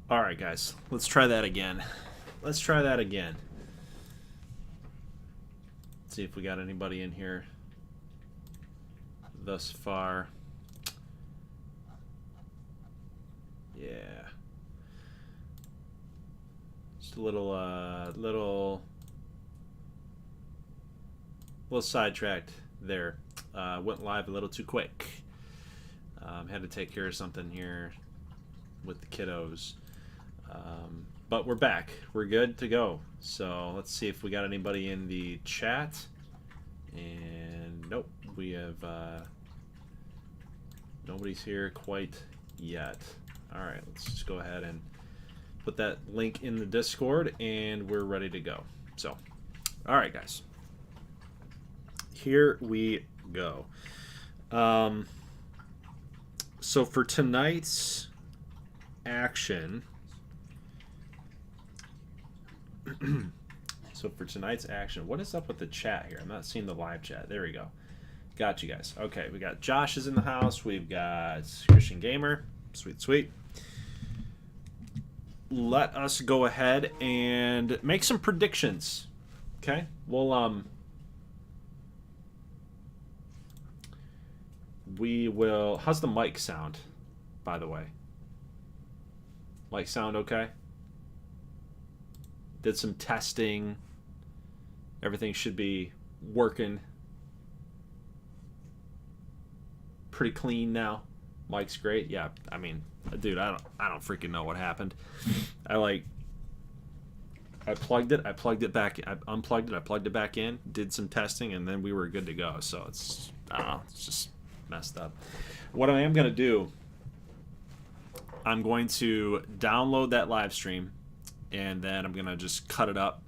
All right, guys. Let's try that again. Let's try that again. See if we got anybody in here thus far. Yeah. Just a little sidetracked there. Went live a little too quick. Had to take care of something here with the kiddos. But we're back. We're good to go. So let's see if we got anybody in the chat. And nope, we have nobody's here quite yet. All right, let's just go ahead and put that link in the Discord, and we're ready to go. So, all right, guys. Here we go. So for tonight's action, what is up with the chat here? I'm not seeing the live chat. There we go. Got you guys. Okay, we got Josh is in the house. We've got Christian Gamer. Sweet, sweet. Let us go ahead and make some predictions. Okay? We will... How's the mic sound, by the way? Mic sound okay? Did some testing. Everything should be working pretty clean now. Mic's great. Yeah, I mean, dude, I don't freaking know what happened. I plugged it back, I unplugged it, I plugged it back in, did some testing, and then we were good to go. So it's, I don't know, it's just messed up. What I am going to do, I'm going to download that live stream, and then I'm going to just cut it up,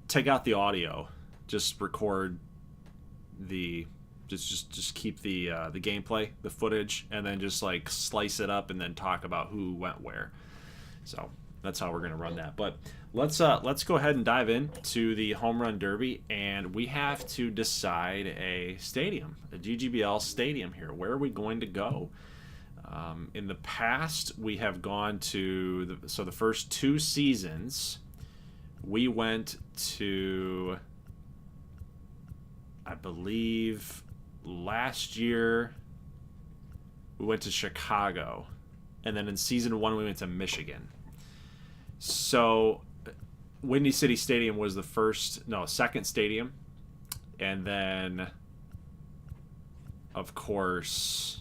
take out the audio, just record the, just keep the gameplay, the footage, and then just like slice it up and then talk about who went where. So that's how we're going to run that. But let's go ahead and dive into the home run derby, and we have to decide a stadium, a GGBL stadium here. Where are we going to go? In the past, we have gone to the first 2 seasons, we went to, I believe, last year we went to Chicago, and then in season 1 we went to Michigan. So Windy City Stadium was the second stadium, and then of course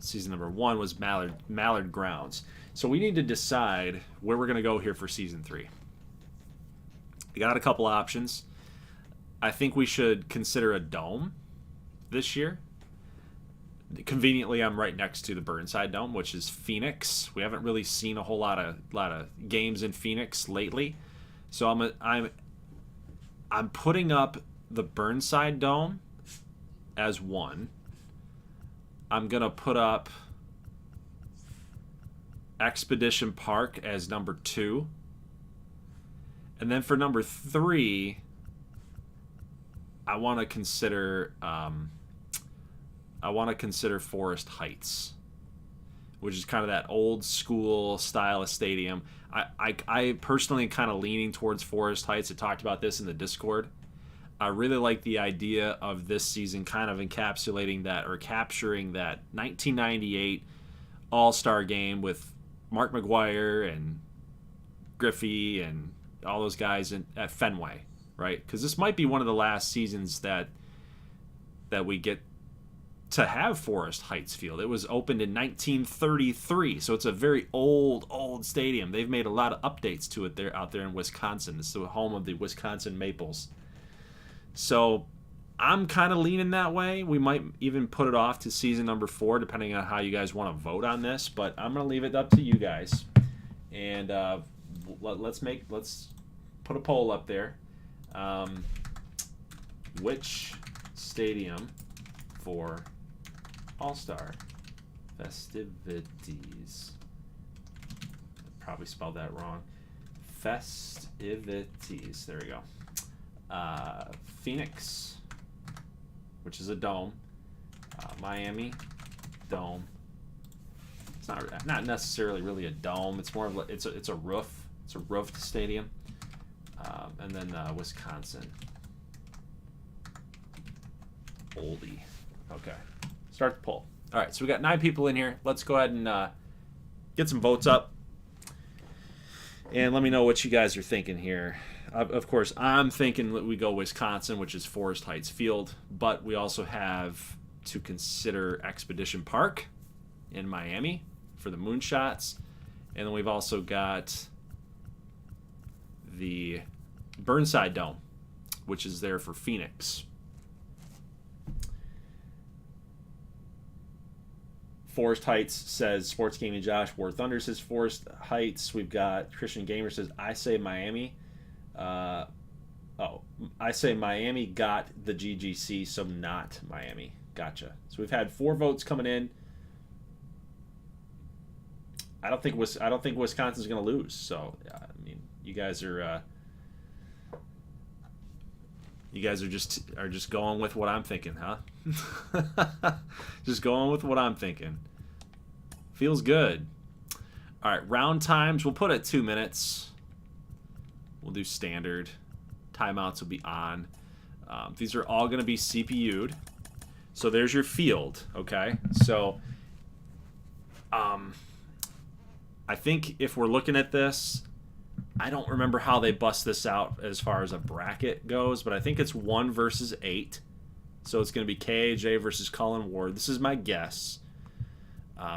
season number 1 was Mallard Grounds. So we need to decide where we're going to go here for season 3. We got a couple options. I think we should consider a dome this year. Conveniently, I'm right next to the Burnside Dome, which is Phoenix. We haven't really seen a whole lot of games in Phoenix lately, so I'm putting up the Burnside Dome as 1. I'm gonna put up Expedition Park as number 2, and then for number 3, I want to consider Forest Heights, which is kind of that old school style of stadium. I personally am kind of leaning towards Forest Heights. I talked about this in the Discord. I really like the idea of this season kind of encapsulating that, or capturing that 1998 All-Star game with Mark McGwire and Griffey and all those guys at Fenway, right? Because this might be one of the last seasons that we get to have Forest Heights Field. It was opened in 1933, so it's a very old stadium. They've made a lot of updates to it out there in Wisconsin. It's the home of the Wisconsin Maples. So I'm kind of leaning that way. We might even put it off to season number 4, depending on how you guys want to vote on this. But I'm going to leave it up to you guys. And let's put a poll up there. Which stadium for All-Star festivities? Probably spelled that wrong. Festivities. There we go. Phoenix, which is a dome. Miami, dome. It's not necessarily really a dome. It's more of it's a roof. It's a roofed stadium. And then Wisconsin. Oldie. Okay. Start the poll. All right, so we got 9 people in here. Let's go ahead and get some votes up. And let me know what you guys are thinking here. Of course, I'm thinking that we go Wisconsin, which is Forest Heights Field. But we also have to consider Expedition Park in Miami for the Moonshots. And then we've also got the Burnside Dome, which is there for Phoenix. Forest Heights says Sports Gaming Josh. War Thunder says Forest Heights. We've got Christian Gamer says I say Miami. I say Miami got the GGC, so not Miami. Gotcha. So we've had 4 votes coming in. I don't think Wisconsin's going to lose. So I mean, you guys are just going with what I'm thinking, huh? Just going with what I'm thinking. Feels good. All right, round times we'll put at 2 minutes. We'll do standard. Timeouts will be on. These are all going to be CPU'd. So there's your field, okay? So I think if we're looking at this, I don't remember how they bust this out as far as a bracket goes, but I think it's 1 versus 8. So it's going to be KAJ versus Cullen Ward. This is my guess.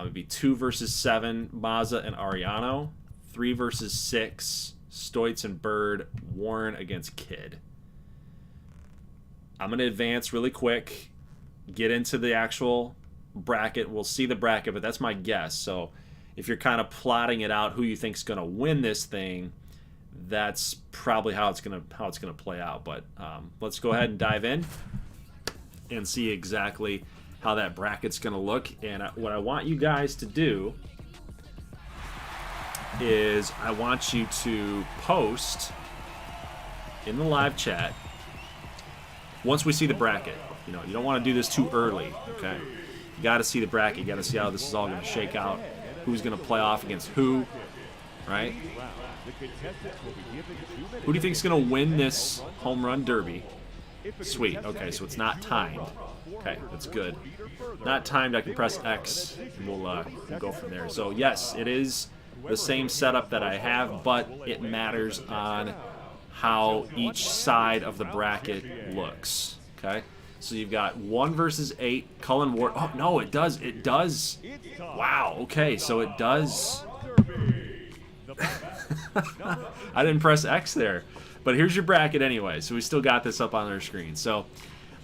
It'd be 2 versus 7, Mazza and Ariano. 3 versus 6, Stoitz and Bird. Warren against Kidd. I'm going to advance really quick, get into the actual bracket. We'll see the bracket, but that's my guess. So if you're kind of plotting it out, who you think's going to win this thing, that's probably how it's going to play out. But let's go ahead and dive in and see exactly how that bracket's going to look. And what I want you guys to do is I want you to post in the live chat once we see the bracket. You know, you don't want to do this too early, okay? You got to see the bracket. You got to see how this is all going to shake out, who's going to play off against who, right? Who do you think is going to win this home run derby? Sweet. Okay, so it's not timed. Okay, that's good. Not timed. I can press X, and we'll go from there. So yes, it is the same setup that I have, but it matters on how each side of the bracket looks. Okay, so you've got 1 versus 8, Cullen Ward. Oh no, it does. It does. Wow. Okay, so it does. I didn't press X there. But here's your bracket anyway, so we still got this up on our screen. So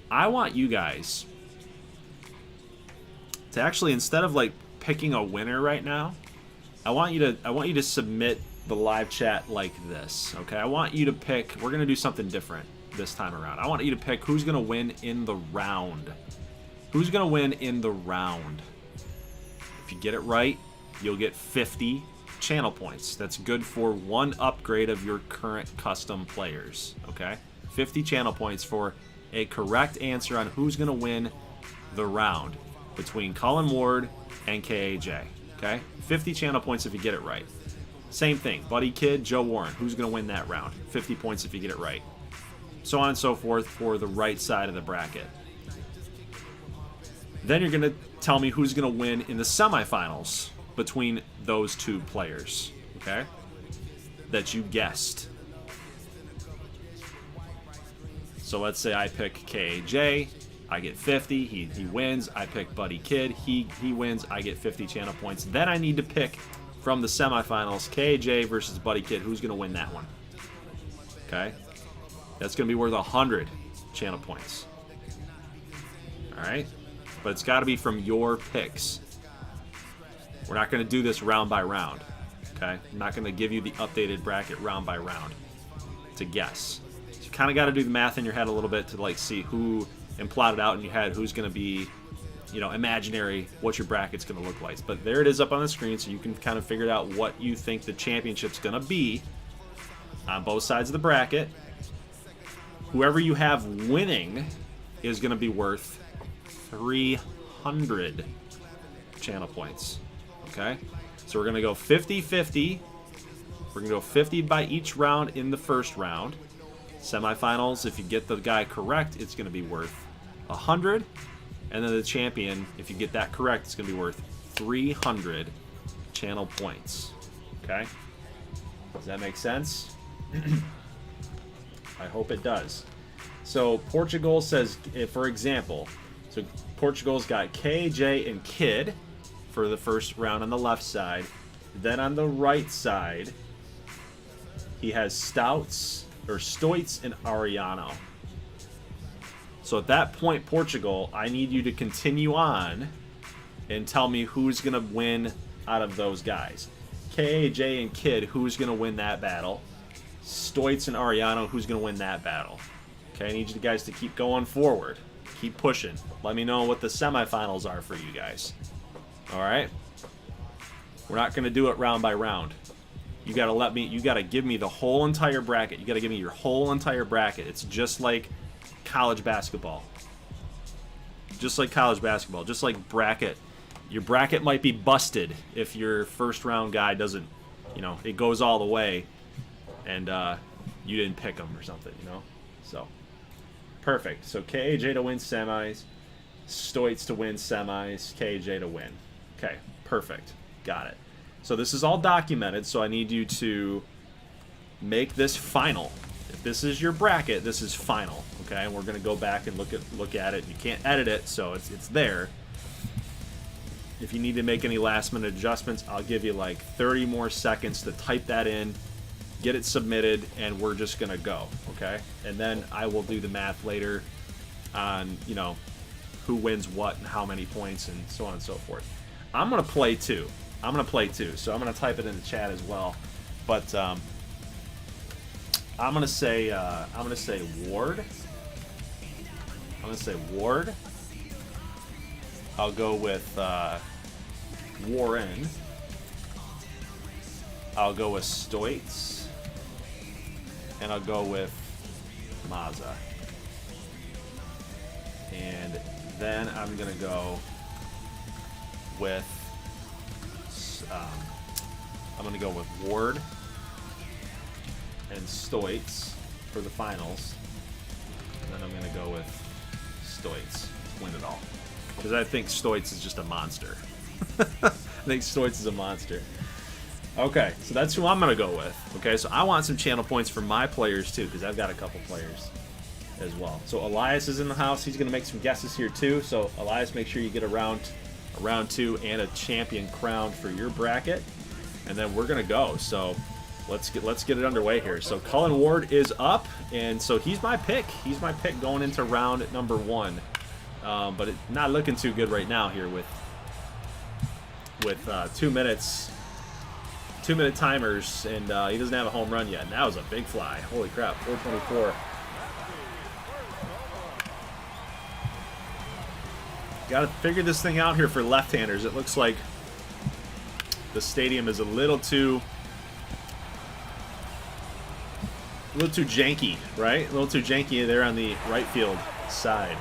I want you guys to actually, instead of like picking a winner right now, I want you to submit the live chat like this. Okay, I want you to pick. We're gonna do something different this time around. I want you to pick who's gonna win in the round. Who's gonna win in the round? If you get it right, you'll get 50 channel points. That's good for 1 upgrade of your current custom players. Okay, 50 channel points for a correct answer on who's going to win the round between Cullen Ward and KAJ. Okay, 50 channel points if you get it right. Same thing, Buddy Kidd, Joe Warren. Who's going to win that round? 50 points if you get it right. So on and so forth for the right side of the bracket. Then you're going to tell me who's going to win in the semifinals between those 2 players, okay, that you guessed. So let's say I pick KAJ, I get 50, he wins. I pick Buddy Kidd, he wins, I get 50 channel points. Then I need to pick from the semifinals, KAJ versus Buddy Kidd, who's going to win that one. Okay, that's going to be worth 100 channel points. All right, but it's got to be from your picks. We're not going to do this round by round, okay? I'm not going to give you the updated bracket round by round to guess. So you kind of got to do the math in your head a little bit to like see who, and plot it out in your head who's going to be, you know, imaginary, what your bracket's going to look like. But there it is up on the screen, so you can kind of figure out what you think the championship's going to be on both sides of the bracket. Whoever you have winning is going to be worth 300 channel points. Okay? So we're going to go 50-50. We're going to go 50 by each round in the first round. Semifinals, if you get the guy correct, it's going to be worth 100. And then the champion, if you get that correct, it's going to be worth 300 channel points. Okay? Does that make sense? I hope it does. So Portugal says, for example, so Portugal's got KJ and Kid for the first round on the left side. Then on the right side, he has Stoits and Ariano. So at that point, Portugal, I need you to continue on and tell me who's going to win out of those guys. KJ and Kid, who's going to win that battle? Stoits and Ariano, who's going to win that battle? Okay, I need you guys to keep going forward. Keep pushing. Let me know what the semifinals are for you guys. All right? We're not going to do it round by round. You got to give me the whole entire bracket. You got to give me your whole entire bracket. It's just like college basketball. Just like college basketball. Just like bracket. Your bracket might be busted if your first round guy doesn't, it goes all the way and you didn't pick him or something, So, perfect. So KJ to win semis, Stoits to win semis, KJ to win. Okay, perfect. Got it. So this is all documented, so I need you to make this final. If this is your bracket, this is final. Okay, and we're gonna go back and look at it. You can't edit it, so it's there. If you need to make any last-minute adjustments, I'll give you like 30 more seconds to type that in, get it submitted, and we're just gonna go. Okay, and then I will do the math later on who wins what and how many points and so on and so forth. I'm gonna play too. So I'm gonna type it in the chat as well. But I'm gonna say Ward. I'll go with Warren. I'll go with Stoits. And I'll go with Mazza. And then I'm gonna go with Ward and Stoits for the finals. And then I'm going to go with Stoits to win it all. Because I think Stoits is just a monster. I think Stoits is a monster. Okay, so that's who I'm going to go with. Okay, so I want some channel points for my players too, because I've got a couple players as well. So Elias is in the house. He's going to make some guesses here too. So Elias, make sure you get a round 2 and a champion crowned for your bracket, and then we're gonna go. So let's get it underway here. So Cullen Ward is up, and so he's my pick. He's my pick going into round number 1. But it's not looking too good right now here with 2 minute timers, and he doesn't have a home run yet. And that was a big fly. Holy crap! 424. Got to figure this thing out here for left-handers. It looks like the stadium is a little too janky, right? A little too janky there on the right field side.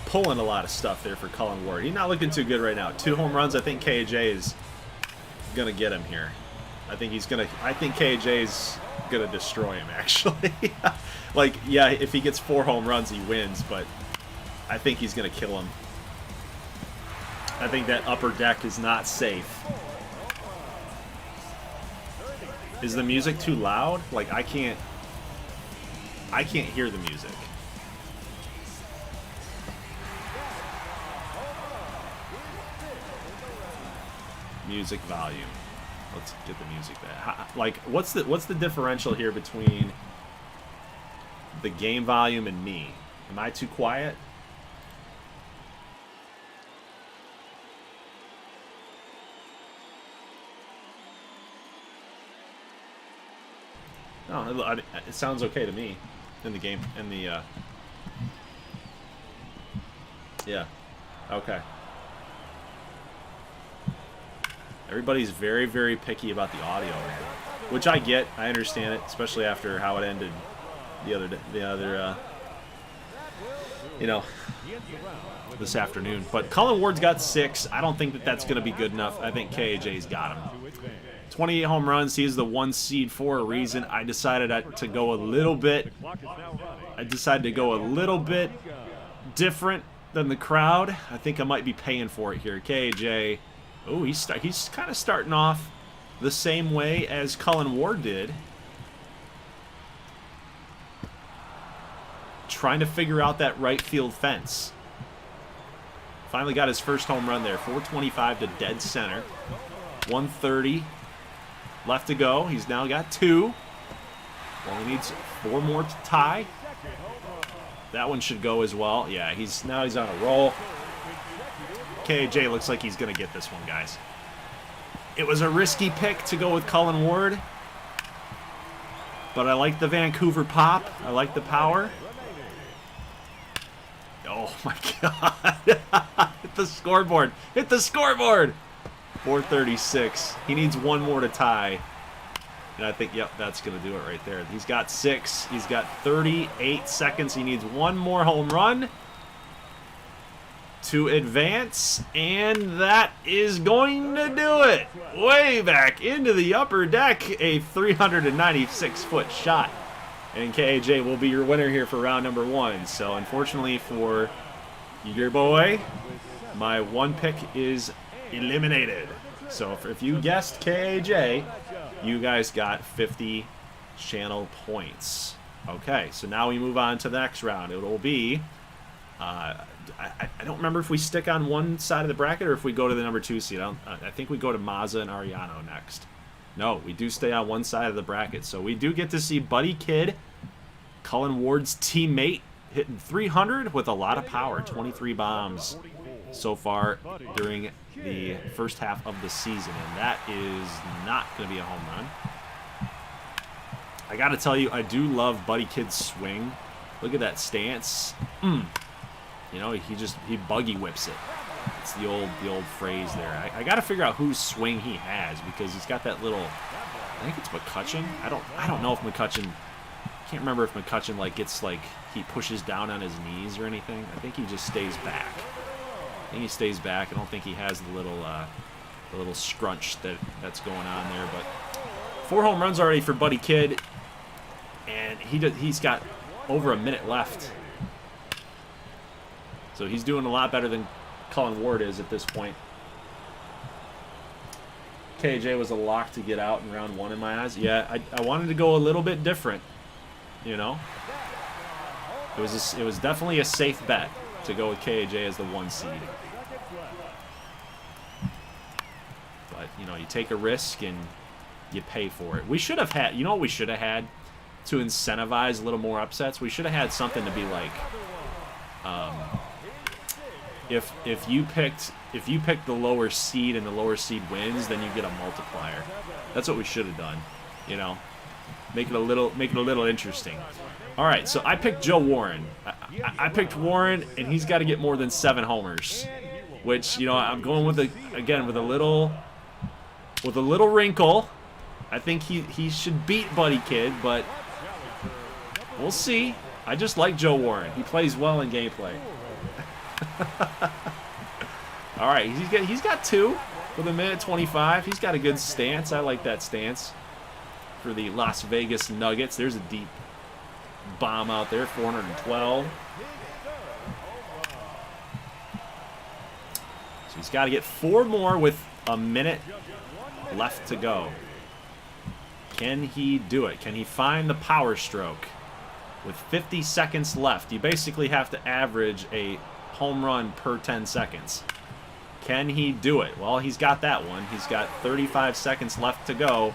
Pulling a lot of stuff there for Cullen Ward. He's not looking too good right now. 2 home runs. I think KJ is gonna get him here. I think KJ is gonna destroy him, actually. Like, yeah, if he gets 4 home runs, he wins, but I think he's going to kill him. I think that upper deck is not safe. Is the music too loud? Like, I can't hear the music. Music volume. Let's get the music back. Like, what's the differential here between the game volume and me? Am I too quiet? No, it sounds okay to me in the game. Yeah. Okay. Everybody's very, very picky about the audio, which I get. I understand it, especially after how it ended the you know, this afternoon. But Cullen Ward's got 6. I don't think that that's going to be good enough. I think KAJ's got him. 28 home runs. He is the 1 seed for a reason. I decided to go a little bit. Different than the crowd. I think I might be paying for it here. KAJ. Oh, he's kind of starting off the same way as Cullen Ward did. Trying to figure out that right field fence. Finally got his first home run there. 425 to dead center. 130 left to go. He's now got 2. Well, he needs 4 more to tie. That one should go as well. Yeah, now he's on a roll. KJ looks like he's going to get this one, guys. It was a risky pick to go with Cullen Ward. But I like the Vancouver pop. I like the power. Oh, my God. Hit the scoreboard. Hit the scoreboard. 436. He needs 1 more to tie. And I think, yep, that's going to do it right there. He's got 6. He's got 38 seconds. He needs 1 more home run to advance. And that is going to do it. Way back into the upper deck. A 396-foot shot. And KAJ will be your winner here for round number 1. So, unfortunately for your boy, my 1 pick is eliminated. So, if you guessed KAJ, you guys got 50 channel points. Okay, so now we move on to the next round. It will be, I don't remember if we stick on one side of the bracket or if we go to the number 2 seed. I think we go to Mazza and Ariano next. No, we do stay on one side of the bracket. So we do get to see Buddy Kidd, Cullen Ward's teammate, hitting 300 with a lot of power. 23 bombs so far during the first half of the season, and that is not going to be a home run. I got to tell you, I do love Buddy Kidd's swing. Look at that stance. You know, he buggy whips it. It's the old phrase there. I got to figure out whose swing he has, because he's got that little. I think it's McCutcheon. I don't know if McCutcheon. I can't remember if McCutcheon he pushes down on his knees or anything. I think he just stays back. I don't think he has the little scrunch that's going on there. But 4 home runs already for Buddy Kidd, and he's got over a minute left. So he's doing a lot better than Cullen Ward is at this point. KJ was a lock to get out in round 1 in my eyes. Yeah, I wanted to go a little bit different. You know, it was definitely a safe bet to go with KJ as the 1 seed. But, you know, you take a risk and you pay for it. We should have had, you know what we should have had to incentivize a little more upsets? We should have had something to be like, if you picked the lower seed and the lower seed wins, then you get a multiplier. That's what we should have done, you know. Make it a little interesting. All right, so I picked Joe Warren. I picked Warren, and he's got to get more than 7 homers, which, you know, I'm going with a little wrinkle. I think he should beat Buddy Kidd, but we'll see. I just like Joe Warren. He plays well in gameplay. All right, he's got 2 with a minute 25. He's got a good stance. I like that stance for the Las Vegas Nuggets. There's a deep bomb out there, 412. So he's got to get 4 more with a minute left to go. Can he do it? Can he find the power stroke? With 50 seconds left, you basically have to average a home run per 10 seconds. Can he do it? Well, he's got that one. He's got 35 seconds left to go.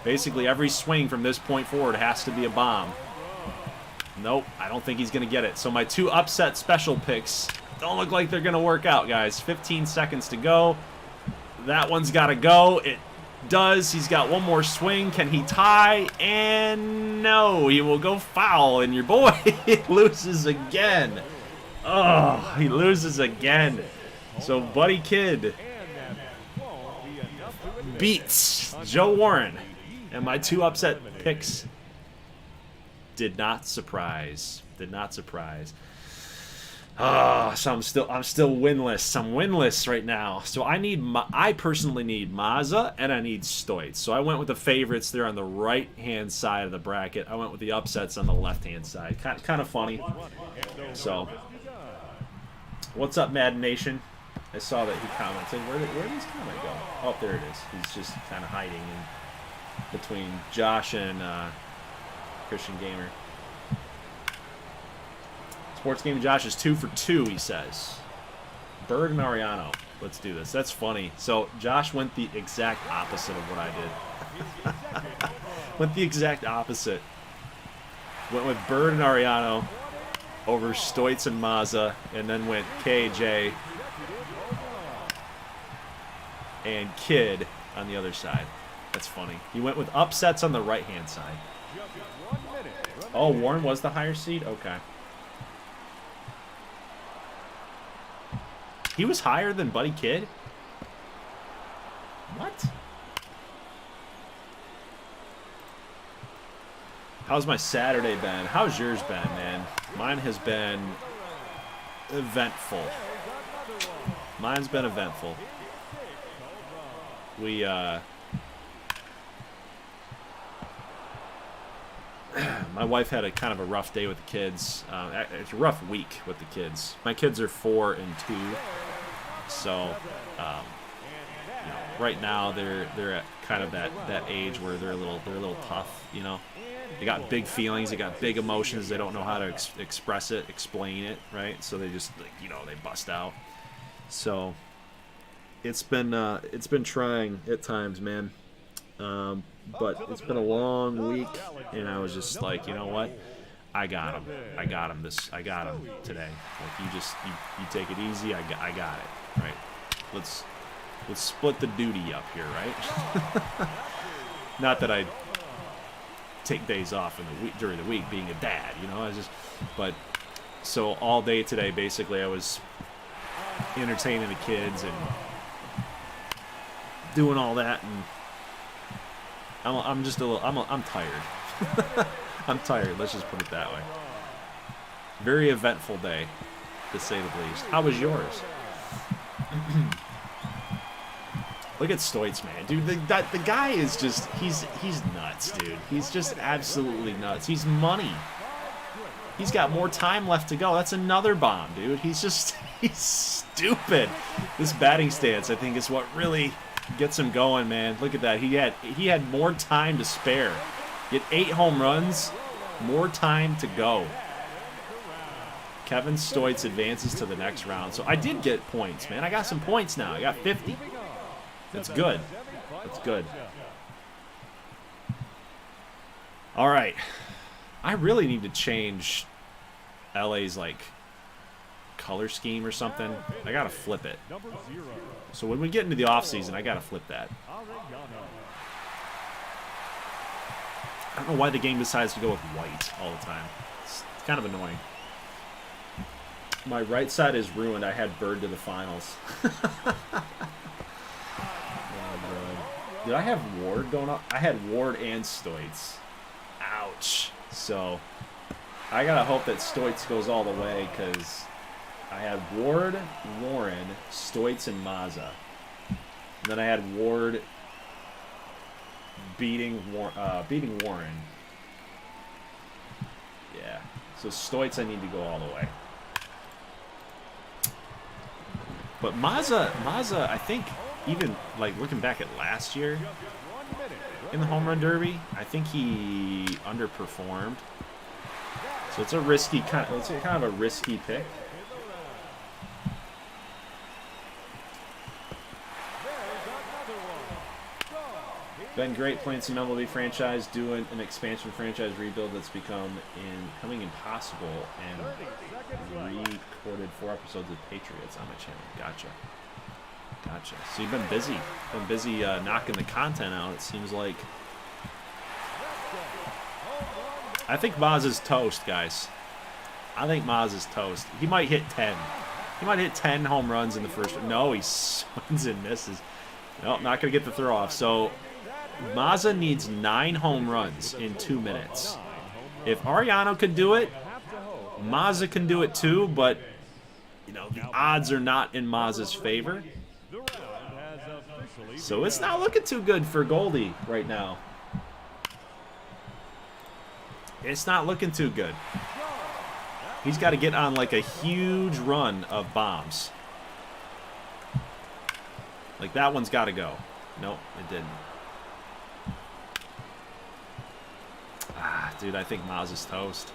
Basically, every swing from this point forward has to be a bomb. Nope, I don't think he's going to get it. So my 2 upset special picks don't look like they're going to work out, guys. 15 seconds to go. That one's got to go. It does. He's got 1 more swing. Can he tie? And no, he will go foul. And your boy loses again. Oh, he loses again. So Buddy Kidd beats Joe Warren. And my 2 upset picks did not surprise. So I'm still winless. I'm winless right now. So I personally need Mazza and I need Stoitz. So I went with the favorites there on the right hand side of the bracket. I went with the upsets on the left hand side. Kind of funny. So what's up, Madden Nation? I saw that he commented. Where did his comment go? Oh, there it is. He's just kind of hiding in between Josh and Christian Gamer. Sports Gaming Josh is 2 for 2, he says. Berg Mariano. Let's do this. That's funny. So Josh went the exact opposite of what I did. Went the exact opposite. Went with Bird and Ariano over Stoitz and Mazza, and then went KJ and Kid on the other side. That's funny. He went with upsets on the right-hand side. Oh, Warren was the higher seed? Okay. He was higher than Buddy Kid? What? How's my Saturday been? How's yours been, man? Mine has been eventful. Mine's been eventful. We, my wife had a kind of a rough day with the kids. It's a rough week with the kids. My kids are 4 and 2, so you know, right now they're at kind of that age where they're a little tough. You know, they got big feelings, they got big emotions. They don't know how to express it, explain it, right? So they just they bust out. So it's been trying at times, man. But it's been a long week, and I was just like, you know what? I got him today. Like, you take it easy. I got it, right? Let's split the duty up here, right? Not that I take days off in the week during the week, being a dad, but so all day today, basically, I was entertaining the kids and doing all that, and I'm just I'm tired. I'm tired. Let's just put it that way. Very eventful day, to say the least. How was yours? Look at Stoitz, man, dude. The guy is just he's nuts, dude. He's just absolutely nuts. He's money. He's got more time left to go. That's another bomb, dude. He's stupid. This batting stance, I think, is what really gets him going, man. Look at that. He had more time to spare. He had 8 home runs, more time to go. Kevin Stoitz advances to the next round. So I did get points, man. I got some points now. I got 50. That's good. That's good. All right. I really need to change LA's color scheme or something. I gotta flip it. So when we get into the offseason, I gotta flip that. I don't know why the game decides to go with white all the time. It's kind of annoying. My right side is ruined. I had Bird to the finals. Did I have Ward going up? I had Ward and Stoitz. Ouch. So I gotta hope that Stoitz goes all the way, because I had Ward, Warren, Stoitz, and Mazza. And then I had Ward beating Warren. Yeah. So Stoitz, I need to go all the way. But Mazza, I think, even looking back at last year in the home run derby, I think he underperformed. So it's a risky kind of a risky pick. Been great playing some MLB franchise, doing an expansion franchise rebuild that's becoming impossible, and recorded 4 episodes of Patriots on my channel. Gotcha. So you've been busy. Knocking the content out, it seems like. I think Maz is toast, guys. I think Maz is toast. He might hit 10. He might hit 10 home runs in the first one. No, he swings and misses. Nope, not going to get the throw off. So Mazza needs 9 home runs in 2 minutes. If Ariano can do it, Mazza can do it too, but You know, the odds are not in Maz's favor. So it's not looking too good for Goldie right now. It's not looking too good. He's got to get on like a huge run of bombs. Like that one's got to go. Nope, it didn't. Ah, dude, I think Maz is toast.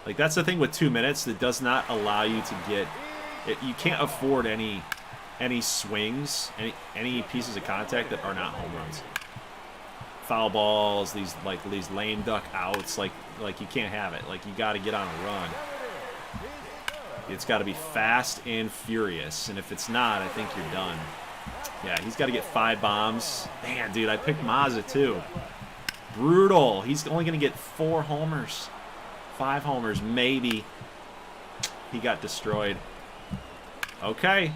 Like that's the thing with 2 minutes that does not allow you to get it. You can't afford any swings, any pieces of contact that are not home runs. Foul balls, these lame duck outs, like you can't have it. Like you got to get on a run. It's got to be fast and furious, and if it's not, I think you're done. Yeah, he's got to get 5 bombs. Man, dude, I picked Mazza too. Brutal. He's only going to get 4 homers. 5 homers, maybe. He got destroyed. Okay.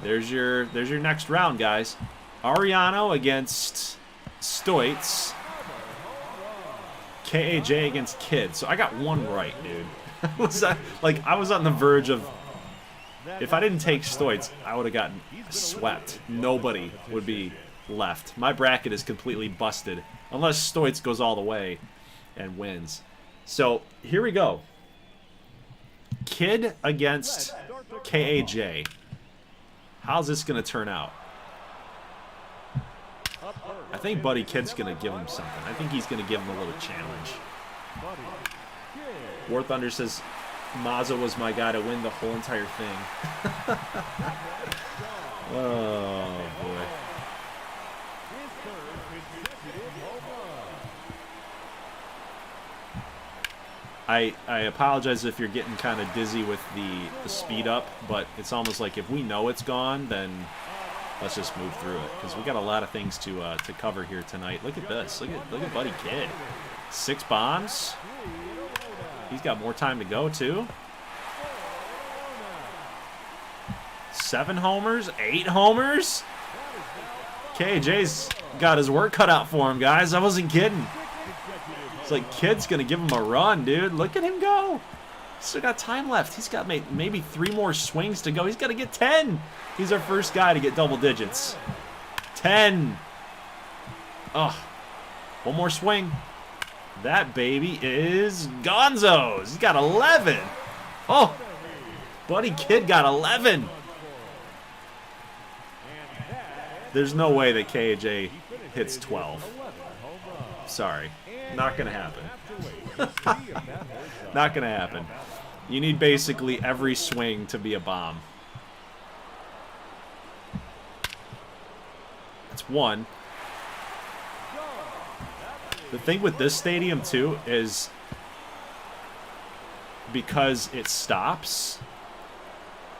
There's your next round, guys. Ariano against Stoitz. KAJ against Kidd. So I got one right, dude. I was on the verge of, if I didn't take Stoitz, I would have gotten swept. Nobody would be left. My bracket is completely busted unless Stoitz goes all the way and wins. So here we go. Kidd against KAJ. How's this going to turn out? I think Buddy Kidd's going to give him something. I think he's going to give him a little challenge. War Thunder says Mazza was my guy to win the whole entire thing. Oh, boy. I apologize if you're getting kind of dizzy with the speed up, but it's almost like if we know it's gone, then let's just move through it because we got a lot of things to cover here tonight. Look at this. Look at Buddy Kidd. 6 bombs. He's got more time to go too. 7 homers, 8 homers. KJ's got his work cut out for him, guys. I wasn't kidding. It's like Kidd's gonna give him a run, dude. Look at him go. Still got time left. He's got maybe 3 more swings to go. He's got to get 10. He's our first guy to get double digits. 10. Oh, one more swing. That baby is Gonzo's. He's got 11. Oh, Buddy Kidd got 11. There's no way that KJ hits 12. Sorry. Not going to happen. Not going to happen. You need basically every swing to be a bomb. That's 1. The thing with this stadium, too, is because it stops,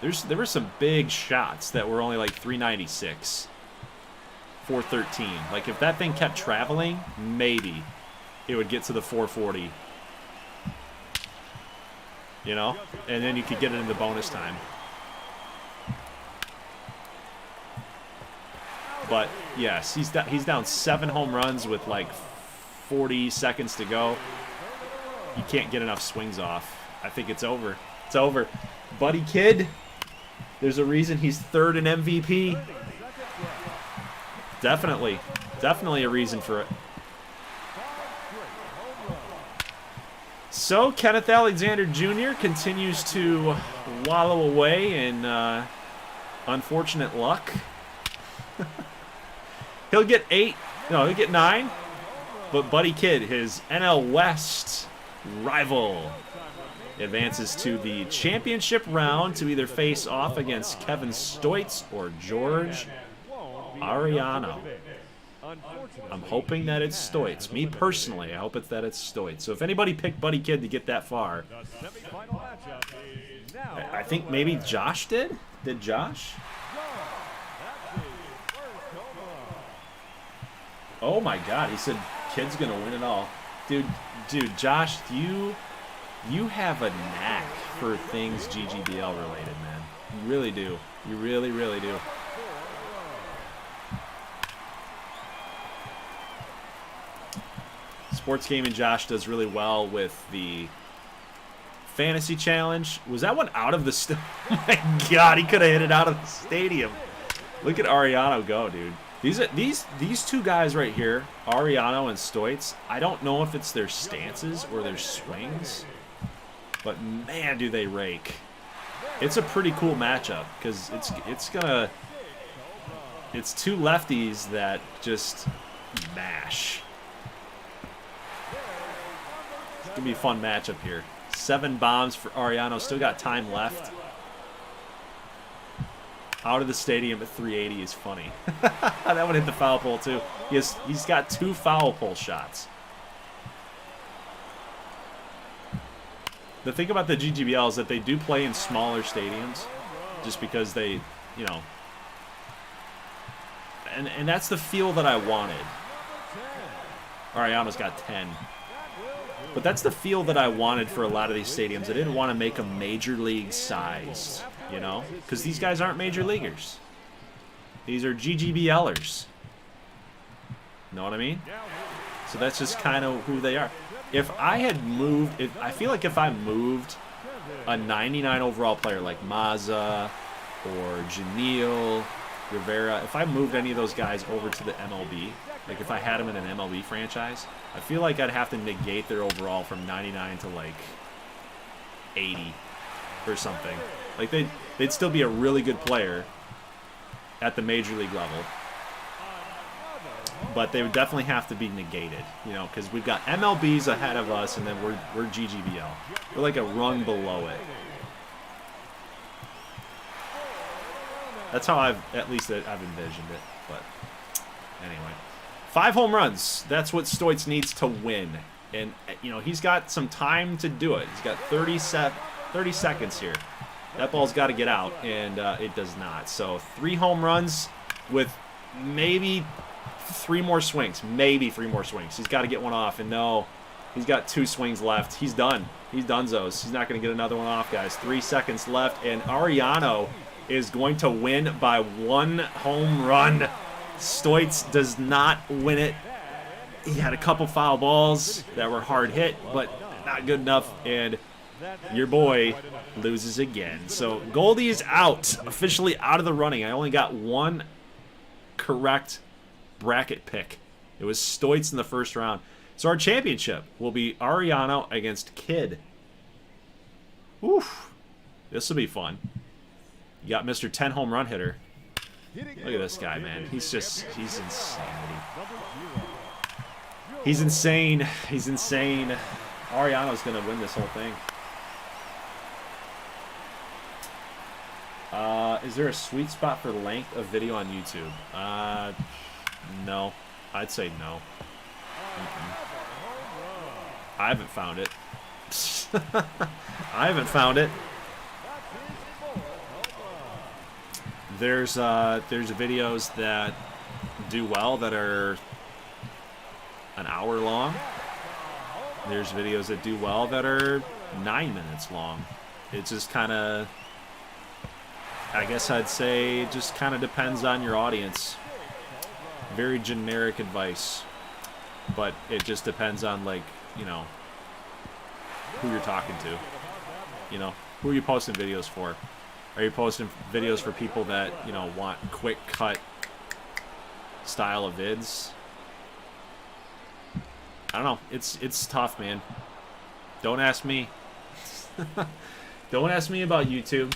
there were some big shots that were only like 396, 413. Like, if that thing kept traveling, maybe it would get to the 440. You know? And then you could get it in the bonus time. But, yes, he's down 7 home runs with, like, 40 seconds to go. You can't get enough swings off. I think it's over. It's over. Buddy Kidd, there's a reason he's 3rd in MVP. Definitely. Definitely a reason for it. So, Kenneth Alexander Jr. continues to wallow away in unfortunate luck. He'll get 8. No, he'll get 9. But Buddy Kidd, his NL West rival, advances to the championship round to either face off against Kevin Stoitz or George Ariano. I'm hoping that it's Stoitz. Me personally, I hope that it's Stoitz. So if anybody picked Buddy Kidd to get that far, I think maybe Josh did. Did Josh? Oh my God, he said Kidd's gonna win it all. Dude, Josh, you have a knack for things GGBL related, man. You really do. You really, really do. Sports Gaming Josh does really well with the Fantasy challenge. Was that one out of the oh my God, he could have hit it out of the stadium. Look at Ariano go, dude. These two guys right here, Ariano and Stoitz, I don't know if it's their stances or their swings, but man, do they rake. It's a pretty cool matchup because it's two lefties that just mash. It's gonna be a fun matchup here. 7 bombs for Ariano. Still got time left. Out of the stadium at 380 is funny. That one hit the foul pole too. He's got 2 foul pole shots. The thing about the GGBL is that they do play in smaller stadiums, just because they, you know, and that's the feel that I wanted. Ariano's got 10. But that's the feel that I wanted for a lot of these stadiums. I didn't want to make them major league sized, you know, because these guys aren't major leaguers. These are GGBL'ers. Know what I mean? So that's just kind of who they are. If I had moved, I feel like if I moved a 99 overall player like Mazza or Janelle, Rivera, if I moved any of those guys over to the MLB, like if I had them in an MLB franchise, I feel like I'd have to negate their overall from 99 to like 80 or something. Like they'd still be a really good player at the major league level, but they would definitely have to be negated, you know, because we've got MLBs ahead of us, and then we're GGBL. We're like a rung below it. That's how I've envisioned it. But anyway, 5 home runs. That's what Stoitz needs to win, and you know he's got some time to do it. He's got 30 seconds here. That ball's got to get out, and it does not. So 3 home runs with maybe 3 more swings. Maybe 3 more swings. He's got to get one off, and no, he's got 2 swings left. He's done. He's donezo's. He's not going to get another one off, guys. 3 seconds left, and Ariano is going to win by 1 home run. Stoitz does not win it. He had a couple foul balls that were hard hit, but not good enough, and your boy loses again. So Goldie is out, officially out of the running. I only got 1 correct bracket pick. It was Stoitz in the first round. So our championship will be Ariano against Kid. Oof. This will be fun. You got Mr. 10 home run hitter. Look at this guy, man. He's insanity. He's insane. He's insane. Ariano's going to win this whole thing. Is there a sweet spot for length of video on YouTube? No. I'd say no. I haven't found it. I haven't found it. There's videos that do well that are an hour long. There's videos that do well that are 9 minutes long. It just kind of, I guess I'd say, it just kind of depends on your audience. Very generic advice, but it just depends on, like, you know, who you're talking to. You know, who are you posting videos for? Are you posting videos for people that, you know, want quick cut style of vids? I don't know. It's tough, man. Don't ask me. Don't ask me about YouTube.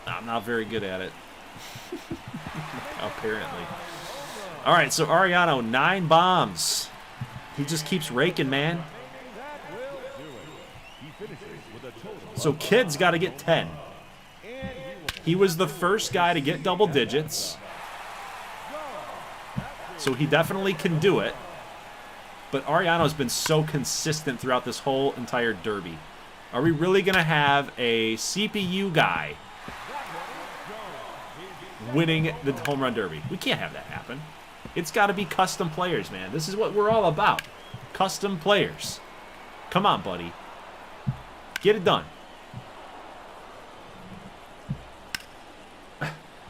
I'm not very good at it. Apparently. All right, so Ariano, 9 bombs. He just keeps raking, man. So Kid's got to get 10. He was the first guy to get double digits. So he definitely can do it. But Ariano's been so consistent throughout this whole entire derby. Are we really going to have a CPU guy winning the home run derby? We can't have that happen. It's got to be custom players, man. This is what we're all about. Custom players. Come on, buddy. Get it done.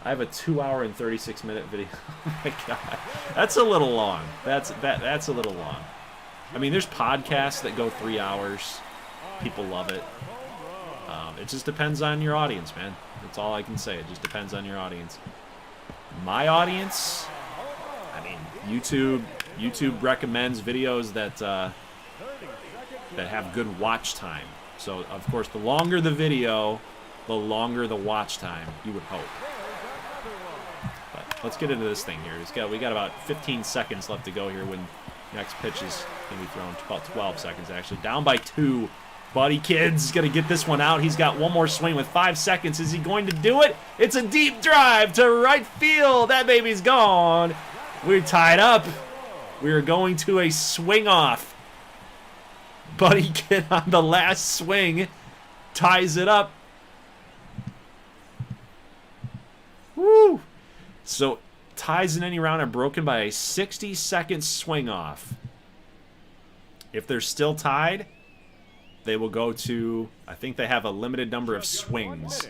I have a 2 hour and 36-minute video. Oh my god, that's a little long. That's a little long. I mean, there's podcasts that go 3 hours. People love it. It just depends on your audience, man. That's all I can say. It just depends on your audience. My audience, I mean, YouTube recommends videos that that have good watch time. So, of course, the longer the video, the longer the watch time, you would hope. But let's get into this thing here. We got about 15 seconds left to go here when next pitch is going to be thrown. About 12 seconds, actually. Down by 2. Buddy Kid's going to get this one out. He's got one more swing with 5 seconds. Is he going to do it? It's a deep drive to right field. That baby's gone. We're tied up. We're going to a swing off. Buddy Kid on the last swing ties it up. Woo! So ties in any round are broken by a 60-second swing off. If they're still tied, they will go to, I think they have a limited number of swings.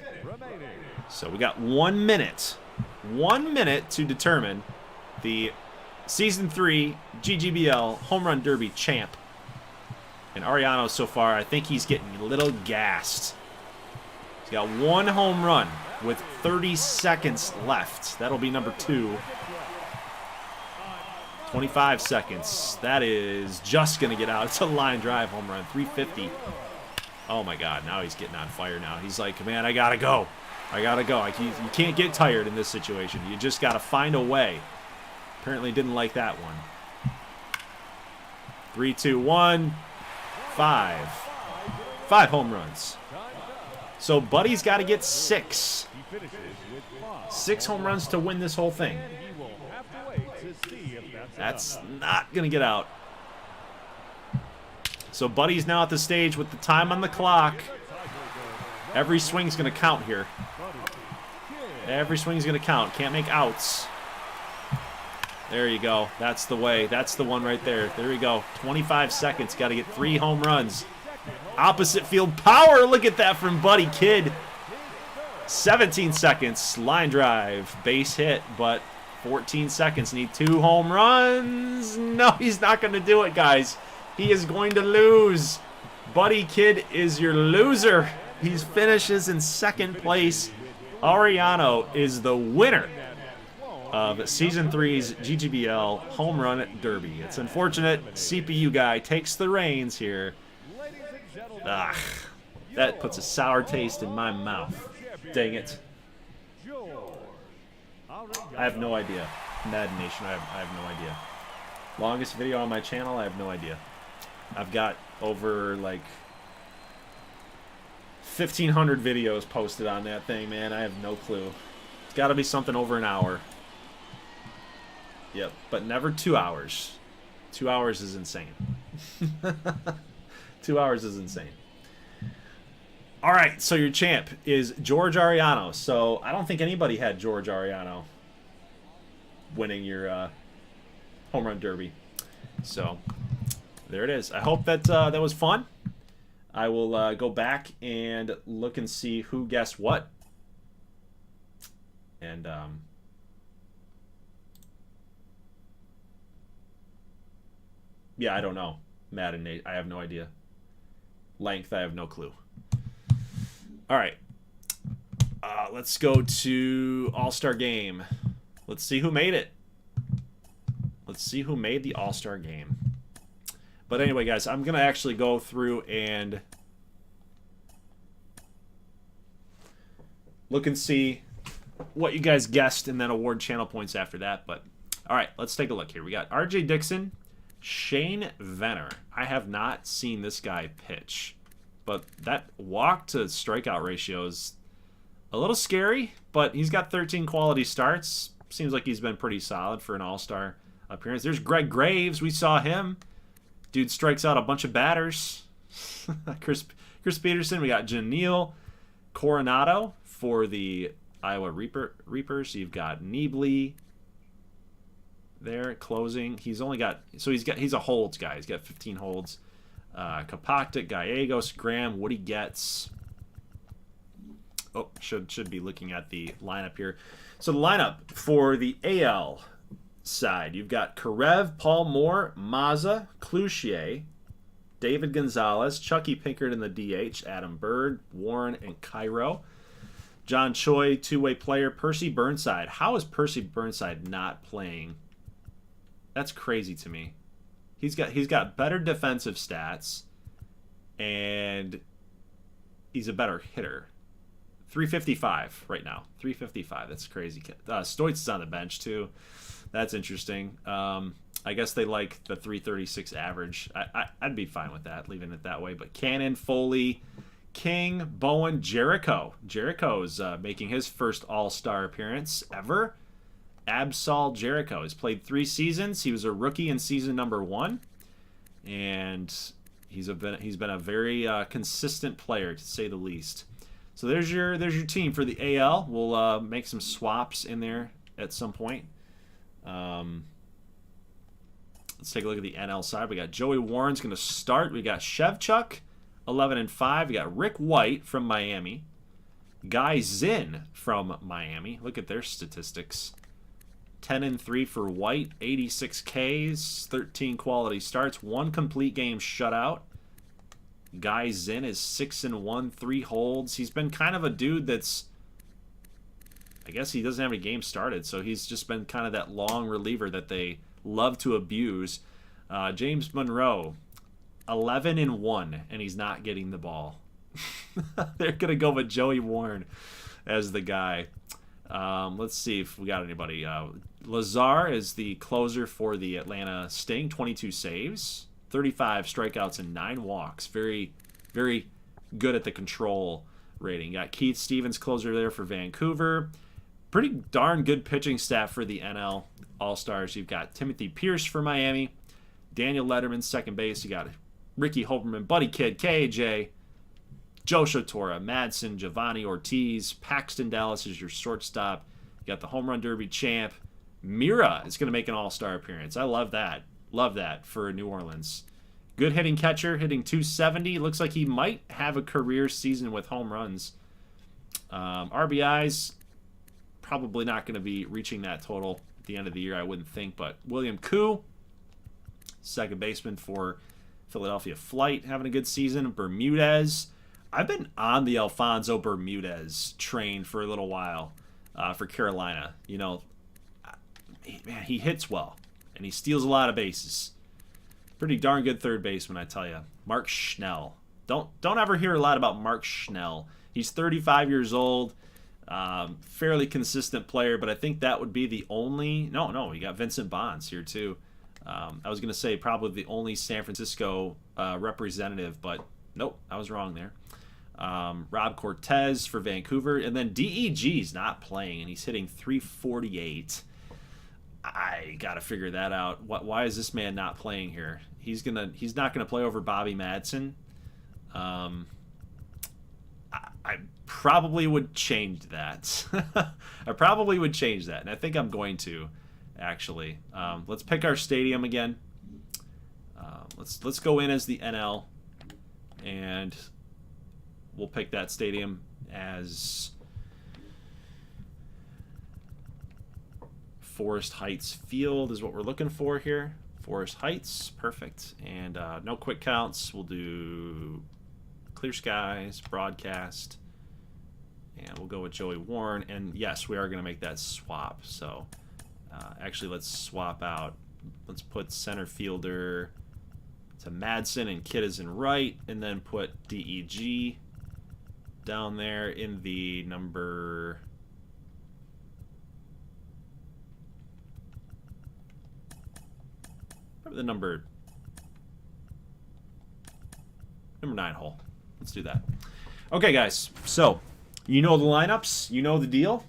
So we got 1 minute. 1 minute to determine the Season 3 GGBL Home Run Derby champ. And Ariano, so far, I think he's getting a little gassed. He's got 1 home run with 30 seconds left. That'll be number 2. 25 seconds. That is just going to get out. It's a line drive home run. 350. Oh, my God. Now he's getting on fire now. He's like, man, I got to go. I got to go. You can't get tired in this situation. You just got to find a way. Apparently didn't like that one. 3, 2, 1. 5 home runs. So Buddy's got to get 6. 6 home runs to win this whole thing. That's not going to get out. So Buddy's now at the stage with the time on the clock. Every swing's going to count here. Every swing's going to count. Can't make outs. There you go. That's the way. That's the one right there. There we go. 25 seconds. Got to get 3 home runs. Opposite field power. Look at that from Buddy Kid. 17 seconds. Line drive. Base hit, but 14 seconds. Need 2 home runs. No, he's not going to do it, guys. He is going to lose. Buddy Kid is your loser. He finishes in 2nd place. Ariano is the winner of Season 3's GGBL Home Run Derby. It's unfortunate. CPU guy takes the reins here. Ah, that puts a sour taste in my mouth. Dang it. I have no idea. Mad Nation, I have no idea. Longest video on my channel, I have no idea. I've got over like 1,500 videos posted on that thing, man. I have no clue. It's got to be something over an hour. Yep, but never 2 hours. 2 hours is insane. 2 hours is insane. All right, so your champ is George Ariano. So I don't think anybody had George Ariano winning your home run derby. So there it is. I hope that that was fun. I will go back and look and see who guessed what. And yeah, I don't know. Matt and Nate, I have no idea. Length, I have no clue. All right. Let's go to All-Star Game. Let's see who made it. Let's see who made the All-Star Game. But anyway, guys, I'm going to actually go through and look and see what you guys guessed and then award channel points after that. But all right, let's take a look here. We got RJ Dixon, Shane Venner. I have not seen this guy pitch, but that walk to strikeout ratio is a little scary, but he's got 13 quality starts. Seems like he's been pretty solid for an all-star appearance. There's Greg Graves. We saw him. Dude strikes out a bunch of batters. Chris Peterson. We got Janelle Coronado for the Iowa Reapers. You've got Neebly there closing. He's only got, so he's a holds guy. He's got 15 holds. Kapaktik, Gallegos, Graham, Woody Getz. Oh, should be looking at the lineup here. So the lineup for the AL side, you've got Karev, Paul Moore, Mazza, Cloutier, David Gonzalez, Chucky Pinkard in the DH, Adam Bird, Warren, and Cairo. John Choi, two-way player. Percy Burnside. How is Percy Burnside not playing? That's crazy to me. He's got better defensive stats, and he's a better hitter. 355 right now. 355. That's crazy. Stoitz is on the bench too. That's interesting. I guess they like the 336 average. I'd be fine with that, leaving it that way. But Cannon, Foley, King, Bowen, Jericho. Jericho's making his first All-Star appearance ever. Absol Jericho has played 3 seasons. He was a rookie in season number 1, and he's been a very consistent player, to say the least. So there's your team for the AL. We'll make some swaps in there at some point. Let's take a look at the NL side. We got Joey Warren's going to start. We got Shevchuk, 11-5. We got Rick White from Miami. Guy Zinn from Miami. Look at their statistics. 10-3 for White, 86 Ks, 13 quality starts, 1 complete game shutout. Guy Zinn is 6-1, 3 holds. He's been kind of a dude that's, I guess he doesn't have any games started, so he's just been kind of that long reliever that they love to abuse. James Monroe, 11-1, and he's not getting the ball. They're going to go with Joey Warren as the guy. Let's see if we got anybody. Lazar is the closer for the Atlanta Sting, 22 saves, 35 strikeouts, and 9 walks. Very, very good at the control rating. Got Keith Stevens, closer there for Vancouver. Pretty darn good pitching staff for the NL All-Stars. You've got Timothy Pierce for Miami, Daniel Lederman, second base. You got Ricky Hoberman, Buddy Kidd, KJ, Joe Shotora, Madsen, Giovanni Ortiz, Paxton Dallas is your shortstop. You got the home run derby champ. Mira is going to make an all-star appearance. I love that. Love that for New Orleans. Good hitting catcher, hitting 270. Looks like he might have a career season with home runs. RBIs, probably not going to be reaching that total at the end of the year, I wouldn't think. But William Koo, second baseman for Philadelphia Flight, having a good season. Bermudez. I've been on the Alfonso Bermudez train for a little while for Carolina. You know, man, he hits well, and he steals a lot of bases. Pretty darn good third baseman, I tell you. Mark Schnell. Don't ever hear a lot about Mark Schnell. He's 35 years old, fairly consistent player, but I think that would be the only... No, you got Vincent Bonds here too. I was going to say probably the only San Francisco representative, but nope, I was wrong there. Rob Cortez for Vancouver, and then DEG's not playing, and he's hitting 348. I gotta figure that out. Why is this man not playing here? He's not gonna play over Bobby Madsen. I probably would change that. I probably would change that, and I think I'm going to actually. Let's pick our stadium again. Let's go in as the NL, and we'll pick that stadium as Forest Heights Field is what we're looking for here. Forest Heights, perfect. And no quick counts. We'll do Clear Skies, Broadcast, and we'll go with Joey Warren. And yes, we are going to make that swap. So actually, let's swap out. Let's put center fielder to Madsen and Kidd is in right, and then put DEG down there in the number... the number 9 hole. Let's do that. Okay, guys. So, you know the lineups. You know the deal.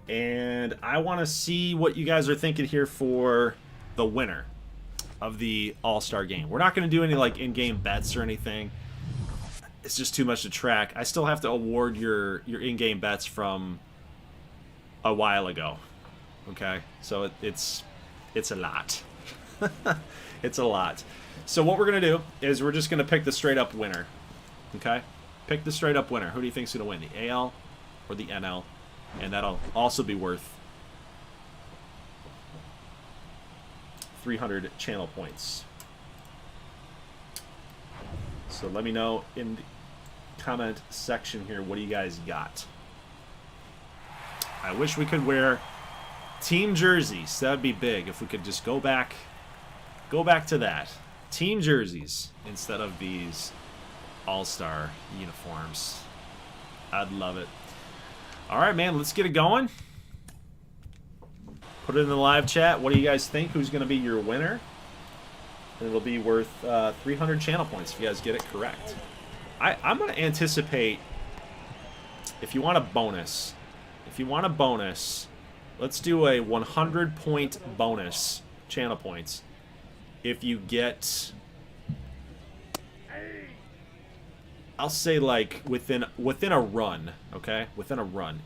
And I want to see what you guys are thinking here for the winner of the All-Star game. We're not going to do any like in-game bets or anything. It's just too much to track. I still have to award your in-game bets from a while ago. Okay? So it's a lot. It's a lot. So what we're going to do is we're just going to pick the straight-up winner. Okay? Pick the straight-up winner. Who do you think's going to win, the AL or the NL? And that'll also be worth 300 channel points. So let me know in the comment section here, what do you guys got? I wish we could wear team jerseys. That would be big if we could just go back to that. Team jerseys instead of these all-star uniforms. I'd love it. All right, man, let's get it going. Put it in the live chat. What do you guys think? Who's going to be your winner? And it'll be worth 300 channel points if you guys get it correct. I'm going to anticipate, if you want a bonus, let's do a 100-point bonus channel points. If you get, I'll say like within a run, okay? Within a run.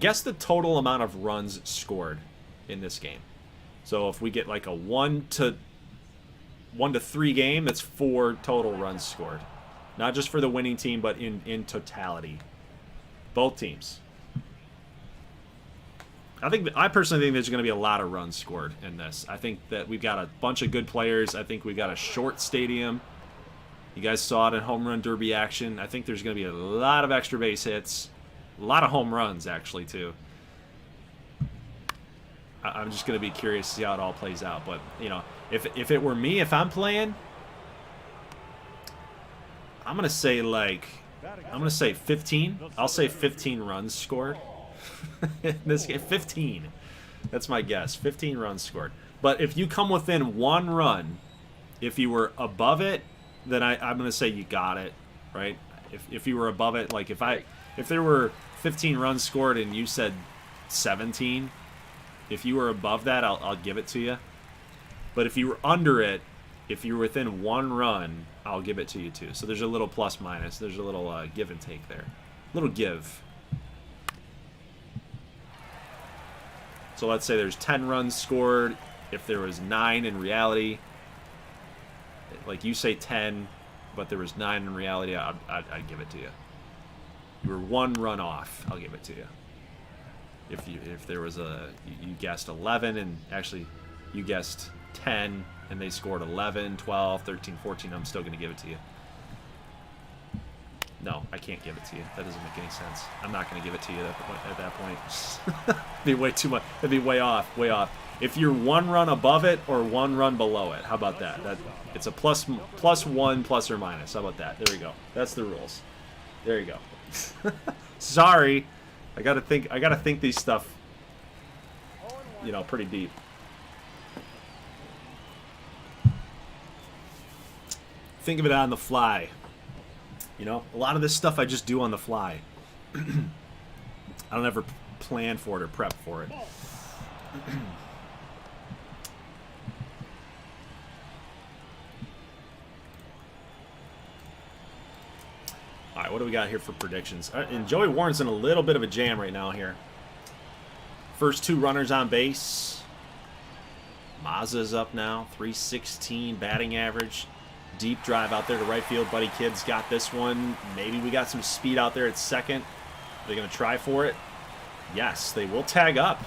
Guess the total amount of runs scored in this game. So if we get like a 1 to 3 game, that's 4 total runs scored. Not just for the winning team, but in totality. Both teams. I personally think there's going to be a lot of runs scored in this. I think that we've got a bunch of good players. I think we've got a short stadium. You guys saw it in home run derby action. I think there's going to be a lot of extra base hits. A lot of home runs, actually, too. I'm just going to be curious to see how it all plays out. But, you know, if it were me, if I'm playing, I'm going to say, like, 15. I'll say 15 runs scored. In this game, 15. That's my guess. 15 runs scored. But if you come within 1 run, if you were above it, then I'm going to say you got it, right? If you were above it, like if there were 15 runs scored and you said 17, if you were above that, I'll give it to you. But if you were under it, if you're within 1 run, I'll give it to you too. So there's a little plus minus. There's a little give and take there. Little give. So let's say there's 10 runs scored. If there was 9 in reality, like you say 10, but there was 9 in reality, I'd give it to you. You were 1 run off, I'll give it to you. If there was you guessed 11 and actually you guessed 10 and they scored 11, 12, 13, 14, I'm still going to give it to you. No, I can't give it to you. That doesn't make any sense. I'm not going to give it to you at that point. It'd be way too much. It'd be way off, way off. If you're 1 run above it or 1 run below it, how about that? It's a plus 1, plus or minus. How about that? There we go. That's the rules. There you go. Sorry, I gotta think these stuff, you know, pretty deep. Think of it on the fly. You know, a lot of this stuff I just do on the fly. I don't ever plan for it or prep for it. All right, what do we got here for predictions? And Joey Warren's in a little bit of a jam right now here. First 2 runners on base. Mazza's up now, 316 batting average. Deep drive out there to right field. Buddy Kid's got this one. Maybe we got some speed out there at second. They're going to try for it. Yes, they will tag up.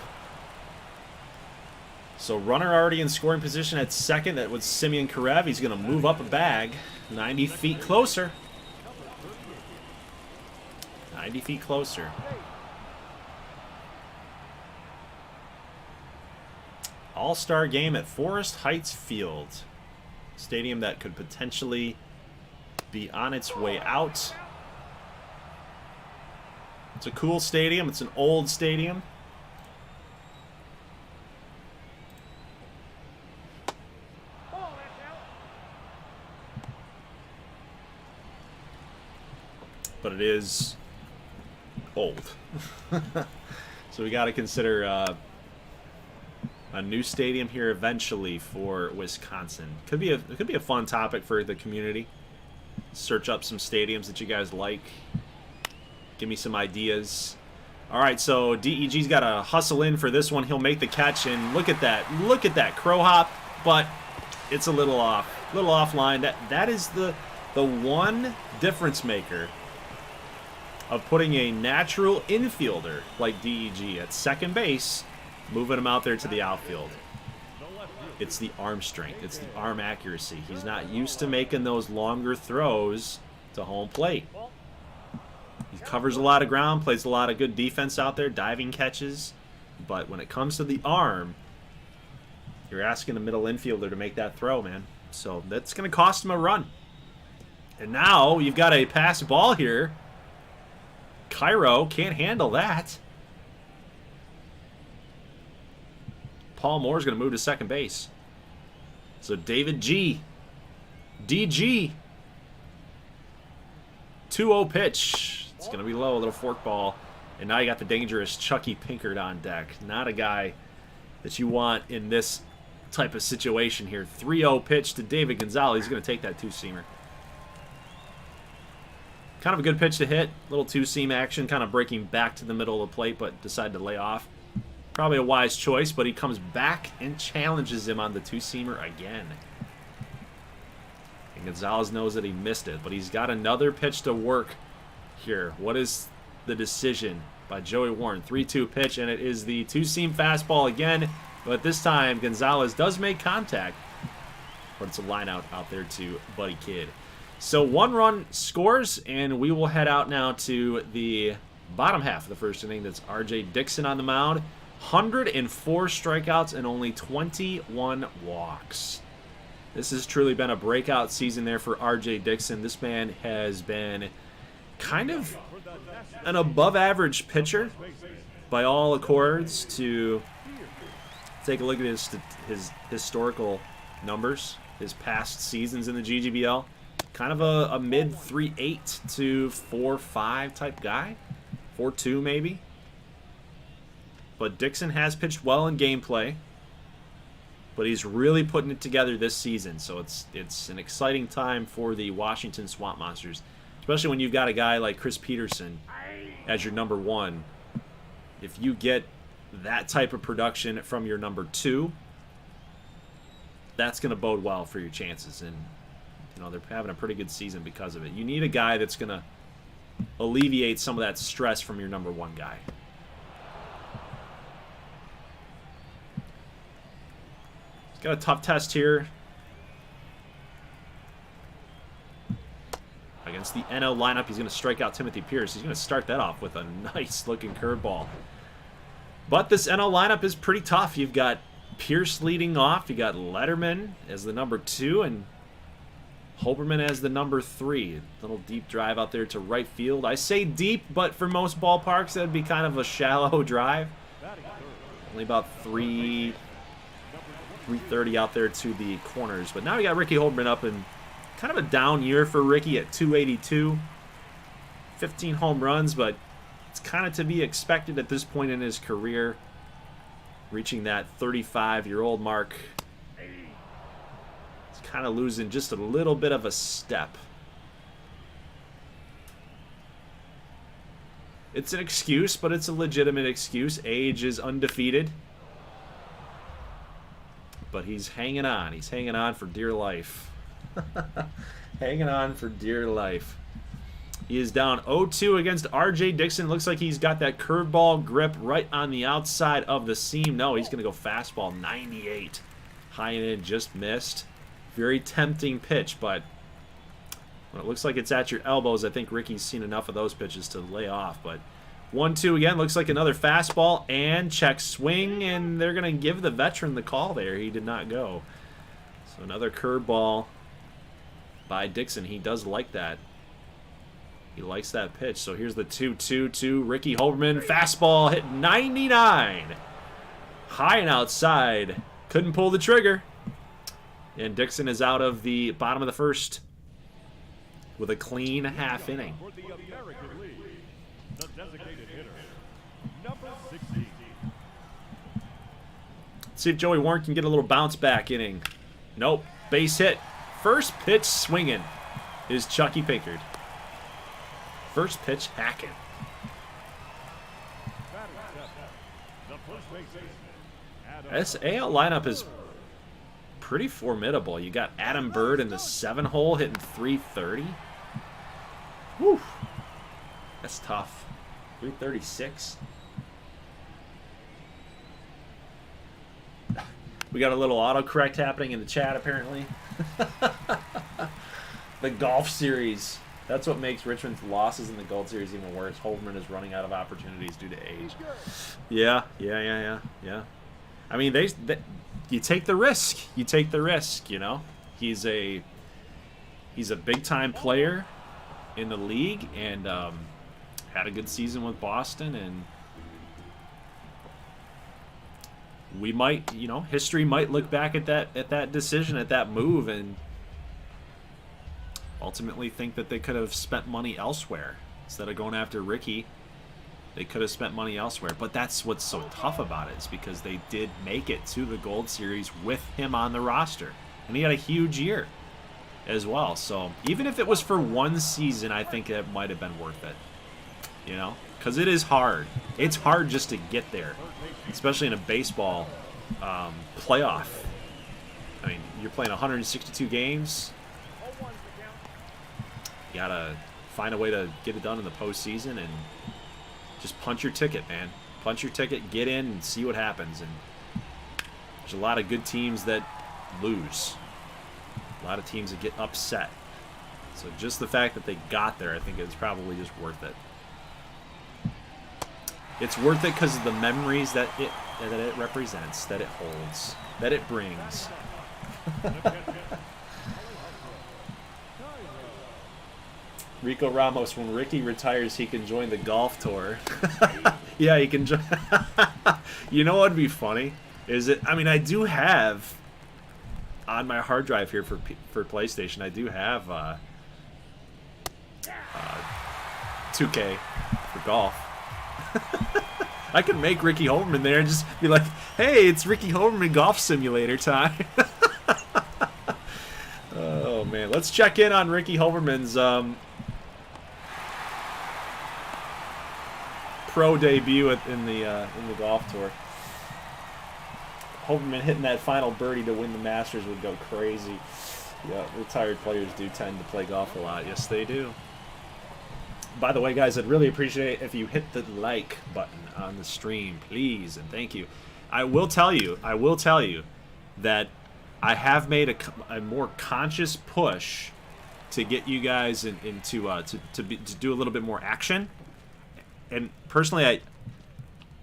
So runner already in scoring position at second. That was Simeon Karev. He's going to move up a bag. 90 feet closer. 90 feet closer. All-Star game at Forest Heights Field. Stadium that could potentially be on its way out. It's a cool stadium. It's an old stadium. But it is old. So we got to consider a new stadium here eventually for Wisconsin. It could be a fun topic for the community. Search up some stadiums that you guys like. Give me some ideas. All right, so DEG's got to hustle in for this one. He'll make the catch, and look at that crow hop, but it's a little offline. That is the one difference maker of putting a natural infielder like DEG at second base, moving him out there to the outfield. It's the arm strength. It's the arm accuracy. He's not used to making those longer throws to home plate. He covers a lot of ground, plays a lot of good defense out there, diving catches. But when it comes to the arm, you're asking a middle infielder to make that throw, man. So that's going to cost him a run. And now you've got a pass ball here. Cairo can't handle that. Paul Moore's going to move to second base. So David G. DG. 2-0 pitch. It's going to be low, a little fork ball. And now you got the dangerous Chucky Pinkard on deck. Not a guy that you want in this type of situation here. 3-0 pitch to David Gonzalez. He's going to take that two-seamer. Kind of a good pitch to hit. Little two-seam action, kind of breaking back to the middle of the plate, but decided to lay off. Probably a wise choice, but he comes back and challenges him on the two-seamer again. And Gonzalez knows that he missed it, but he's got another pitch to work here. What is the decision by Joey Warren? 3-2 pitch, and it is the two-seam fastball again, but this time Gonzalez does make contact, but it's a line out there to Buddy Kidd. So 1 run scores, and we will head out now to the bottom half of the first inning. That's RJ Dixon on the mound. 104 strikeouts and only 21 walks. This has truly been a breakout season there for RJ Dixon. This man has been kind of an above-average pitcher by all accords. To take a look at his historical numbers, his past seasons in the GGBL. Kind of a mid 3.8 to 4.5 type guy. 4.2 maybe. But Dixon has pitched well in gameplay. But he's really putting it together this season. So it's an exciting time for the Washington Swamp Monsters. Especially when you've got a guy like Chris Peterson as your number 1. If you get that type of production from your number 2, that's going to bode well for your chances. And you know, they're having a pretty good season because of it. You need a guy that's going to alleviate some of that stress from your number 1 guy. He's got a tough test here against the NL lineup. He's going to strike out Timothy Pierce. He's going to start that off with a nice-looking curveball. But this NL lineup is pretty tough. You've got Pierce leading off. You got Lederman as the number 2, and Hoberman as the number 3. Little deep drive out there to right field. I say deep, but for most ballparks, that'd be kind of a shallow drive. Only about 330 out there to the corners. But now we got Ricky Hoberman up, and kind of a down year for Ricky at 282. 15 home runs, but it's kind of to be expected at this point in his career. Reaching that 35-year-old mark. Kind of losing just a little bit of a step. It's an excuse, but it's a legitimate excuse. Age is undefeated. But he's hanging on. He's hanging on for dear life. Hanging on for dear life. He is down 0-2 against RJ Dixon. Looks like he's got that curveball grip right on the outside of the seam. No, he's going to go fastball 98. High and in, just missed. Very tempting pitch, but when it looks like it's at your elbows, I think Ricky's seen enough of those pitches to lay off. But 1-2 again. Looks like another fastball and check swing, and they're going to give the veteran the call there. He did not go. So another curveball by Dixon. He does like that. He likes that pitch. So here's the 2-2 to Ricky Hoberman. Fastball hit 99. High and outside. Couldn't pull the trigger. And Dixon is out of the bottom of the first with a clean half inning. Let's see if Joey Warren can get a little bounce back inning. Nope. Base hit. First pitch swinging is Chucky Pinkard. First pitch hacking. This AL lineup is pretty formidable. You got Adam Bird in the 7 hole hitting 330. Whew. That's tough. 336. We got a little autocorrect happening in the chat, apparently. The golf series. That's what makes Richmond's losses in the Gold Series even worse. Holman is running out of opportunities due to age. Yeah. I mean, you take the risk. You take the risk, you know. He's a big-time player in the league and had a good season with Boston, and we might, you know, history might look back at that decision, at that move, and ultimately think that they could have spent money elsewhere instead of going after Ricky. They could have spent money elsewhere, but that's what's so tough about it, is because they did make it to the Gold Series with him on the roster, and he had a huge year as well. So even if it was for one season, I think it might have been worth it, you know, because it is hard. It's hard just to get there, especially in a baseball playoff. I mean, you're playing 162 games. You gotta find a way to get it done in the postseason and just punch your ticket, man. Punch your ticket, get in, and see what happens. And there's a lot of good teams that lose. A lot of teams that get upset. So just the fact that they got there, I think it's probably just worth it. It's worth it because of the memories that it represents, that it holds, that it brings. Rico Ramos, when Ricky retires, he can join the golf tour. Yeah, he can join. You know what would be funny? Is it? I mean, I do have on my hard drive here for PlayStation. I do have 2K for golf. I could make Ricky Holman there and just be like, "Hey, it's Ricky Holman Golf Simulator time." Oh man, let's check in on Ricky Holman's pro debut in the golf tour. Holman hitting that final birdie to win the Masters would go crazy. Yeah, retired players do tend to play golf a lot. Yes, they do. By the way, guys, I'd really appreciate it if you hit the like button on the stream, please, and thank you. I will tell you that I have made a more conscious push to get you guys to do a little bit more action. And personally,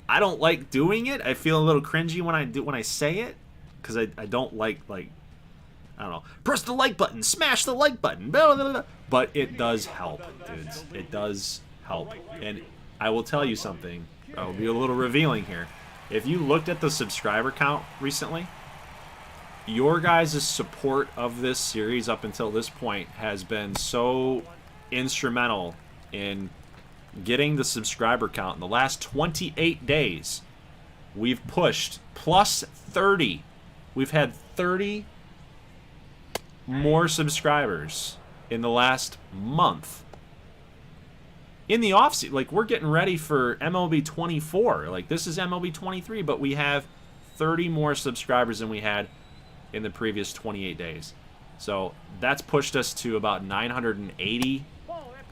I don't like doing it. I feel a little cringy when I say it, because I don't like I don't know, press the like button, smash the like button, blah, blah, blah. But it does help, dudes. It does help. And I will tell you something. I'll be a little revealing here. If you looked at the subscriber count recently, your guys' support of this series up until this point has been so instrumental in getting the subscriber count. In the last 28 days, we've pushed plus 30. We've had 30 more subscribers in the last month. In the offseason, like, we're getting ready for MLB 24. Like, this is MLB 23, but we have 30 more subscribers than we had in the previous 28 days. So that's pushed us to about 980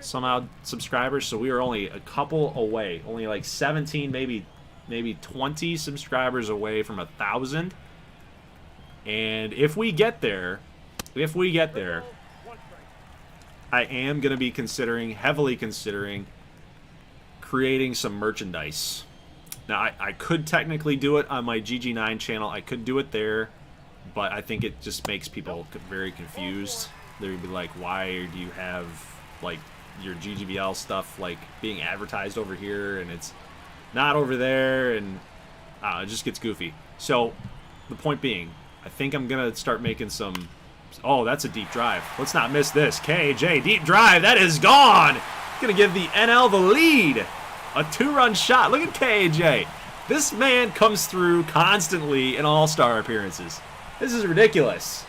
somehow subscribers. So we are only a couple away, only like 17, maybe 20 subscribers away from 1,000. And if we get there, I am going to be heavily considering creating some merchandise. Now, I could technically do it on my GG9 channel. I could do it there, but I think it just makes people very confused. They'd be like, why do you have, like, your GGBL stuff, like, being advertised over here and it's not over there? And it just gets goofy. So the point being, I think I'm going to start making some... Oh, that's a deep drive. Let's not miss this. KJ, deep drive. That is gone. Going to give the NL the lead. A 2-run shot. Look at KJ. This man comes through constantly in all-star appearances. This is ridiculous.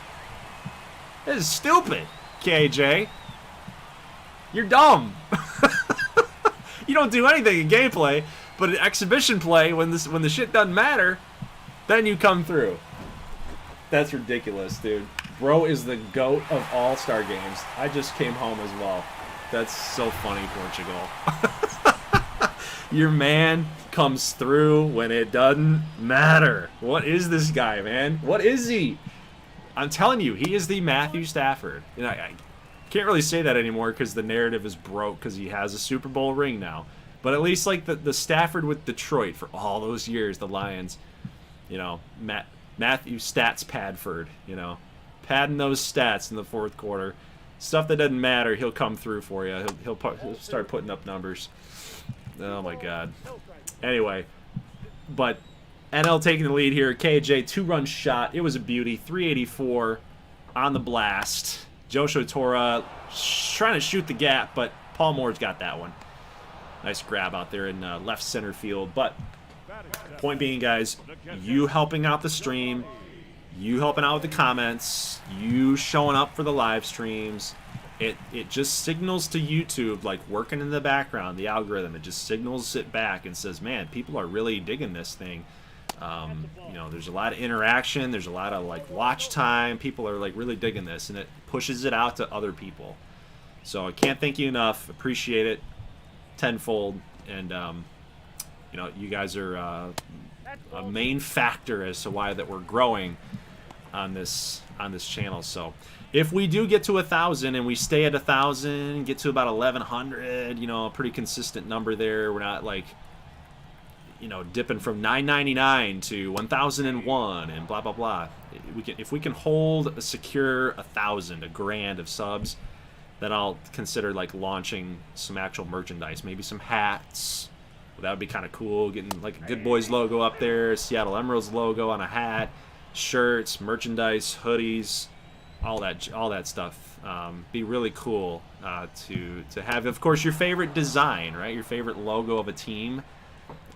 This is stupid, KJ. You're dumb. You don't do anything in gameplay, but in exhibition play, when the shit doesn't matter, then you come through. That's ridiculous, dude. Bro is the GOAT of all-star games. I just came home as well. That's so funny, Portugal. Your man comes through when it doesn't matter. What is this guy, man? What is he? I'm telling you, he is the Matthew Stafford. And I can't really say that anymore because the narrative is broke because he has a Super Bowl ring now. But at least like the Stafford with Detroit for all those years, the Lions, you know, Matthew Stats Padford, you know, padding those stats in the fourth quarter. Stuff that doesn't matter, he'll come through for you. He'll start putting up numbers. Oh my God. Anyway, but NL taking the lead here. KJ 2-run shot. It was a beauty. 384 on the blast. Joshua Tora trying to shoot the gap, but Paul Moore's got that one. Nice grab out there in left center field. But point being, guys, you helping out the stream, you helping out with the comments, you showing up for the live streams, it just signals to YouTube, like working in the background, the algorithm, it just signals it back and says, man, people are really digging this thing. You know, there's a lot of interaction, there's a lot of like watch time, people are like really digging this, and it pushes it out to other people. So I can't thank you enough, appreciate it tenfold, and you know, you guys are a main factor as to why that we're growing on this channel. So if we do get to 1,000 and we stay at 1,000, get to about 1,100, you know, a pretty consistent number there. We're not like, you know, dipping from 999 to 1,001 and blah blah blah. If we can hold a secure 1,000, a grand of subs, then I'll consider like launching some actual merchandise, maybe some hats. That would be kind of cool, getting like a Good Boys logo up there, Seattle Emeralds logo on a hat, shirts, merchandise, hoodies, all that stuff. Be really cool to have, of course, your favorite design, right? Your favorite logo of a team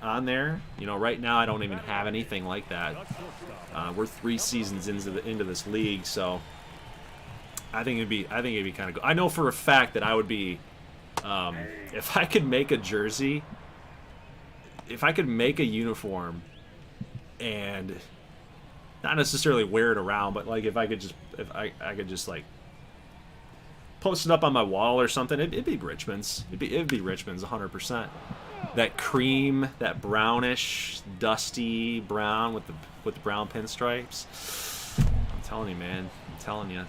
on there. You know, right now I don't even have anything like that. We're 3 seasons into this league, so I think it'd be kind of cool. I know for a fact that I would be, if I could make a jersey. If I could make a uniform and not necessarily wear it around, but like if I could just like post it up on my wall or something, it'd be Richmond's. It'd be Richmond's 100%. That cream, that brownish, dusty brown with the brown pinstripes. I'm telling you, man. I'm telling you.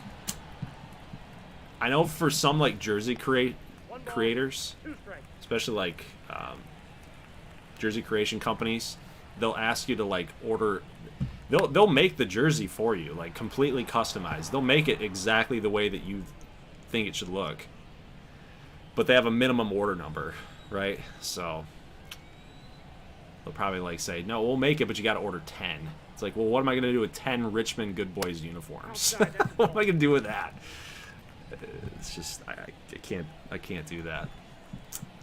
I know for some like jersey creators, especially like jersey creation companies, they'll ask you to like order, they'll make the jersey for you, like completely customized. They'll make it exactly the way that you think it should look, but they have a minimum order number, right? So they'll probably like say, no, we'll make it, but you got to order 10. It's like, well, what am I going to do with 10 Richmond Good Boys uniforms? What am I going to do with that? It's just I can't do that.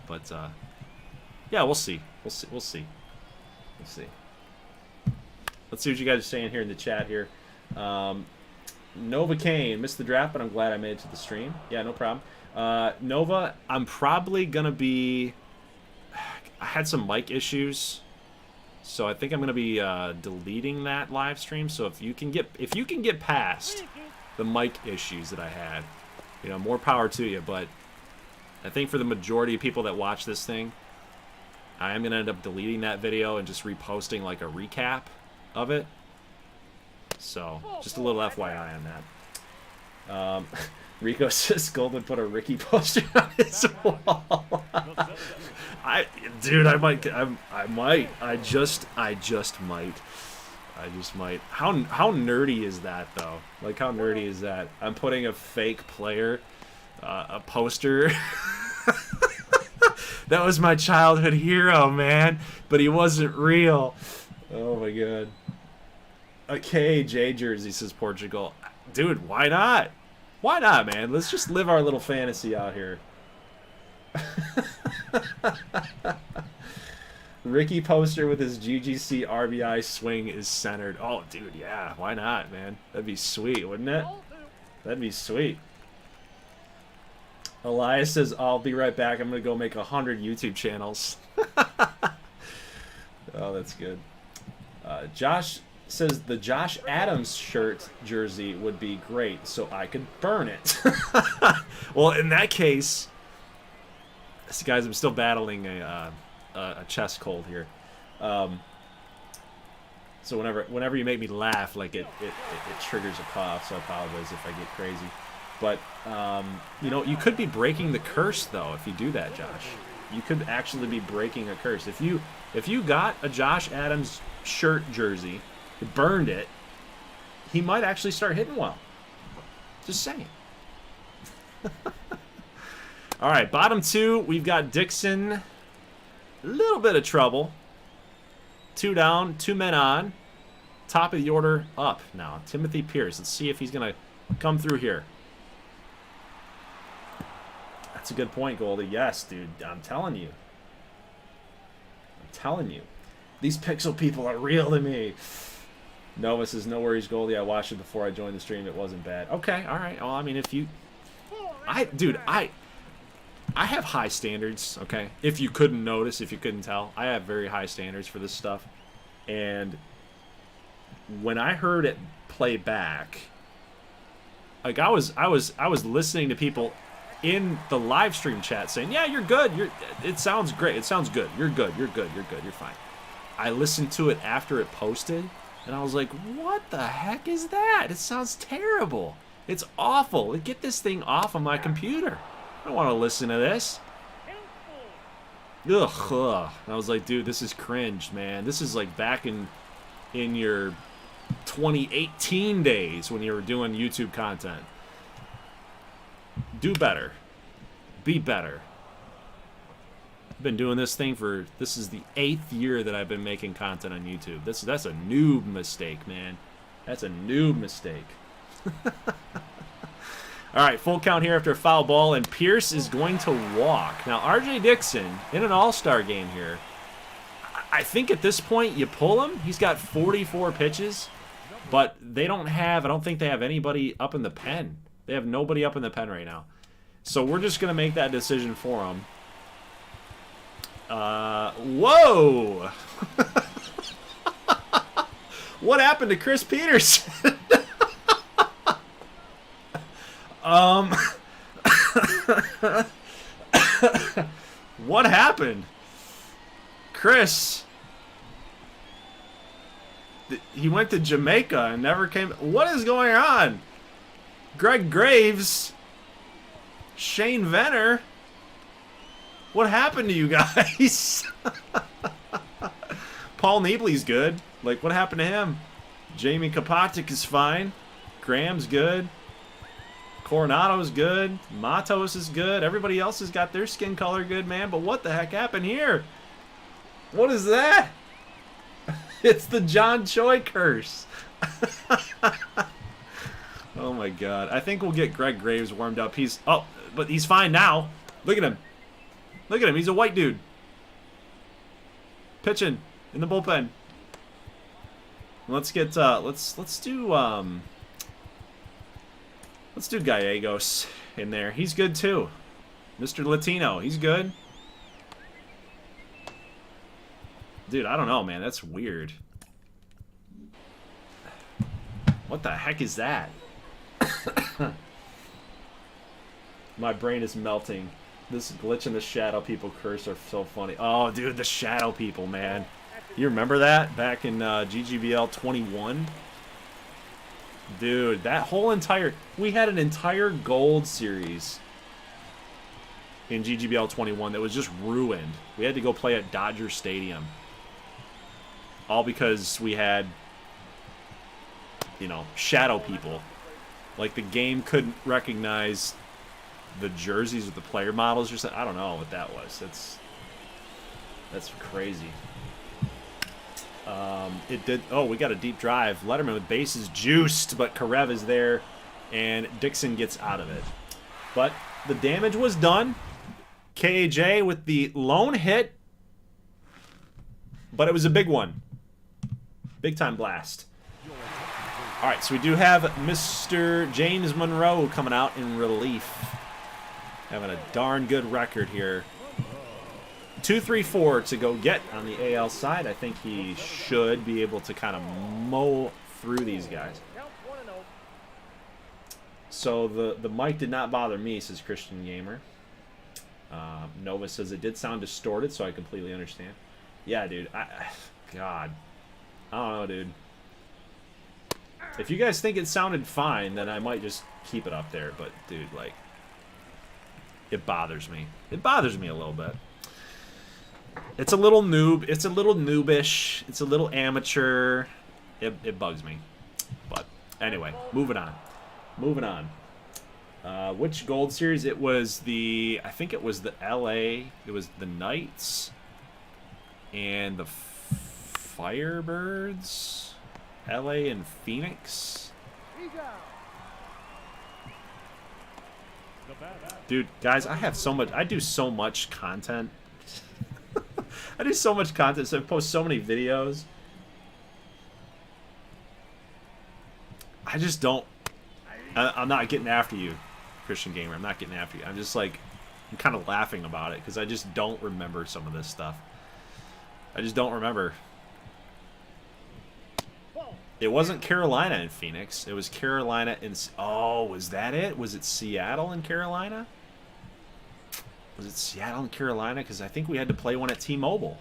But yeah, we'll see. We'll see. Let's see what you guys are saying here in the chat here. Nova Kane, missed the draft, but I'm glad I made it to the stream. Yeah, no problem. Nova, I'm probably gonna be. I had some mic issues, so I think I'm gonna be deleting that live stream. So if you can get past the mic issues that I had, you know, more power to you. But I think for the majority of people that watch this thing, I am going to end up deleting that video and just reposting like a recap of it. So, just a little FYI on that. Rico says Goldman put a Ricky poster on his wall. I just might. How nerdy is that though? Like, how nerdy is that? I'm putting a fake player, a poster. That was my childhood hero, man. But he wasn't real. Oh my god. A KJ jersey, says Portugal. Dude, why not? Why not, man? Let's just live our little fantasy out here. Ricky poster with his GGC RBI swing is centered. Oh, dude, yeah. Why not, man? That'd be sweet, wouldn't it? That'd be sweet. Elias says, I'll be right back. I'm going to go make 100 YouTube channels. Oh, that's good. Josh says the Josh Adams shirt jersey would be great, so I could burn it. Well, in that case, Guys, I'm still battling a chest cold here. So whenever you make me laugh, like it triggers a cough. So I apologize if I get crazy. But you know, you could be breaking the curse though if you do that, Josh. You could actually be breaking a curse if you got a Josh Adams shirt jersey, burned it. He might actually start hitting well. Just saying. All right, bottom two, we've got Dixon. A little bit of trouble. 2 down, 2 men on. Top of the order up now. Timothy Pierce. Let's see if he's going to come through here. That's a good point, Goldie. Yes, dude. I'm telling you. I'm telling you. These pixel people are real to me. Nova says, no worries, Goldie. I watched it before I joined the stream. It wasn't bad. Okay, all right. Well, I mean, if you... Dude, I have high standards, okay? If you couldn't notice, if you couldn't tell, I have very high standards for this stuff. And when I heard it play back, like I was listening to people in the live stream chat saying, "Yeah, you're good. It sounds great. It sounds good. You're good. You're good. You're good. You're fine." I listened to it after it posted, and I was like, "What the heck is that? It sounds terrible. It's awful. Get this thing off of my computer. I don't want to listen to this." Ugh. I was like, dude, this is cringe, man. This is like back in your 2018 days when you were doing YouTube content. Do better. Be better. I've been doing this thing this is the 8th year that I've been making content on YouTube. That's a noob mistake, man. That's a noob mistake. All right, full count here after a foul ball, and Pierce is going to walk. Now, R.J. Dixon, in an all-star game here, I think at this point you pull him. He's got 44 pitches, but I don't think they have anybody up in the pen. They have nobody up in the pen right now. So we're just going to make that decision for him. Whoa! What happened to Chris Peterson? What happened? Chris, he went to Jamaica and never came. What is going on? Greg Graves, Shane Venner, what happened to you guys? Paul Neebly's good. Like, what happened to him? Jamie Kapatic is fine. Graham's good. Coronado's good. Matos is good. Everybody else has got their skin color good, man. But what the heck happened here? What is that? It's the John Choi curse. Oh, my God. I think we'll get Greg Graves warmed up. But he's fine now. Look at him. Look at him. He's a white dude. Pitching in the bullpen. Let's get, let's do Gallegos in there. He's good, too. Mr. Latino, he's good. Dude, I don't know, man. That's weird. What the heck is that? My brain is melting. This glitch in the shadow people curse are so funny. Oh, dude, the shadow people, man. You remember that back in GGBL 21? Dude, that whole entire... We had an entire gold series in GGBL 21 that was just ruined. We had to go play at Dodger Stadium. All because we had, you know, shadow people. Like, the game couldn't recognize the jerseys with the player models or something. I don't know what that was. That's crazy. It did. Oh, we got a deep drive. Lederman with bases juiced, but Karev is there, and Dixon gets out of it. But the damage was done. KJ with the lone hit, but it was a big one. Big time blast. All right, so we do have Mr. James Monroe coming out in relief. Having a darn good record here. 2-3-4 to go get on the AL side. I think he should be able to kind of mow through these guys. So the mic did not bother me, says Christian Gamer. Nova says it did sound distorted, so I completely understand. Yeah, dude. God. I don't know, dude. If you guys think it sounded fine, then I might just keep it up there. But, dude, like, it bothers me. It bothers me a little bit. It's a little noob. It's a little noobish. It's a little amateur. It bugs me. But, anyway, moving on. Moving on. Which Gold Series? It was the... I think it was the LA. It was the Knights. And the Firebirds. LA and Phoenix. Dude, guys, I have so much. I do so much content. I do so much content, so I post so many videos. I just don't. I'm not getting after you, Christian Gamer. I'm not getting after you. I'm just like, I'm kind of laughing about it because I just don't remember some of this stuff. I just don't remember. It wasn't Carolina and Phoenix. It was Carolina and... Oh, was that it? Was it Seattle and Carolina? Was it Seattle and Carolina? Because I think we had to play one at T-Mobile.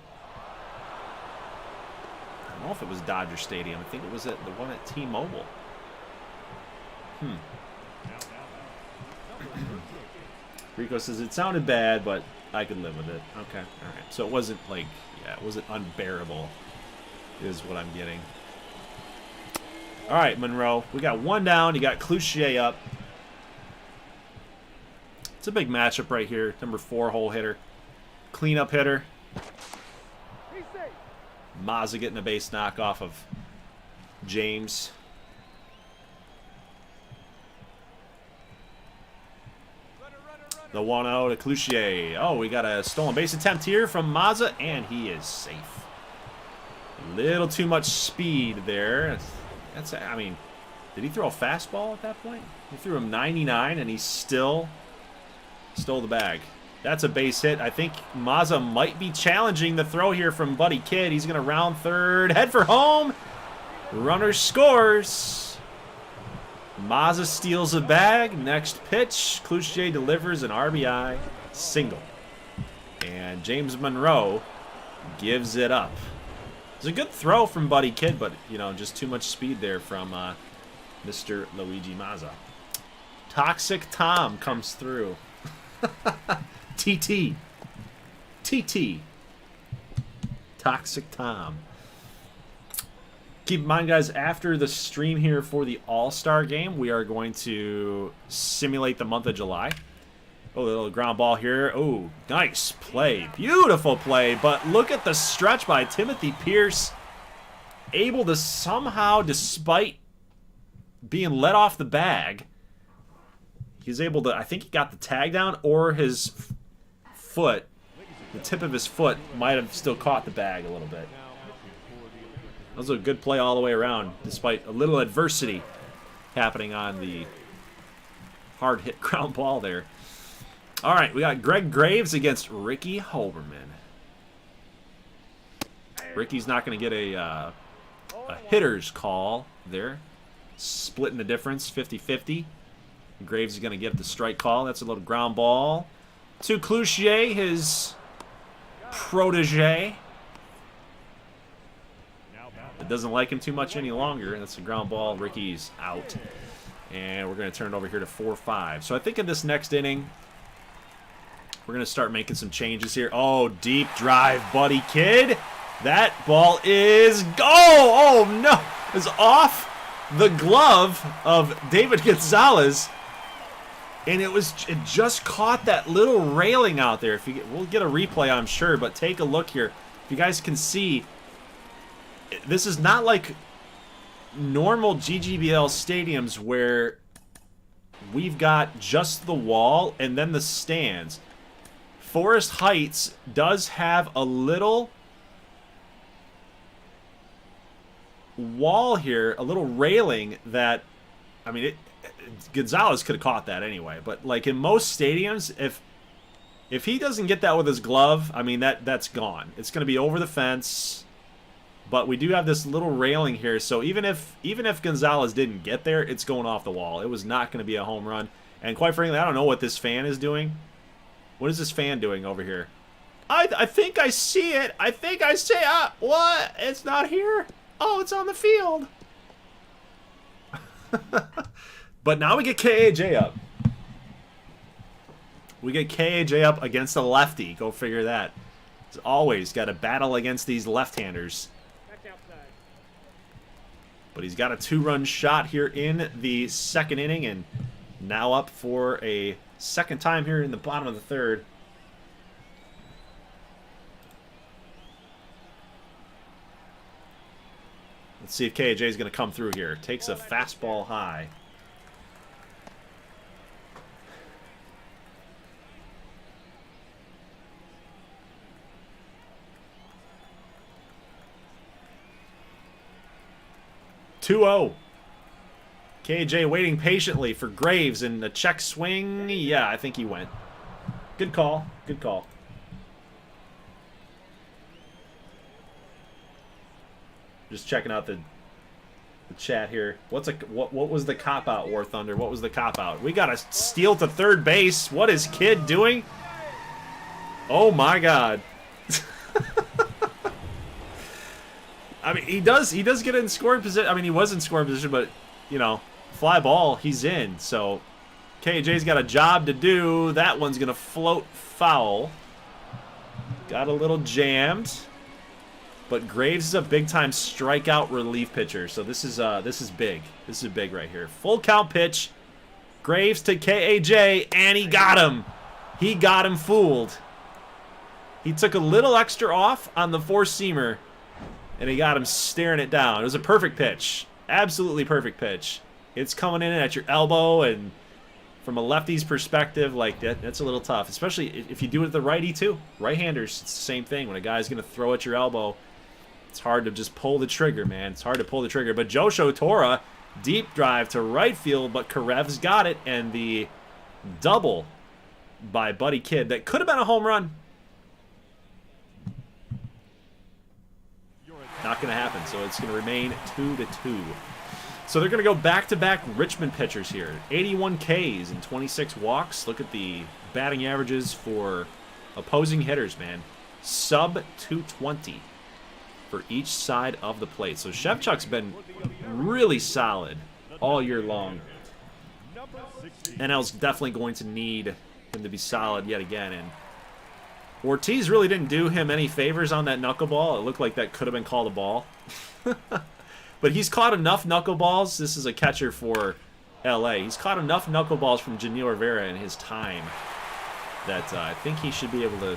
I don't know if it was Dodger Stadium. I think it was at the one at T-Mobile. Rico says it sounded bad, but I could live with it. Okay, all right. So it wasn't like... Yeah, it wasn't unbearable is what I'm getting. All right, Monroe. We got one down. You got Cloutier up. It's a big matchup right here. Number 4 hole hitter. Cleanup hitter. Mazza getting a base knock off of James. The 1-0 to Cloutier. Oh, we got a stolen base attempt here from Mazza, and he is safe. A little too much speed there. That's, I mean, did he throw a fastball at that point? He threw him 99, and he still stole the bag. That's a base hit. I think Mazza might be challenging the throw here from Buddy Kidd. He's going to round third, head for home. Runner scores. Mazza steals a bag. Next pitch, Cloutier delivers an RBI single. And James Monroe gives it up. It's a good throw from Buddy Kidd, but, you know, just too much speed there from Mr. Luigi Mazza. Toxic Tom comes through. TT. TT. Toxic Tom. Keep in mind, guys, after the stream here for the All-Star game, we are going to simulate the month of July. Oh, a little ground ball here. Oh, nice play. Beautiful play. But look at the stretch by Timothy Pierce. Able to somehow, despite being let off the bag, he's able to, I think he got the tag down, or his foot, the tip of his foot might have still caught the bag a little bit. That was a good play all the way around, despite a little adversity happening on the hard hit ground ball there. All right, we got Greg Graves against Ricky Holberman. Ricky's not going to get a hitter's call there. Splitting the difference, 50-50. Graves is going to get the strike call. That's a little ground ball to Cloutier, his protege. It doesn't like him too much any longer. That's a ground ball. Ricky's out. And we're going to turn it over here to 4-5. So I think in this next inning, we're going to start making some changes here. Oh, deep drive, Buddy Kidd. That ball is go. Oh, no. It's off the glove of David Gonzalez. And it just caught that little railing out there. We'll get a replay, I'm sure, but take a look here. If you guys can see, this is not like normal GGBL stadiums where we've got just the wall and then the stands. Forest Heights does have a little wall here, a little railing that, I mean, Gonzalez could have caught that anyway. But like in most stadiums, if he doesn't get that with his glove, I mean that's gone. It's going to be over the fence. But we do have this little railing here, so even if Gonzalez didn't get there, it's going off the wall. It was not going to be a home run. And quite frankly, I don't know what this fan is doing. What is this fan doing over here? I think I see it. I think I see it. What? It's not here. Oh, it's on the field. But now we get KAJ up. We get KAJ up against a lefty. Go figure that. It's always got to battle against these left-handers. But he's got a 2-run shot here in the second inning, and now up for a second time here in the bottom of the third. Let's see if KAJ is going to come through here. Takes a fastball high. (2-0). KJ waiting patiently for Graves and a check swing. Yeah, I think he went. Good call. Good call. Just checking out the chat here. What was the cop out, War Thunder? What was the cop out? We got a steal to third base. What is Kid doing? Oh my God. I mean, he does get in scoring position. I mean, he was in scoring position, but you know, fly ball, he's in. So KJ's got a job to do. That one's gonna float foul. Got a little jammed. But Graves is a big-time strikeout relief pitcher, so this is big. This is big right here. Full count pitch. Graves to KAJ, and he got him. He got him fooled. He took a little extra off on the four-seamer, and he got him staring it down. It was a perfect pitch. Absolutely perfect pitch. It's coming in at your elbow, and from a lefty's perspective, like that's a little tough, especially if you do it with the righty too. Right-handers, it's the same thing. When a guy's going to throw at your elbow, it's hard to just pull the trigger, man. It's hard to pull the trigger. But Josho Tora, deep drive to right field, but Karev's got it, and the double by Buddy Kidd that could have been a home run. Not going to happen, so it's going to remain 2-2. So they're going to go back-to-back Richmond pitchers here. 81 Ks and 26 walks. Look at the batting averages for opposing hitters, man. Sub 220 for each side of the plate. So Shevchuk's been really solid all year long. NL's definitely going to need him to be solid yet again. And Ortiz really didn't do him any favors on that knuckleball. It looked like that could have been called a ball. But he's caught enough knuckleballs. This is a catcher for LA. He's caught enough knuckleballs from Janil Rivera in his time that I think he should be able to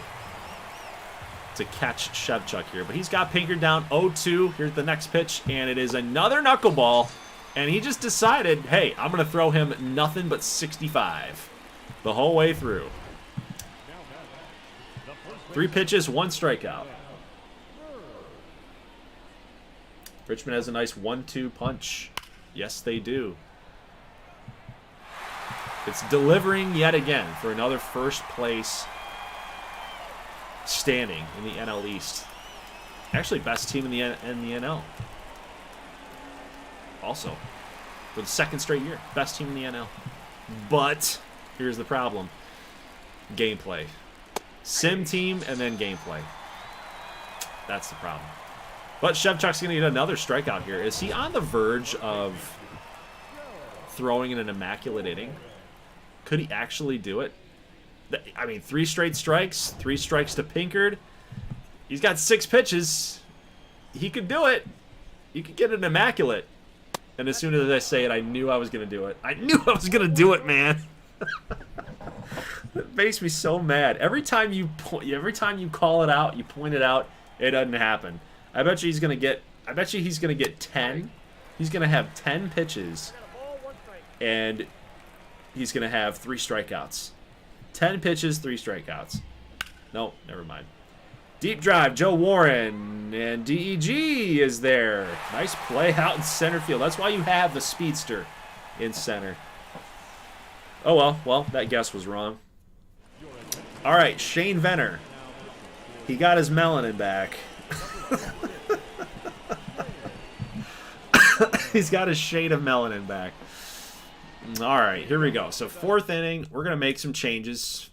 catch Shevchuk here. But he's got Pinker down 0-2. Here's the next pitch, and it is another knuckleball. And he just decided, hey, I'm going to throw him nothing but 65 the whole way through. 3 pitches, 1 strikeout. Richmond has a nice 1-2 punch. Yes, they do. It's delivering yet again for another first place standing in the NL East. Actually, best team in the NL. Also, for the second straight year, best team in the NL. But here's the problem: gameplay. Sim team and then gameplay. That's the problem. But Shevchuk's going to get another strikeout here. Is he on the verge of throwing in an immaculate inning? Could he actually do it? I mean, 3 straight strikes, 3 strikes to Pinkard. He's got 6 pitches. He could do it. He could get an immaculate. And as soon as I say it, I knew I was going to do it. I knew I was going to do it, man. It makes me so mad. Every time you call it out, you point it out, it doesn't happen. I bet you he's going to get 10. He's going to have 10 pitches, and he's going to have 3 strikeouts. 10 pitches, 3 strikeouts. No, never mind. Deep drive, Joe Warren, and DEG is there. Nice play out in center field. That's why you have the speedster in center. Oh, well, that guess was wrong. All right, Shane Venner. He got his melanin back. He's got his shade of melanin back. All right, here we go. So 4th inning, we're going to make some changes.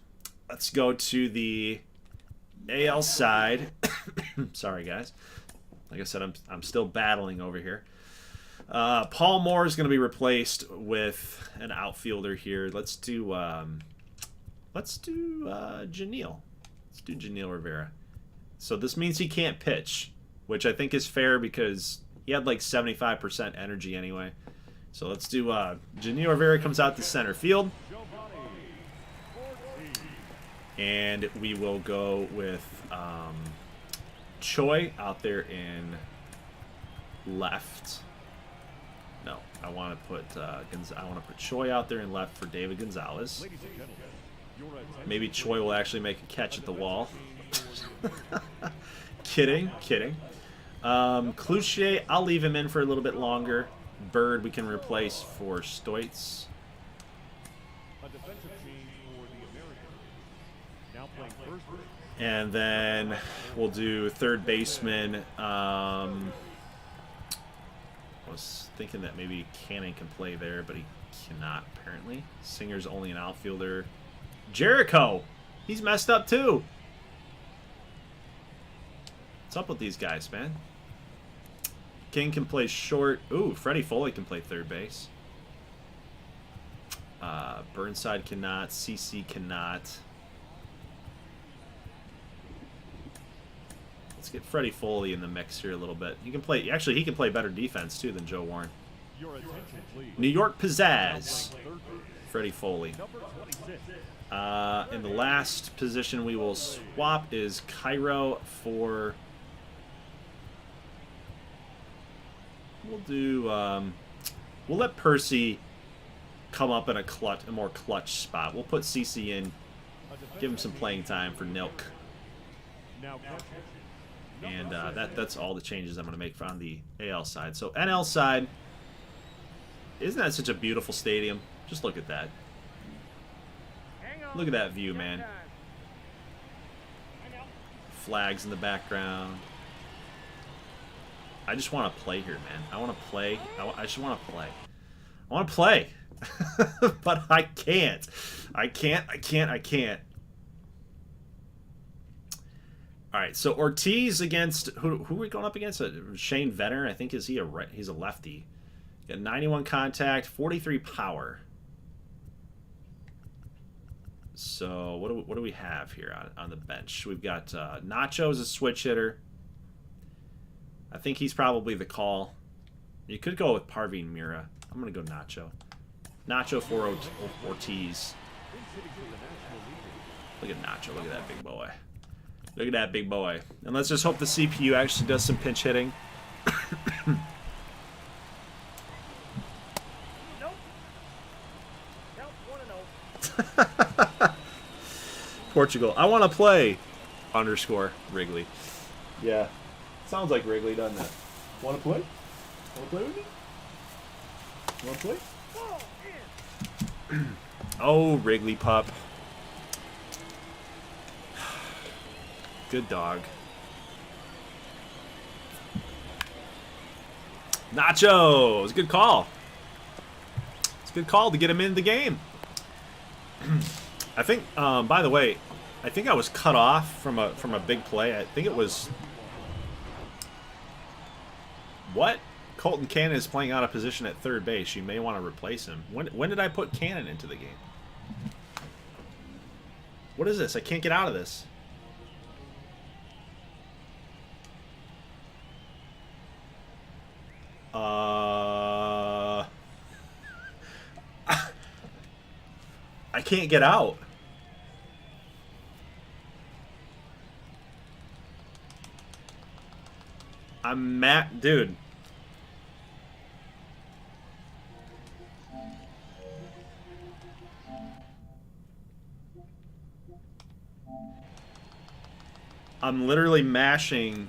let's go to the AL side. Sorry, guys. Like I said, I'm still battling over here. Paul Moore is going to be replaced with an outfielder here. Let's do Janelle. Let's do Janelle Rivera. So this means he can't pitch, which I think is fair because he had like 75% energy anyway. So let's do Janelle Rivera comes out to center field. And we will go with Choi out there in left. No, I want to put Choi out there in left for David Gonzalez. Maybe Choi will actually make a catch at the wall. Kidding. Cloutier, I'll leave him in for a little bit longer. Bird we can replace for Stoitz. And then we'll do third baseman. I was thinking that maybe Cannon can play there, but he cannot apparently. Singer's only an outfielder. Jericho! He's messed up too. What's up with these guys, man? King can play short. Ooh, Freddie Foley can play third base. Burnside cannot. CC cannot. Let's get Freddie Foley in the mix here a little bit. He can play. Actually, he can play better defense too than Joe Warren. New York Pizzazz. Freddie Foley. In the last position we will swap is Cairo for. We'll do. We'll let Percy come up in a more clutch spot. We'll put CC in. Give him some playing time for Nilk. And that's all the changes I'm going to make on the AL side. So NL side, isn't that such a beautiful stadium? Just look at that. Look at that view, man. Flags in the background. I just want to play here, man. I want to play. I just want to play. I want to play. But I can't. I can't. All right, so Ortiz against who are we going up against? Shane Venner, I think he's a lefty. Got 91 contact, 43 power. So what do we have here on the bench? We've got Nacho as a switch hitter. I think he's probably the call. You could go with Parveen Mira. I'm gonna go Nacho. Nacho for Ortiz. Look at Nacho. Look at that big boy. Look at that big boy. And let's just hope the CPU actually does some pinch hitting. Portugal. I want to play _ Wrigley. Yeah. Sounds like Wrigley, doesn't it? Want to play? Want to play with me? Want to play? Oh, Wrigley pup. Good dog. Nacho! It's a good call. It's a good call to get him in the game. I think, by the way, I think I was cut off from a big play. I think it was... What? Colton Cannon is playing out of position at third base. You may want to replace him. When did I put Cannon into the game? What is this? I can't get out of this. I can't get out. I'm mad, dude. I'm literally mashing.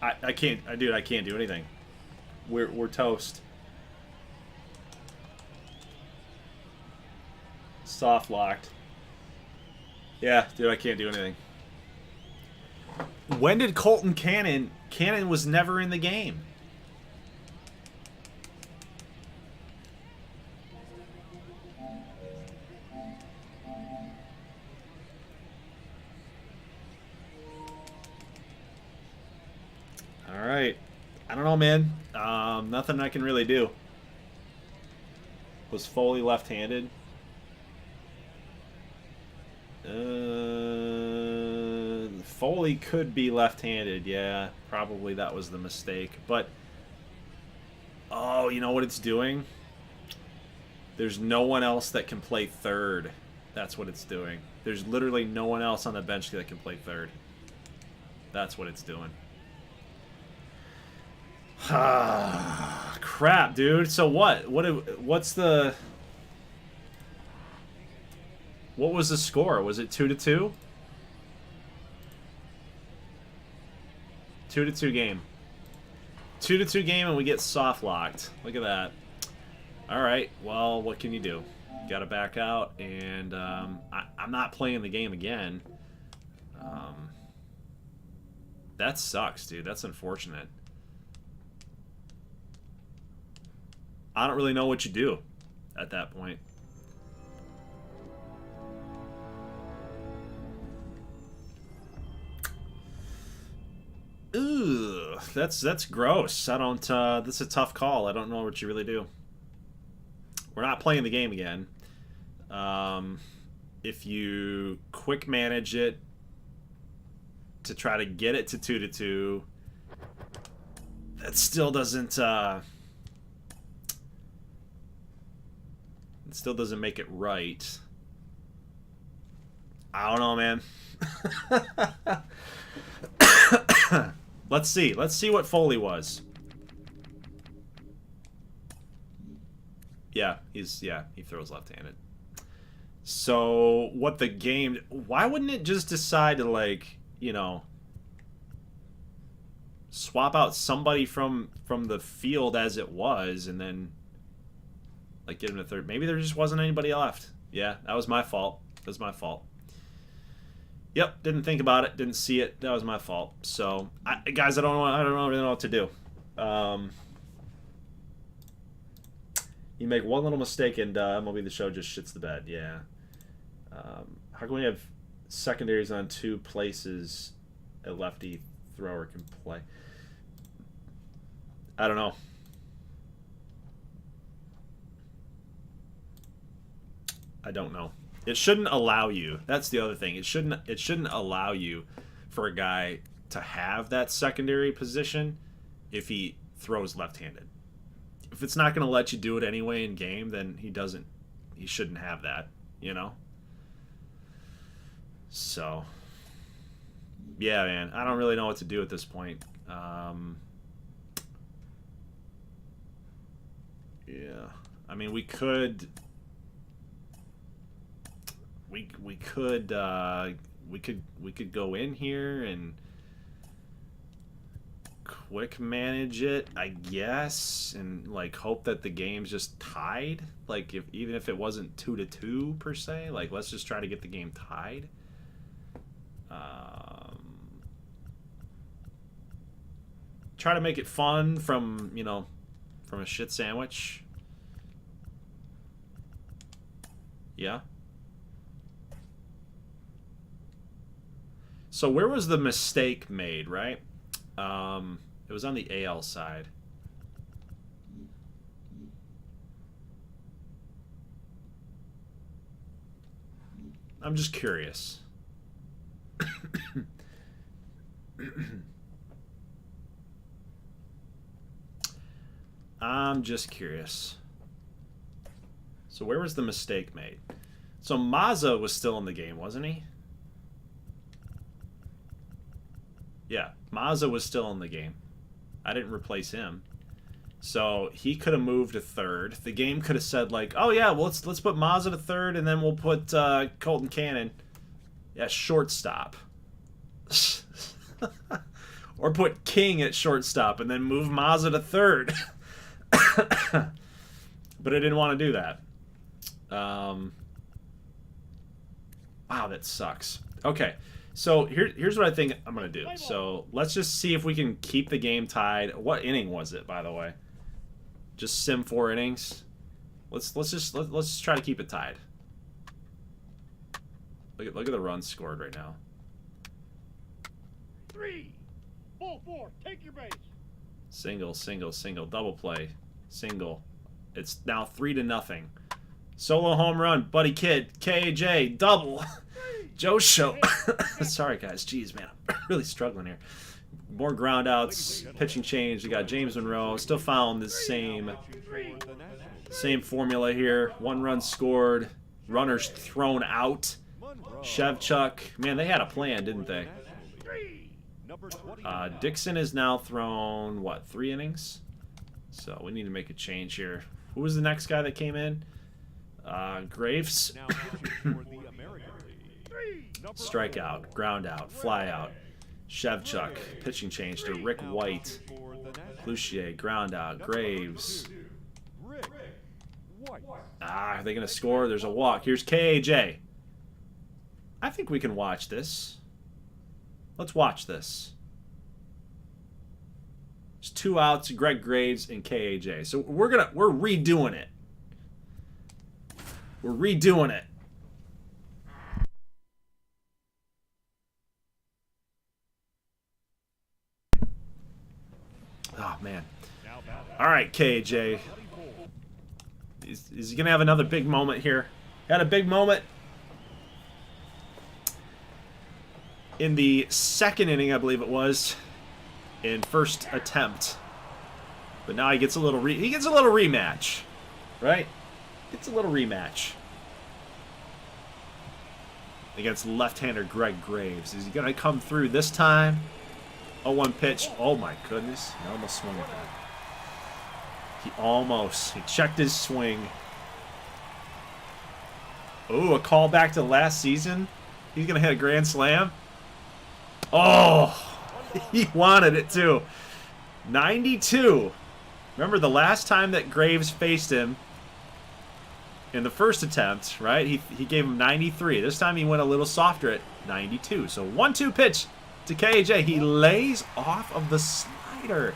I can't, dude. I can't do anything. We're toast. Soft locked. Yeah, dude. I can't do anything. When did Colton Cannon? Cannon was never in the game. All right. I don't know, man. Nothing I can really do. Was Foley left-handed? Foley could be left-handed. Yeah, probably that was the mistake. But, oh, you know what it's doing? There's no one else that can play third. That's what it's doing. There's literally no one else on the bench that can play third. That's what it's doing. Crap, dude. So what? What's the... What was the score? Was it 2-2? 2-2 game. 2-2 game and we get soft locked. Look at that. Alright, well, what can you do? Gotta back out, and I'm not playing the game again. That sucks, dude. That's unfortunate. I don't really know what you do at that point. Ugh, that's gross. I don't. That's a tough call. I don't know what you really do. We're not playing the game again. If you quick manage it to try to get it to 2-2, that still doesn't. It still doesn't make it right. I don't know, man. Let's see. Let's see what Foley was. Yeah, he throws left-handed. So, what the game... Why wouldn't it just decide to, like, you know, swap out somebody from the field as it was, and then, like, get him to third? Maybe there just wasn't anybody left. Yeah, that was my fault. That was my fault. Yep, didn't think about it, didn't see it. That was my fault. So, guys, I don't really know what to do. You make one little mistake and MLB The Show just shits the bed. Yeah. How can we have secondaries on two places a lefty thrower can play? I don't know. I don't know. It shouldn't allow you. That's the other thing. It shouldn't allow you for a guy to have that secondary position if he throws left-handed. If it's not going to let you do it anyway in game, then he shouldn't have that, you know? So, yeah, man, I don't really know what to do at this point. Yeah, I mean, we could go in here and quick manage it, I guess, and like hope that the game's just tied. Like, even if it wasn't 2-2 per se, like let's just try to get the game tied. Try to make it fun from a shit sandwich. Yeah. So where was the mistake made, right? It was on the AL side. I'm just curious. I'm just curious. So where was the mistake made? So Mazza was still in the game, wasn't he? Yeah, Mazza was still in the game. I didn't replace him. So he could have moved to third. The game could have said like, oh yeah, well let's put Mazza to third and then we'll put Colton Cannon at shortstop. Or put King at shortstop and then move Mazza to third. But I didn't want to do that. Wow, that sucks. Okay. So here's what I think I'm going to do. So let's just see if we can keep the game tied. What inning was it, by the way? Just sim 4 innings. Let's just try to keep it tied. Look at the runs scored right now. 3, Ball 4, take your base. Single, single, single, double play, single. It's now 3-0. Solo home run, Buddy Kid, KJ, double. Joe Show. Sorry, guys. Jeez, man. I'm really struggling here. More ground outs, pitching change. We got James Monroe. Still found the same formula here. 1 run scored. Runners thrown out. Shevchuk. Man, they had a plan, didn't they? Dixon is now thrown, what, 3 innings? So we need to make a change here. Who was the next guy that came in? Graves. Strikeout, ground out, fly out. Shevchuk, pitching change to Rick White. Cloutier, ground out. Graves. Are they going to score? There's a walk. Here's KAJ. I think we can watch this. Let's watch this. There's 2 outs, Greg Graves and KAJ. So we're redoing it. We're redoing it. Oh, man. All right, KJ. Is he going to have another big moment here? Had a big moment in the 2nd inning, I believe it was, in first attempt. But now he gets a little rematch, right? Gets a little rematch against left-hander Greg Graves. Is he going to come through this time? 0-1 pitch. Oh, my goodness. He almost swung at that. He checked his swing. Oh, a call back to last season. He's going to hit a grand slam. Oh, he wanted it too. 92. Remember the last time that Graves faced him in the first attempt, right? He gave him 93. This time he went a little softer at 92. So 1-2 pitch to KJ. He lays off of the slider.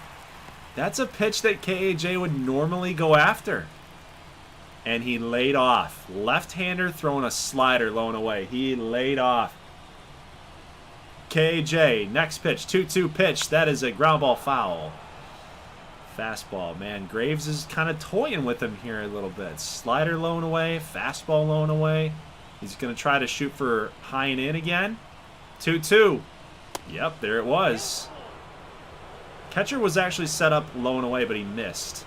That's a pitch that KJ would normally go after. And he laid off. Left-hander throwing a slider low and away. He laid off. KJ, next pitch, 2-2 pitch. That is a ground ball foul. Fastball, man. Graves is kind of toying with him here a little bit. Slider low and away, fastball low and away. He's going to try to shoot for high and in again. 2-2. Yep, there it was. Catcher was actually set up low and away, but he missed.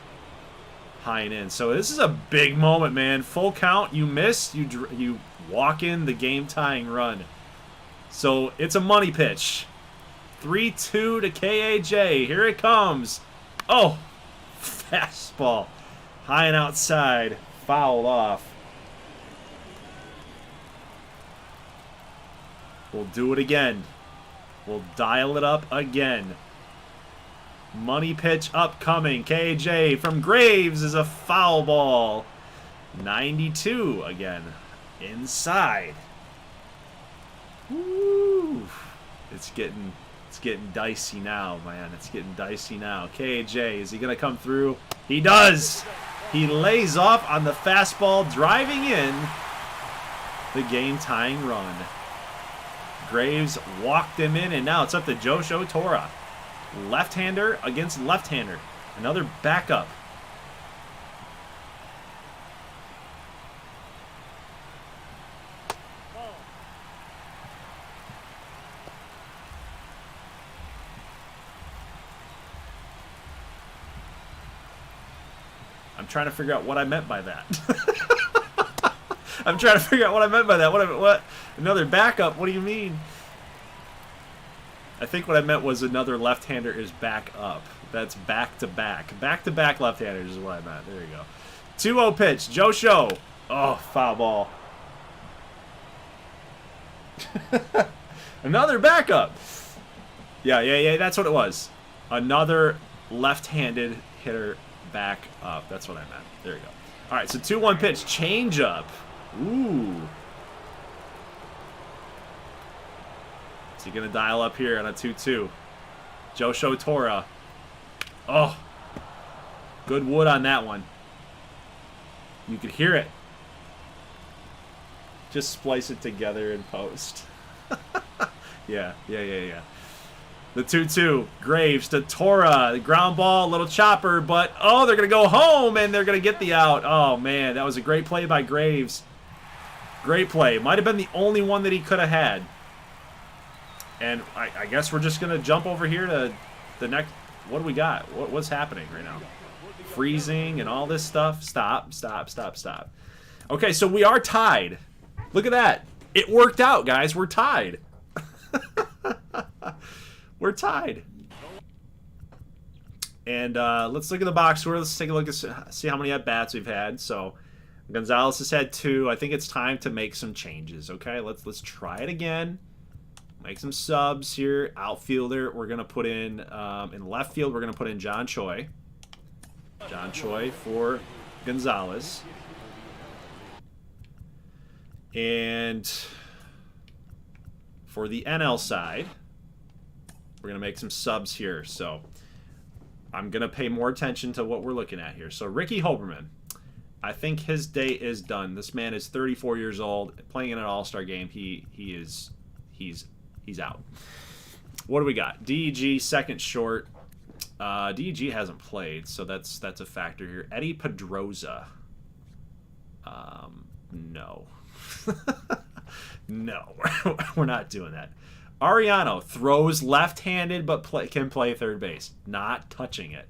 High and in. So this is a big moment, man. Full count, you miss, you walk in the game-tying run. So it's a money pitch. 3-2 to KAJ. Here it comes. Oh, fastball. High and outside. Fouled off. We'll do it again. We'll dial it up again. Money pitch upcoming. KJ from Graves is a foul ball. 92 again. Inside. Woo. It's getting dicey now, man. It's getting dicey now. KJ, is he going to come through? He does. He lays off on the fastball, driving in the game-tying run. Graves walked him in, and now it's up to Josho Tora. Left-hander against left-hander. Another backup. I'm trying to figure out what I meant by that. I'm trying to figure out what I meant by that. What? Another backup? What do you mean? I think what I meant was another left-hander is back up. That's back-to-back. Back-to-back left-handers is what I meant. There you go. 2-0 pitch. Joe Show. Oh, foul ball. Another backup. Yeah. That's what it was. Another left-handed hitter back up. That's what I meant. There you go. All right, so 2-1 pitch. Change up. Ooh. Is he going to dial up here on a 2-2? Josho Tora. Oh. Good wood on that one. You could hear it. Just splice it together in post. Yeah. The 2-2. Graves to Tora. Ground ball, little chopper, but oh, they're going to go home and they're going to get the out. Oh, man, that was a great play by Graves. Great play. Might have been the only one that he could have had. And I guess we're just going to jump over here to the next. What do we got? What's happening right now? Freezing and all this stuff. Stop. Okay, so we are tied. Look at that. It worked out, guys. We're tied. We're tied. And let's look at the box score. Let's take a look at see how many at-bats we've had. So Gonzalez has had 2. I think it's time to make some changes. Okay, let's try it again. Make some subs here. Outfielder, we're gonna put in left field. We're gonna put in John Choi. John Choi for Gonzalez. And for the NL side, we're going to make some subs here. So I'm going to pay more attention to what we're looking at here. So Ricky Hoberman, I think his day is done. This man is 34 years old, playing in an All-Star game. He's out. What do we got? DEG, second short. DEG hasn't played, so that's a factor here. Eddie Pedroza. No. No, we're not doing that. Ariano throws left-handed but can play third base. Not touching it.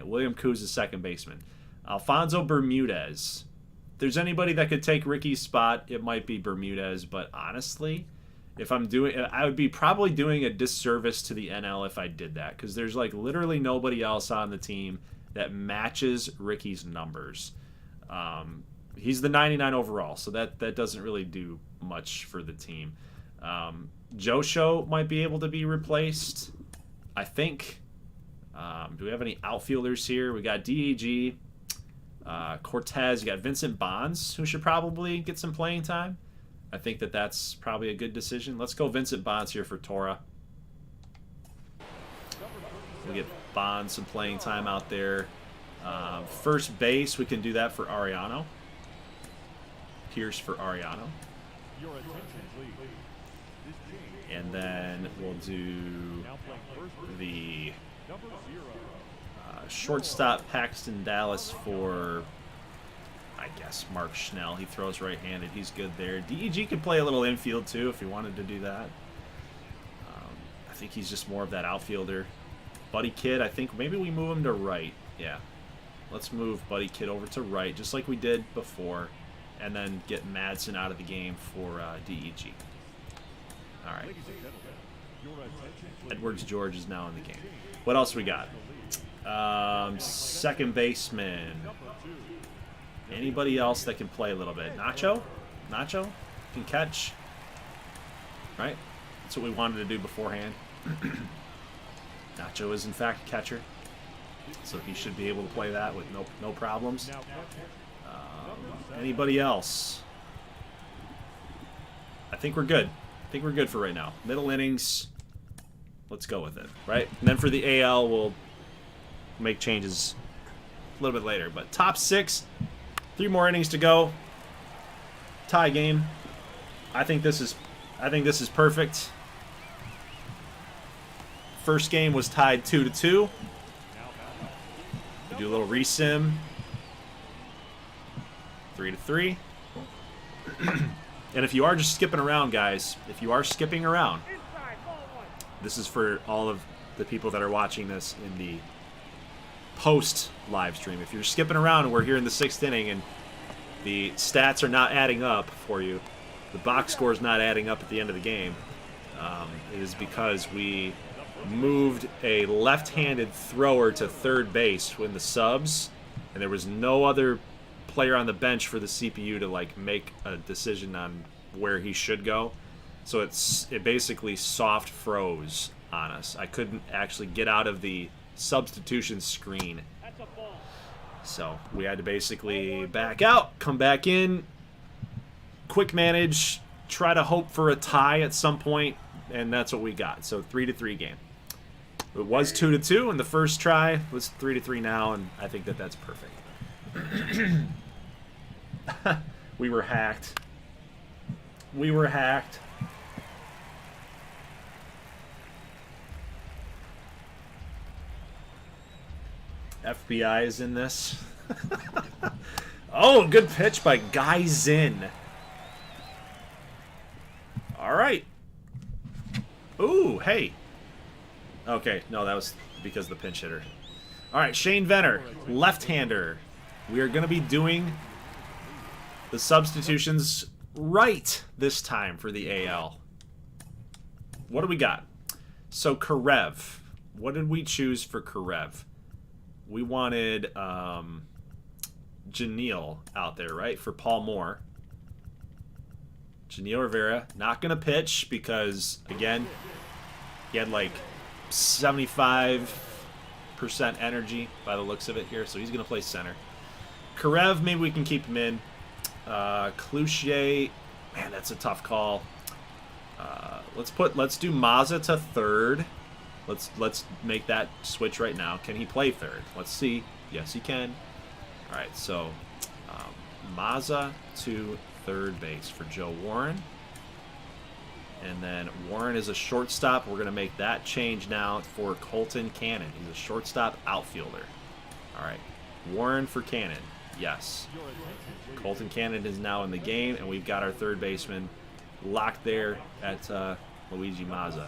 William Kuz is second baseman. Alfonso Bermudez. If there's anybody that could take Ricky's spot, it might be Bermudez, but honestly, if I would be probably doing a disservice to the NL if I did that, because there's like literally nobody else on the team that matches Ricky's numbers. He's the 99 overall, so that doesn't really do much for the team. Josho might be able to be replaced, I think. Do we have any outfielders here? We got DEG, Cortez. You got Vincent Bonds, who should probably get some playing time. I think that's probably a good decision. Let's go Vincent Bonds here for Tora. We'll get Bonds some playing time out there. First base, we can do that for Ariano. Pierce for Ariano. And then we'll do the shortstop Paxton Dallas for, I guess, Mark Schnell. He throws right-handed. He's good there. DEG could play a little infield, too, if he wanted to do that. I think he's just more of that outfielder. Buddy Kidd, I think maybe we move him to right. Yeah. Let's move Buddy Kidd over to right, just like we did before, and then get Madsen out of the game for DEG. All right. Edwards George is now in the game. What else we got? Second baseman. Anybody else that can play a little bit? Nacho can catch. Right? That's what we wanted to do beforehand. Nacho is in fact a catcher, so he should be able to play that with no problems. Anybody else? I think we're good. For right now. Middle innings. Let's go with it, right? And then for the AL, we'll make changes a little bit later. But top 6, 3 more innings to go. Tie game. I think this is perfect. First game was tied 2-2. We'll do a little resim. 3-3. And if you are just skipping around, guys, if you are skipping around, this is for all of the people that are watching this in the post live stream. If you're skipping around and we're here in the 6th inning and the stats are not adding up for you, the box score is not adding up at the end of the game, it is because we moved a left-handed thrower to third base when the subs, and there was no other player on the bench for the CPU to like make a decision on where he should go. So it basically soft froze on us. I couldn't actually get out of the substitution screen. So we had to basically back out, come back in, quick manage, try to hope for a tie at some point, and that's what we got. So 3-3 game. It was 2-2 in the first try. It was 3-3 now, and I think that's perfect. We were hacked. FBI is in this. Oh, good pitch by Guy Zinn. All right. Ooh, hey. Okay, no, that was because of the pinch hitter. All right, Shane Venner, left-hander. We are going to be doing the substitutions right this time for the AL. What do we got? So, Karev. What did we choose for Karev? We wanted Janelle out there, right, for Paul Moore. Janelle Rivera, not going to pitch because, again, he had like 75% energy by the looks of it here, so he's going to play center. Karev, maybe we can keep him in. Cloutier, man, that's a tough call. Let's do Mazza to third. Let's make that switch right now. Can he play third? Let's see. Yes, he can. All right, so Mazza to third base for Joe Warren. And then Warren is a shortstop. We're going to make that change now for Colton Cannon. He's a shortstop outfielder. All right, Warren for Cannon. Yes. Colton Cannon is now in the game, and we've got our third baseman locked there at Luigi Mazza.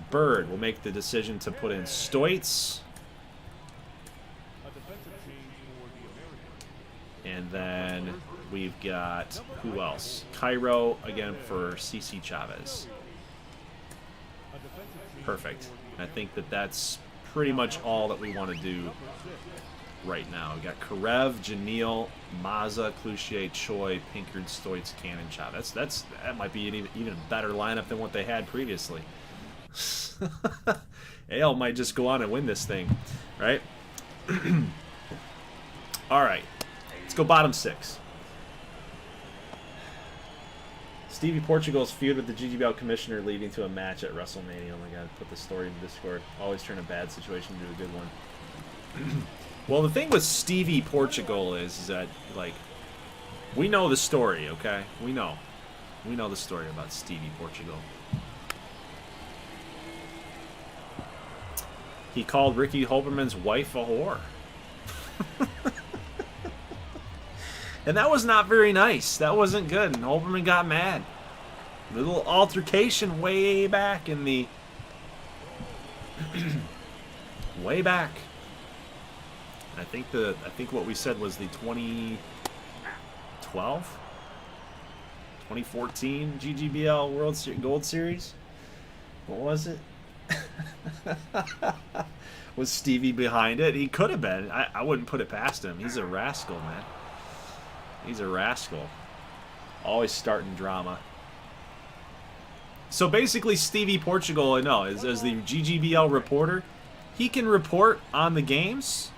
Bird will make the decision to put in Stoitz. And then we've got, who else? Cairo again for CC Chavez. Perfect. I think that's pretty much all that we want to do right now. We got Karev, Janelle, Mazza, Cloutier, Choi, Pinkard, Stoitz, Cannon, Chavez. That might be an even better lineup than what they had previously. AL might just go on and win this thing, right? All right, let's go bottom six. Stevie Portugal's feud with the GGBL commissioner leading to a match at WrestleMania. Oh my God, put the story in Discord. Always turn a bad situation into a good one. Well, the thing with Stevie Portugal is that, like, we know the story, okay? We know the story about Stevie Portugal. He called Ricky Holberman's wife a whore. And that was not very nice. That wasn't good, and Holberman got mad. Little altercation way back in the... way back. I think what we said was the 2012, 2014 GGBL Gold Series. What was it? Was Stevie behind it? He could have been. I wouldn't put it past him. He's a rascal, man. He's a rascal. Always starting drama. So basically, Stevie Portugal, no, as the GGBL reporter, he can report on the games.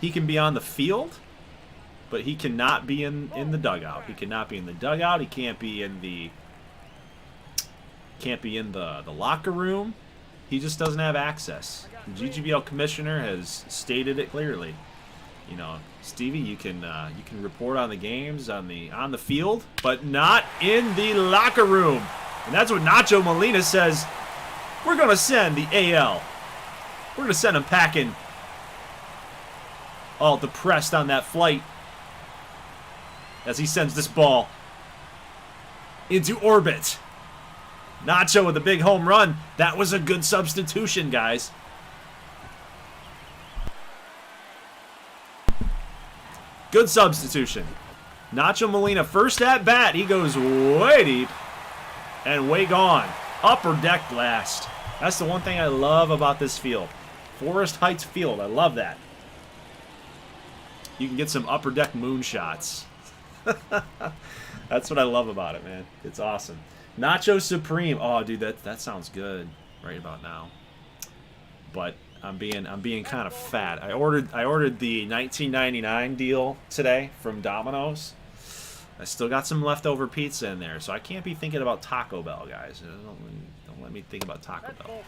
He can be on the field, but he cannot be in the dugout. He cannot be in the dugout. He can't be in the locker room. He just doesn't have access. The GGBL commissioner has stated it clearly. You know, Stevie, you can report on the games on the field, but not in the locker room. And that's what Nacho Molina says. We're gonna send the AL. We're gonna send him packing. All depressed on that flight as he sends this ball into orbit. Nacho with a big home run. That was a good substitution, guys. Good substitution. Nacho Molina, first at bat, he goes way deep and way gone. Upper deck blast. That's the one thing I love about this field. Forest Heights Field, I love that. You can get some upper deck moonshots. That's what I love about it, man. It's awesome. Nacho Supreme. Oh, dude, that sounds good right about now. But I'm being kind of fat. I ordered the $19.99 deal today from Domino's. I still got some leftover pizza in there, so I can't be thinking about Taco Bell, guys. Don't let me think about Taco Bell.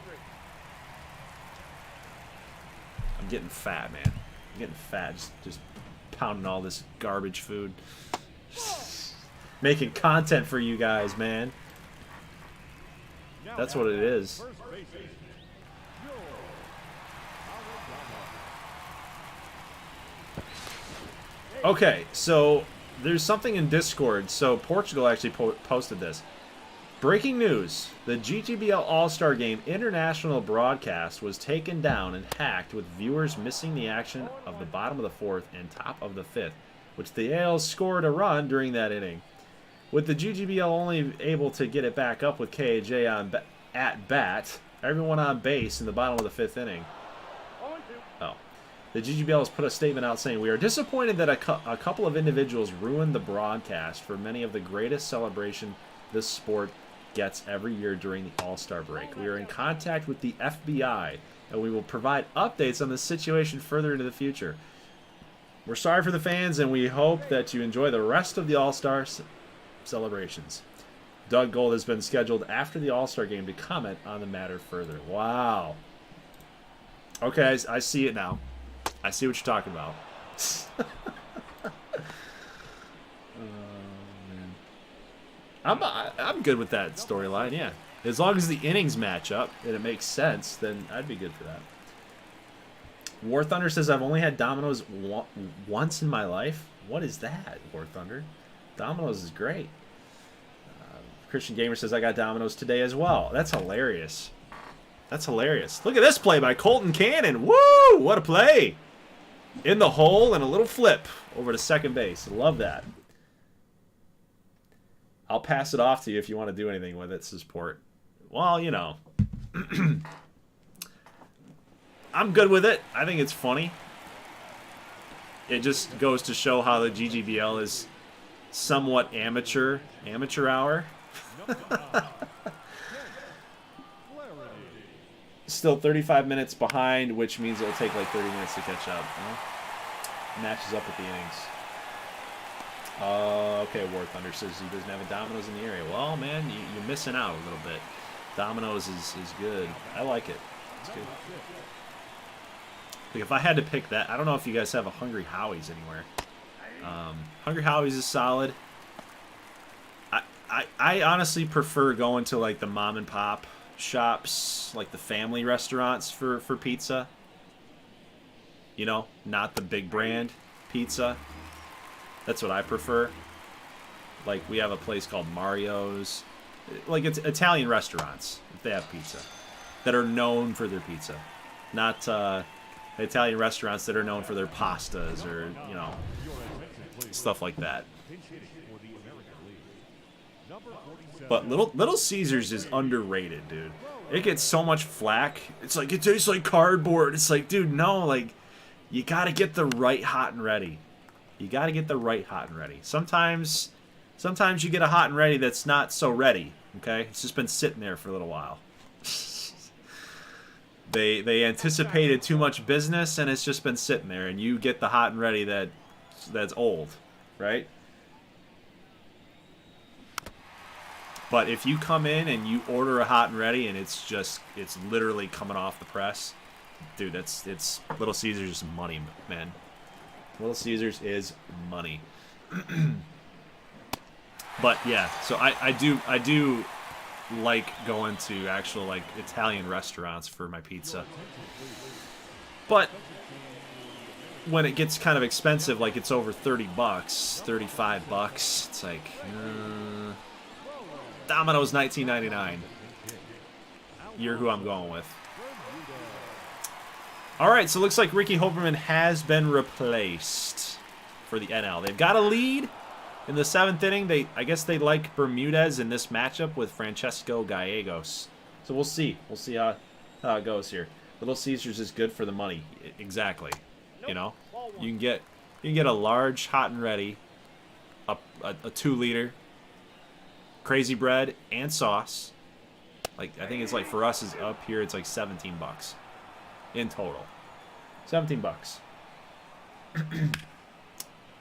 I'm getting fat, man. I'm getting fat. Just pounding all this garbage food. Making content for you guys, man. That's what it is. Okay, so there's something in Discord. So Portugal actually posted this. Breaking news. The GGBL All-Star Game international broadcast was taken down and hacked with viewers missing the action of the bottom of the fourth and top of the fifth, which the ALs scored a run during that inning. With the GGBL only able to get it back up with KJ at bat, everyone on base in the bottom of the fifth inning. Oh. The GGBL has put a statement out saying, "We are disappointed that a couple of individuals ruined the broadcast for many of the greatest celebration this sport gets every year during the All-Star break. We are in contact with the FBI, and we will provide updates on the situation further into the future. We're sorry for the fans, and we hope that you enjoy the rest of the All-Star celebrations." Doug Gold has been scheduled after the All-Star game to comment on the matter further. Wow. Okay, I see it now. I see what you're talking about. I'm good with that storyline, yeah. As long as the innings match up and it makes sense, then I'd be good for that. War Thunder says, "I've only had Domino's once in my life." What is that, War Thunder? Domino's is great. Christian Gamer says, "I got Domino's today as well." That's hilarious. That's hilarious. Look at this play by Colton Cannon. Woo! What a play. In the hole and a little flip over to second base. Love that. I'll pass it off to you if you want to do anything with it, says Port. Well, you know. I'm good with it. I think it's funny. It just goes to show how the GGBL is somewhat amateur hour. Still 35 minutes behind, which means it'll take like 30 minutes to catch up. Matches up with the innings. Okay, War Thunder says he doesn't have a Domino's in the area. Well, man, you're missing out a little bit. Domino's is good. I like it. It's good. Like if I had to pick that, I don't know if you guys have a Hungry Howie's anywhere. Hungry Howie's is solid. I honestly prefer going to like the mom and pop shops, like the family restaurants for pizza. You know, not the big brand pizza. That's what I prefer. Like we have a place called Mario's. Like it's Italian restaurants if they have pizza that are known for their pizza, not Italian restaurants that are known for their pastas or you know stuff like that. But Little Caesars is underrated, dude. It gets so much flack. It's like it tastes like cardboard. It's like, dude, no, like you gotta get the right hot and ready. You gotta get the right hot and ready. Sometimes you get a hot and ready that's not so ready. Okay, it's just been sitting there for a little while. They anticipated too much business and it's just been sitting there, and you get the hot and ready that's old, right? But if you come in and you order a hot and ready and it's literally coming off the press, dude, it's Little Caesars is money, man. Little Caesars is money. But yeah, so I do like going to actual like Italian restaurants for my pizza. But when it gets kind of expensive, like it's over $30, $35, it's like Domino's $19.99. You're who I'm going with. All right, so it looks like Ricky Hoberman has been replaced for the NL. They've got a lead in the 7th inning. I guess they like Bermudez in this matchup with Francesco Gallegos. So we'll see. We'll see how it goes here. Little Caesars is good for the money. Exactly. You know, you can get a large hot and ready, a 2-liter, crazy bread and sauce. Like I think it's like for us is up here. It's like $17 in total. $17.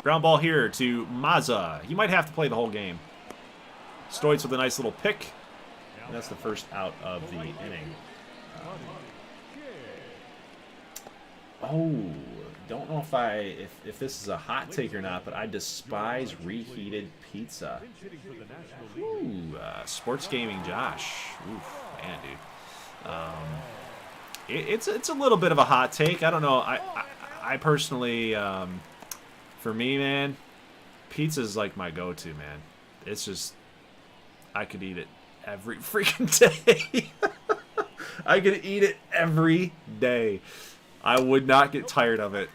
Ground ball here to Mazza. He might have to play the whole game. Stoitz with a nice little pick. And that's the first out of the inning. Don't know if this is a hot take or not, but I despise reheated pizza. Ooh, sports gaming Josh. Oof, man, dude. It's a little bit of a hot take. I don't know. I personally For me, man, pizza's like my go-to, man. It's just, I could eat it every freaking day. I could eat it every day. I would not get tired of it.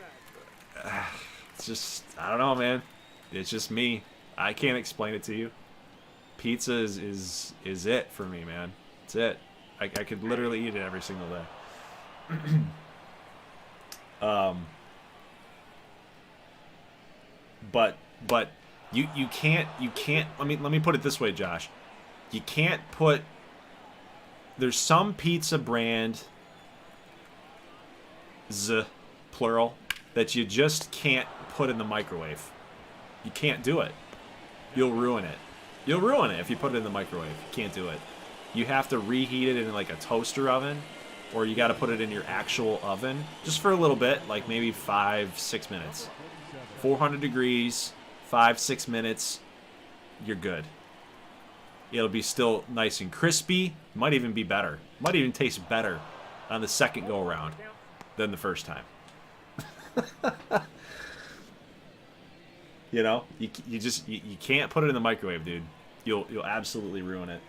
It's just, I don't know, man. It's just me. I can't explain it to you. Pizza is it for me, man. It's it. I could literally eat it every single day. But you can't let me put it this way, Josh. You can't put, there's some pizza brand, plural, that you just can't put in the microwave. You can't do it. You'll ruin it. You'll ruin it if you put it in the microwave. You can't do it. You have to reheat it in like a toaster oven, or you got to put it in your actual oven just for a little bit, like maybe 5-6 minutes. 400 degrees, 5-6 minutes, you're good. It'll be still nice and crispy. Might even be better. Might even taste better on the second go around than the first time. You know, you can't put it in the microwave, dude. You'll absolutely ruin it.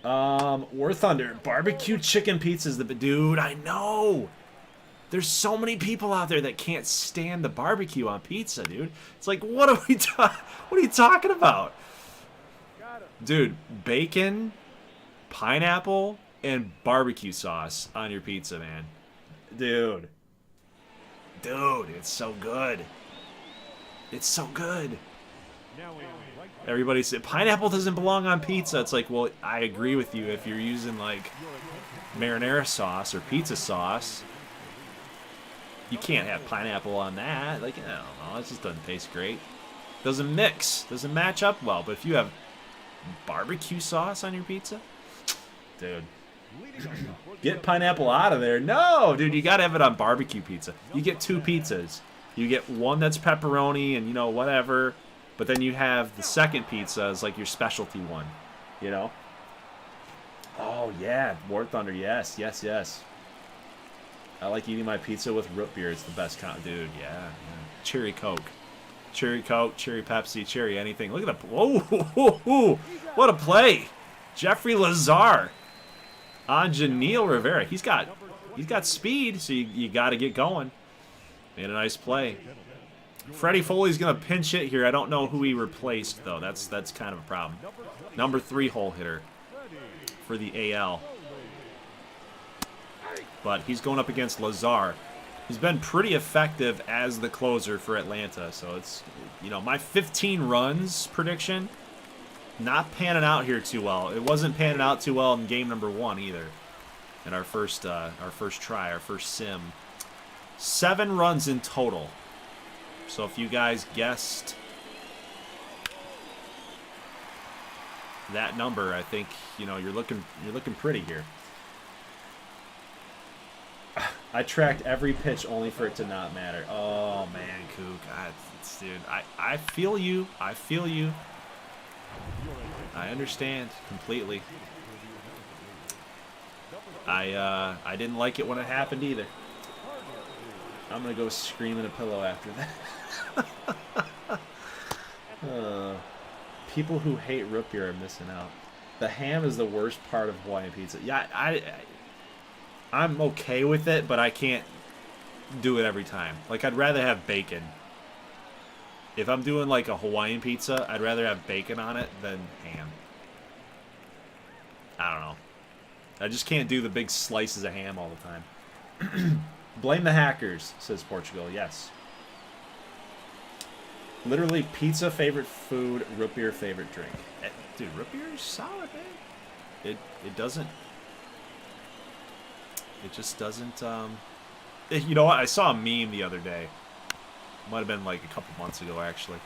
War Thunder, barbecue chicken pizzas. Dude, I know. There's so many people out there that can't stand the barbecue on pizza, dude. It's like, what are you talking about? Dude, bacon, pineapple, and barbecue sauce on your pizza, man. Dude, it's so good. It's so good. Everybody said pineapple doesn't belong on pizza. It's like, well, I agree with you if you're using like marinara sauce or pizza sauce. You can't have pineapple on that. Like, I don't know, it just doesn't taste great. Doesn't mix. Doesn't match up well. But if you have barbecue sauce on your pizza, dude, get pineapple out of there. No, dude, you gotta have it on barbecue pizza. You get 2 pizzas. You get one that's pepperoni and, you know, whatever. But then you have the second pizza as like your specialty one, you know? Oh, yeah. War Thunder, yes. I like eating my pizza with root beer. It's the best kind. Dude, yeah. Cherry Coke. Cherry Coke, cherry Pepsi, cherry anything. Look at the... Whoa, what a play. Jeffrey Lazar on Janeel Rivera. He's got speed, so you got to get going. Made a nice play. Freddie Foley's going to pinch hit here. I don't know who he replaced, though. That's kind of a problem. Number 3 hole hitter for the AL. But he's going up against Lazar. He's been pretty effective as the closer for Atlanta. So it's, you know, my 15 runs prediction, not panning out here too well. It wasn't panning out too well in game number 1 either. In our first try, our first sim. 7 runs in total. So if you guys guessed that number, I think, you know, you're looking pretty here. I tracked every pitch only for it to not matter. Oh man, Kook, dude, I feel you. I understand completely. I didn't like it when it happened either. I'm gonna go scream in a pillow after that. People who hate root beer are missing out. The ham is the worst part of Hawaiian pizza. Yeah, I'm okay with it, but I can't do it every time. Like, I'd rather have bacon. If I'm doing like a Hawaiian pizza, I'd rather have bacon on it than ham. I don't know. I just can't do the big slices of ham all the time. Blame the hackers, says Portugal. Yes. Literally, pizza favorite food, root beer favorite drink. Dude, root beer is solid, man. It doesn't... It just doesn't, you know what? I saw a meme the other day. Might have been like a couple months ago, actually.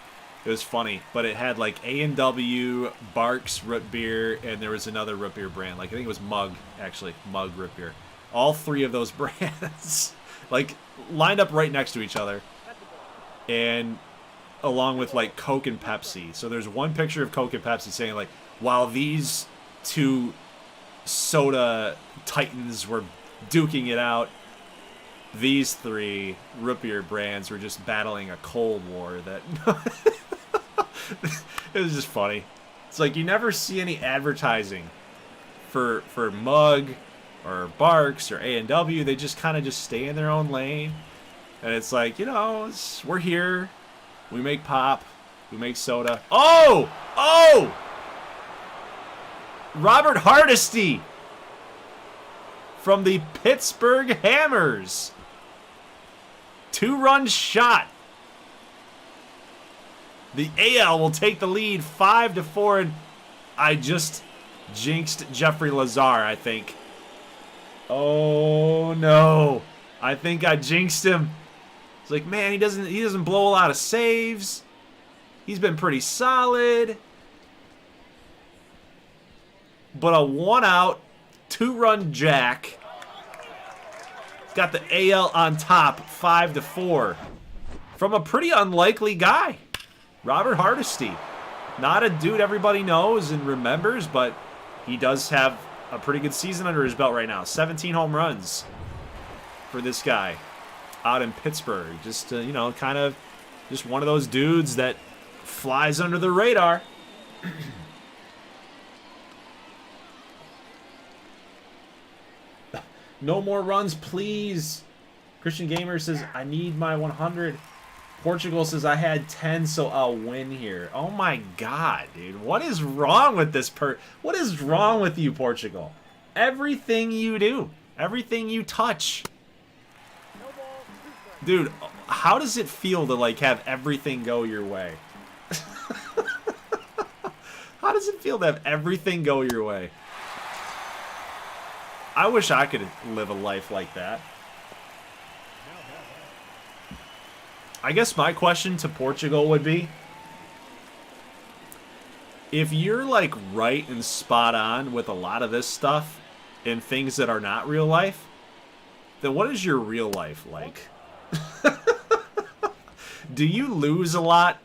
It was funny, but it had like A&W, Barks root beer, and there was another root beer brand. Like, I think it was Mug, actually. Mug root beer. All 3 of those brands, like, lined up right next to each other. And along with, like, Coke and Pepsi. So there's one picture of Coke and Pepsi saying, like, while these 2 soda titans were duking it out, these three root beer brands were just battling a Cold War that it was just funny. It's like you never see any advertising for Mug or Barks or A&W. They just kind of just stay in their own lane. And it's like, you know, we're here. We make pop. We make soda. Oh! Oh! Robert Hardesty from the Pittsburgh Hammers. 2-run shot. The AL will take the lead 5-4, and I just jinxed Jeffrey Lazar, I think. Oh no. I think I jinxed him. It's like, man, he doesn't blow a lot of saves. He's been pretty solid. But a 1-out, 2-run jack. Got the AL on top, 5-4. From a pretty unlikely guy, Robert Hardesty. Not a dude everybody knows and remembers, but he does have a pretty good season under his belt right now. 17 home runs for this guy out in Pittsburgh. Just, you know, kind of just one of those dudes that flies under the radar. No more runs, please. Christian Gamer says, I need my 100. Portugal says, I had 10, so I'll win here. Oh my God, dude. What is wrong with this What is wrong with you, Portugal? Everything you do, everything you touch. Dude, how does it feel to, like, have everything go your way? How does it feel to have everything go your way? I wish I could live a life like that. I guess my question to Portugal would be, if you're like right and spot on with a lot of this stuff and things that are not real life, then what is your real life like? Do you lose a lot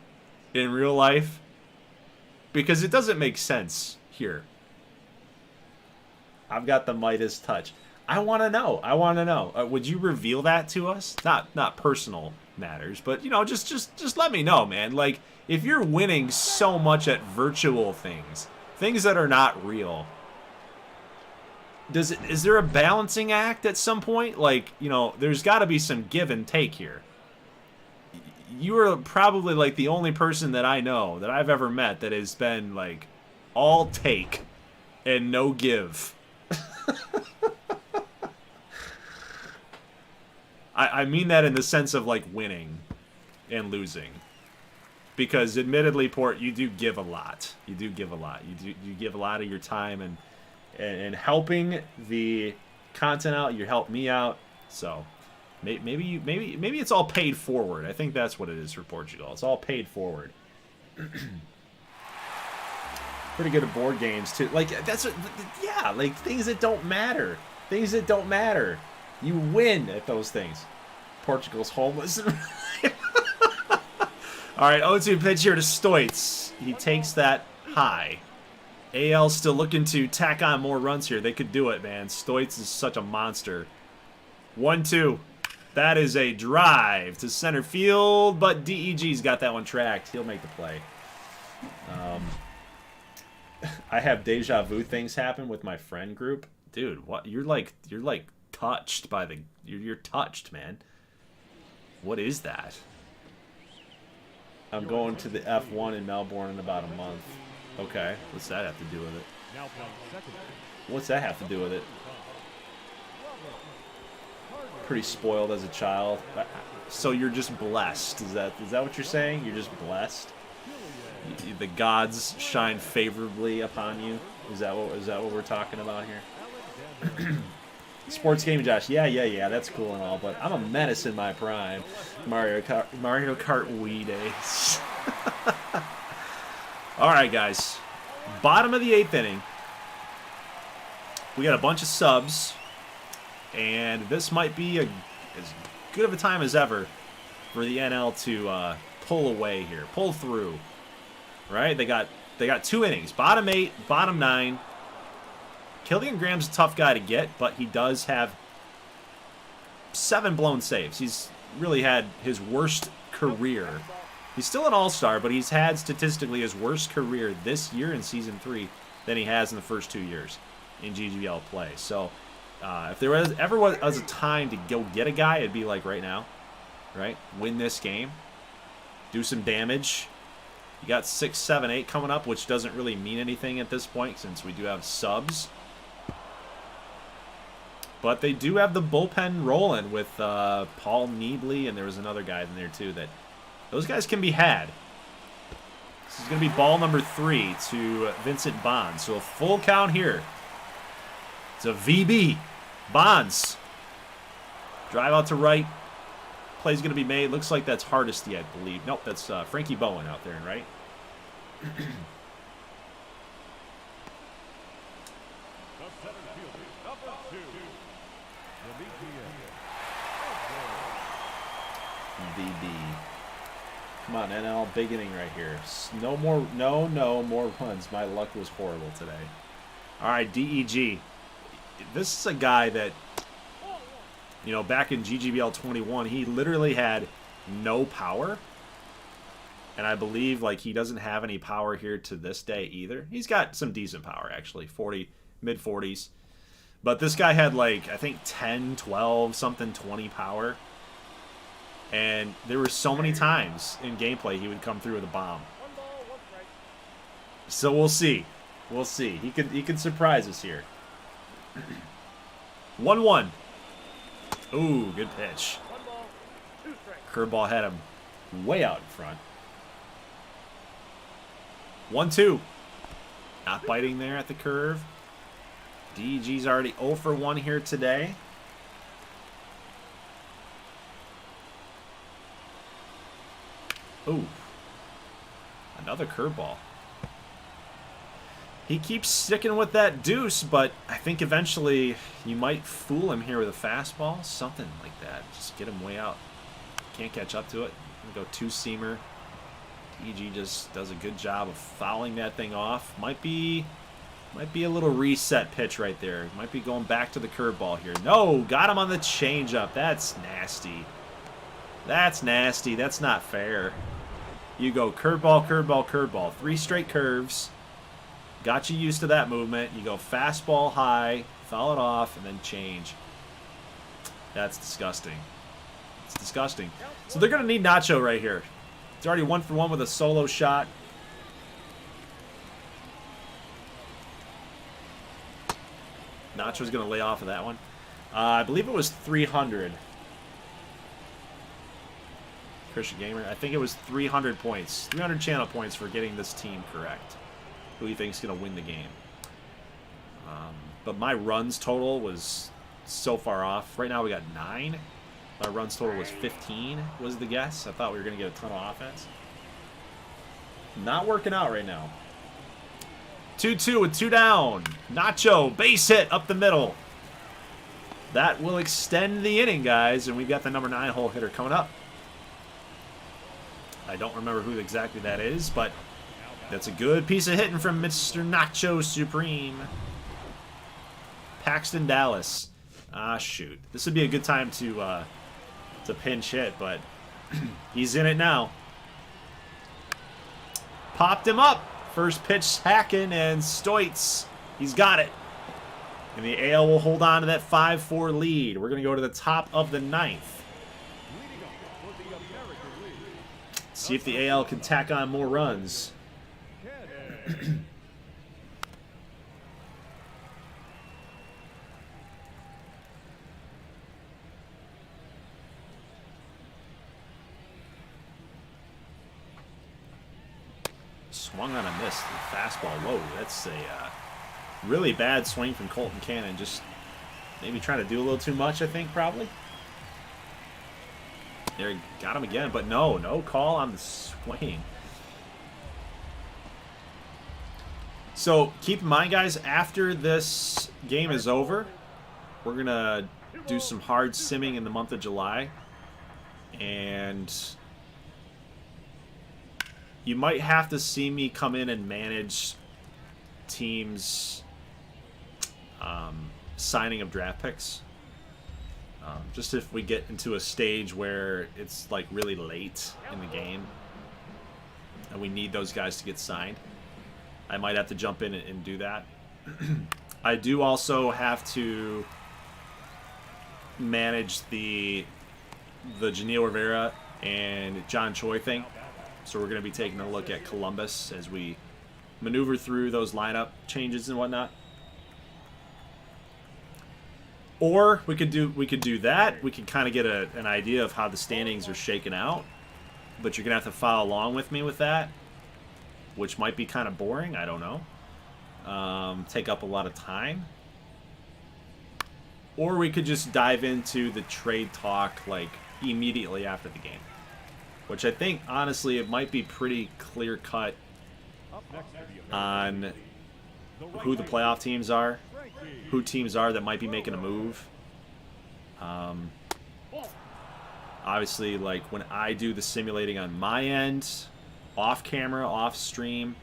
in real life? Because it doesn't make sense here. I've got the Midas touch. I want to know. I want to know. Would you reveal that to us? Not personal matters, but you know, just let me know, man. Like, if you're winning so much at virtual things that are not real, is there a balancing act at some point? Like, you know, there's got to be some give and take here. You are probably like the only person that I know that I've ever met that has been like all take and no give. I mean that in the sense of like winning and losing, because admittedly, Port, you do give a lot. You do give a lot. You give a lot of your time and helping the content out. You help me out, so maybe it's all paid forward. I think that's what it is for Portugal. It's all paid forward. Pretty good at board games too. Like yeah, like things that don't matter. Things that don't matter. You win at those things. Portugal's homeless. All right, 0-2 pitch here to Stoitz. He takes that high. AL still looking to tack on more runs here. They could do it, man. Stoitz is such a monster. 1-2. That is a drive to center field, but DEG's got that one tracked. He'll make the play. I have deja vu things happen with my friend group. Dude, what? You're like touched by the... You're touched, man. What is that? I'm going to the F1 in Melbourne in about a month. Okay, what's that have to do with it? What's that have to do with it? Pretty spoiled as a child. So you're just blessed. Is that what you're saying? You're just blessed? The gods shine favorably upon you? Is that what we're talking about here? Sports Gaming Josh, yeah, that's cool and all, but I'm a menace in my prime. Mario Kart Wii days. All right, guys. Bottom of the 8th inning. We got a bunch of subs, and this might be as good of a time as ever for the NL to pull away here, pull through. Right? They got 2 innings. Bottom 8, bottom 9. Killian Graham's a tough guy to get, but he does have 7 blown saves. He's really had his worst career. He's still an all-star, but he's had statistically his worst career this year in Season 3 than he has in the first 2 years in GGBL play. So if there was ever was a time to go get a guy, it'd be like right now, right? Win this game, do some damage. You got 6, 7, 8 coming up, which doesn't really mean anything at this point since we do have subs. But they do have the bullpen rolling with Paul Needley, and there was another guy in there too. That those guys can be had. This is going to be ball number 3 to Vincent Bonds. So a full count here. It's a VB. Bonds. Drive out to right. Play's going to be made. Looks like that's Hardesty, I believe. Nope, that's Frankie Bowen out there, right? VB. Come on, NL, big inning right here. No more runs. My luck was horrible today. All right, DEG. This is a guy that, you know, back in GGBL 21, he literally had no power. And I believe, like, he doesn't have any power here to this day either. He's got some decent power, actually. 40, mid-40s. But this guy had, like, I think 10, 12, something, 20 power. And there were so many times in gameplay he would come through with a bomb. So we'll see. We'll see. He could surprise us here. 1-1. Ooh, good pitch. Curveball had him way out in front. 1-2. Not biting there at the curve. DEG's already 0 for 1 here today. Ooh. Another curveball. He keeps sticking with that deuce, but I think eventually you might fool him here with a fastball. Something like that. Just get him way out. Can't catch up to it. Go 2-seamer. DG just does a good job of fouling that thing off. Might be a little reset pitch right there. Might be going back to the curveball here. No, got him on the changeup. That's nasty. That's nasty. That's not fair. You go curveball, curveball, curveball. 3 straight curves. Got you used to that movement. You go fastball high, foul it off, and then change. That's disgusting. It's disgusting. So they're going to need Nacho right here. It's already 1 for 1 with a solo shot. Nacho's going to lay off of that one. I believe it was 300. Christian Gamer. I think it was 300 points. 300 channel points for getting this team correct. Who he thinks is going to win the game. But my runs total was so far off. Right now we got 9. My runs total was 15, was the guess. I thought we were going to get a ton of offense. Not working out right now. 2-2 with 2 down. Nacho, base hit up the middle. That will extend the inning, guys. And we've got the number 9 hole hitter coming up. I don't remember who exactly that is, but that's a good piece of hitting from Mr. Nacho Supreme. Paxton Dallas. Ah, shoot. This would be a good time to pinch hit, but he's in it now. Popped him up. First pitch hacking, and Stoitz, he's got it. And the AL will hold on to that 5-4 lead. We're going to go to the top of the 9th. See if the AL can tack on more runs. Swung on a miss. Fastball. Whoa, that's a really bad swing from Colton Cannon. Just maybe trying to do a little too much, I think, probably. There, got him again, but no call on the swing. So keep in mind, guys, after this game is over, we're going to do some hard simming in the month of July. And you might have to see me come in and manage teams' signing of draft picks. Just if we get into a stage where it's like really late in the game and we need those guys to get signed, I might have to jump in and do that. I do also have to manage the Janelle Rivera and John Choi thing. So we're going to be taking a look at Columbus as we maneuver through those lineup changes and whatnot. Or we could do that. We could kind of get an idea of how the standings are shaking out. But you're going to have to follow along with me with that, which might be kind of boring. I don't know. Take up a lot of time. Or we could just dive into the trade talk like immediately after the game. Which I think, honestly, it might be pretty clear-cut on who the playoff teams are, who teams are that might be making a move. Obviously, like when I do the simulating on my end, off camera, off stream,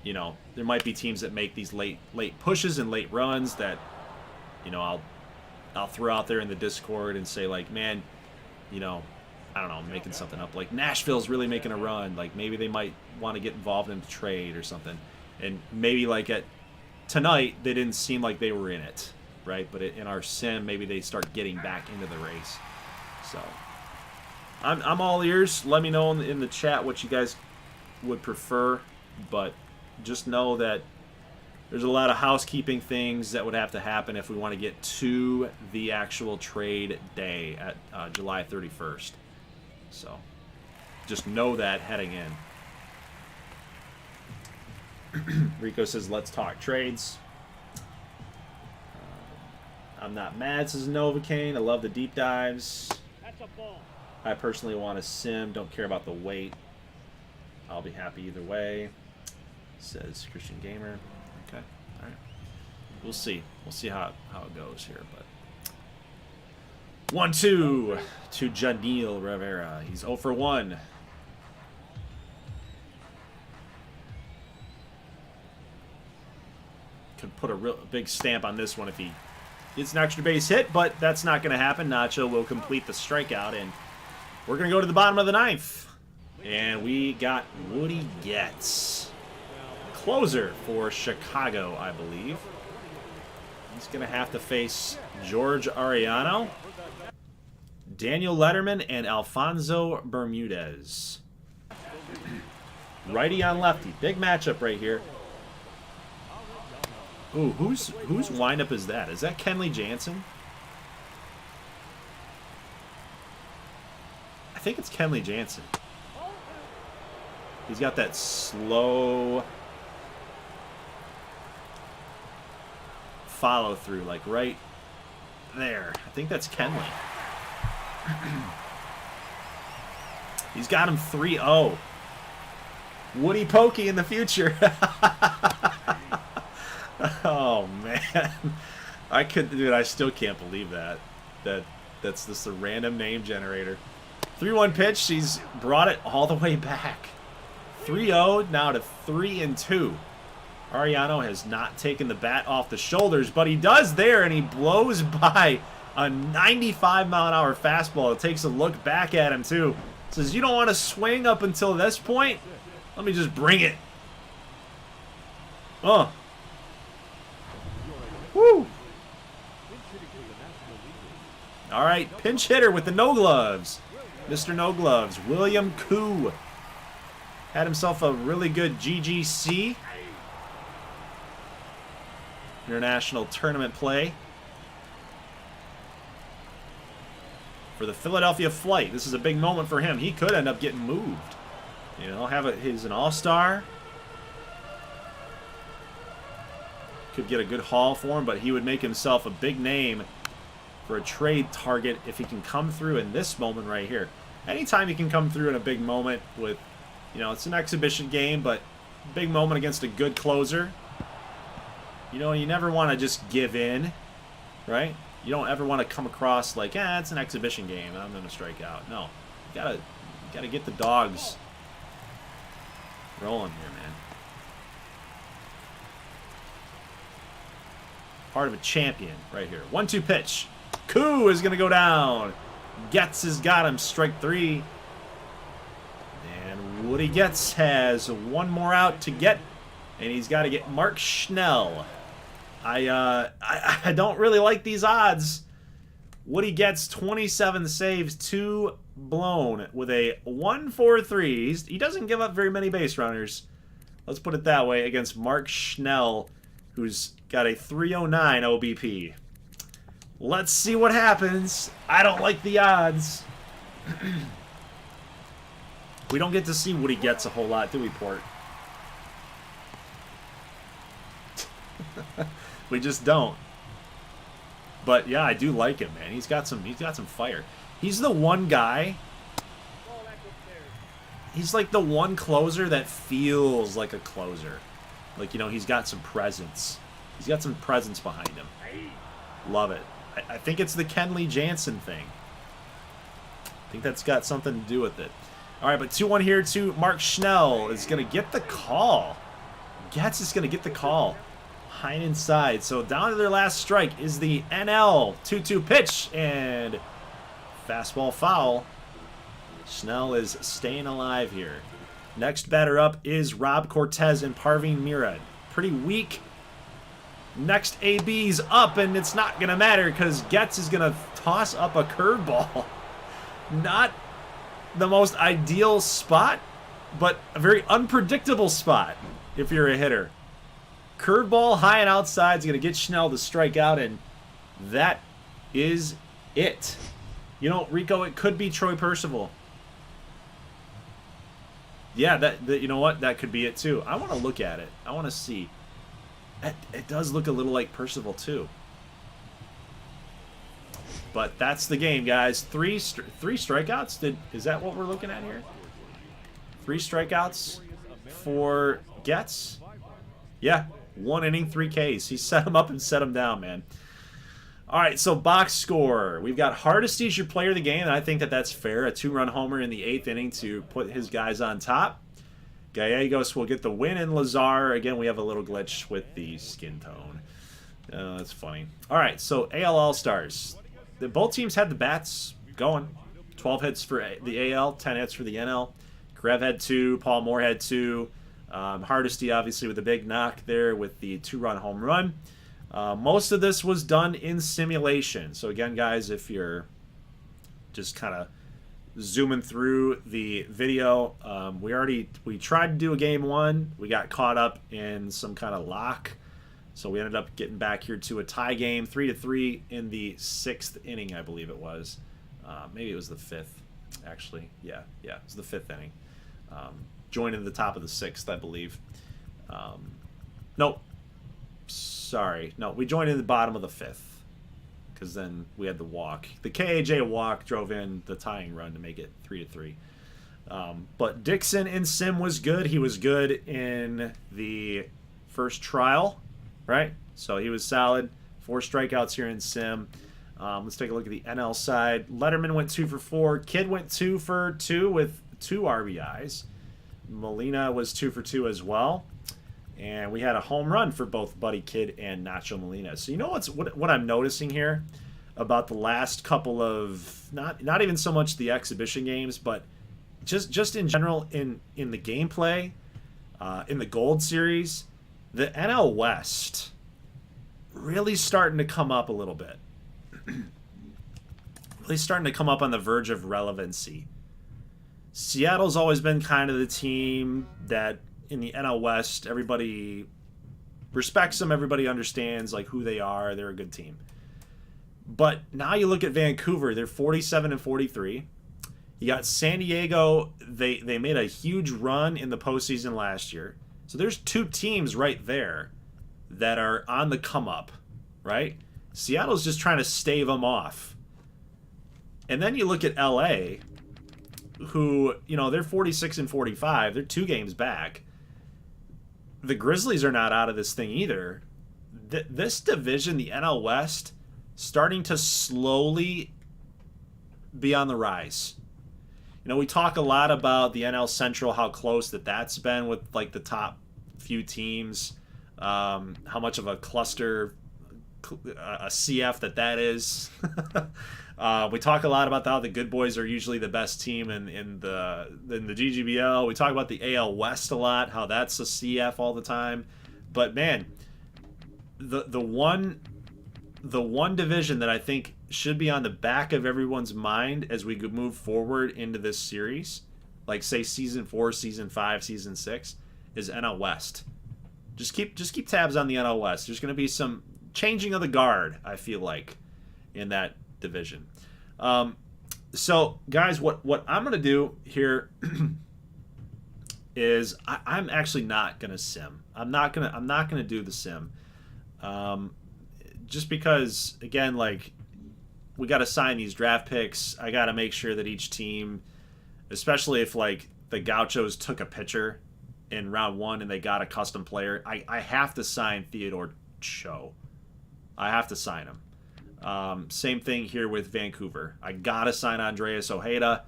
you know, there might be teams that make these late pushes and late runs that, you know, I'll throw out there in the Discord and say like, man, you know, I don't know, I'm making something up. Like Nashville's really making a run. Like maybe they might want to get involved in a trade or something. And maybe like at tonight they didn't seem like they were in it, right? But in our sim, maybe they start getting back into the race. So I'm all ears. Let me know in the chat what you guys would prefer. But just know that there's a lot of housekeeping things that would have to happen if we want to get to the actual trade day at July 31st. So just know that heading in. Rico says, let's talk trades. I'm not mad, says Novocaine. I love the deep dives. I personally want a sim. Don't care about the weight. I'll be happy either way, says Christian Gamer. Okay, all right. We'll see. We'll see how it goes here. But 1-2 to Janelle Rivera. He's 0 for 1. Could put a real big stamp on this one if he gets an extra base hit, but that's not going to happen. Nacho will complete the strikeout, and we're going to go to the bottom of the 9th. And we got Woody Getz. Closer for Chicago, I believe. He's going to have to face George Ariano, Daniel Lederman, and Alfonso Bermudez. Righty on lefty. Big matchup right here. Ooh, whose windup is that? Is that Kenley Jansen? I think it's Kenley Jansen. He's got that slow follow through, like right there. I think that's Kenley. He's got him 3-0. Woody Pokey in the future. Oh man, dude, I still can't believe that. That's just a random name generator. 3-1 pitch. He's brought it all the way back. 3-0 now to 3-2. Ariano has not taken the bat off the shoulders, but he does there, and he blows by a 95-mile-an-hour fastball. It takes a look back at him too. Says, "You don't want to swing up until this point? Let me just bring it." Oh. Woo! All right, pinch hitter with the no gloves. Mr. No Gloves, William Koo. Had himself a really good GGC. International Tournament play. For the Philadelphia Flight. This is a big moment for him. He could end up getting moved. You know, he's an all-star. Could get a good haul for him, but he would make himself a big name for a trade target if he can come through in this moment right here. Anytime he can come through in a big moment with, you know, it's an exhibition game, but big moment against a good closer. You know, you never want to just give in, right? You don't ever want to come across like, it's an exhibition game, I'm going to strike out. No, you gotta get the dogs rolling here, man. Part of a champion right here. 1-2 pitch. Koo is going to go down. Getz has got him. Strike 3. And Woody Getz has one more out to get. And he's got to get Mark Schnell. I don't really like these odds. Woody Getz 27 saves, 2 blown with a 1.43. He doesn't give up very many base runners. Let's put it that way, against Mark Schnell, who's got a 309 OBP. Let's see what happens. I don't like the odds. We don't get to see Woody Getz a whole lot, do we, Port? We just don't. But yeah, I do like him, man. He's got some fire. He's the one guy. He's like the one closer that feels like a closer. Like, you know, he's got some presence. He's got some presence behind him. Love it. I think it's the Kenley Jansen thing. I think that's got something to do with it. All right, but 2-1 here to Mark Schnell is going to get the call. Getz is going to get the call. High and inside. So down to their last strike is the NL 2-2 pitch. And fastball foul. Schnell is staying alive here. Next batter up is Rob Cortez and Parveen Mirad. Pretty weak. Next AB's up, and it's not going to matter because Getz is going to toss up a curveball. Not the most ideal spot, but a very unpredictable spot if you're a hitter. Curveball high and outside is going to get Schnell to strike out, and that is it. You know, Rico, it could be Troy Percival. Yeah, that you know what? That could be it too. I want to look at it. I want to see. It does look a little like Percival too. But that's the game, guys. Three strikeouts. Is that what we're looking at here? 3 strikeouts for Getz. Yeah, 1 inning, 3 Ks. He set him up and set him down, man. All right, so box score. We've got Hardesty's your player of the game, and I think that that's fair. A 2-run homer in the 8th inning to put his guys on top. Gallegos will get the win, and Lazar, again, we have a little glitch with the skin tone. That's funny. All right, so AL All-Stars. Both teams had the bats going. 12 hits for the AL, 10 hits for the NL. Grev had 2, Paul Moore had 2. Hardesty, obviously, with a big knock there with the 2-run home run. Most of this was done in simulation. So again, guys, if you're just kind of zooming through the video, we tried to do a game 1. We got caught up in some kind of lock, so we ended up getting back here to a tie game, 3-3 in the 6th inning, I believe it was. Maybe it was the 5th, actually. Yeah, it was the 5th inning. Joined in the top of the 6th, I believe. Nope. Sorry. No, we joined in the bottom of the 5th because then we had the walk. The KAJ walk drove in the tying run to make it 3-3. But Dixon in sim was good. He was good in the first trial, right? So he was solid. 4 strikeouts here in sim. Let's take a look at the NL side. Lederman went 2 for 4. Kidd went 2 for 2 with 2 RBIs. Molina was 2 for 2 as well. And we had a home run for both Buddy Kidd and Nacho Molina. So you know what I'm noticing here about the last couple of not even so much the exhibition games, but just in general in the gameplay, in the Gold Series, the NL West really starting to come up a little bit. Really starting to come up on the verge of relevancy. Seattle's always been kind of the team that in the NL West, everybody respects them. Everybody understands like who they are. They're a good team. But now you look at Vancouver. They're 47-43. You got San Diego. They made a huge run in the postseason last year. So there's 2 teams right there that are on the come up, right? Seattle's just trying to stave them off. And then you look at LA, who, you know, they're 46-45. They're 2 games back. The Grizzlies are not out of this thing either. This division, the NL West, starting to slowly be on the rise. You know, we talk a lot about the NL Central, how close that's been with like the top few teams, how much of a cluster a CF that is. We talk a lot about how the good boys are usually the best team in the GGBL. We talk about the AL West a lot, how that's a CF all the time. But man, the one division that I think should be on the back of everyone's mind as we could move forward into this series, like say season 4, season 5, season 6, is NL West. Just keep tabs on the NL West. There's going to be some changing of the guard, I feel like, in that division. So guys, what I'm going to do here is I'm actually not going to sim. I'm not going to do the sim. Just because, again, like, we got to sign these draft picks. I got to make sure that each team, especially if like the Gauchos took a pitcher in round 1 and they got a custom player, I have to sign Theodore Cho. I have to sign him. Same thing here with Vancouver. I got to sign Andreas Ojeda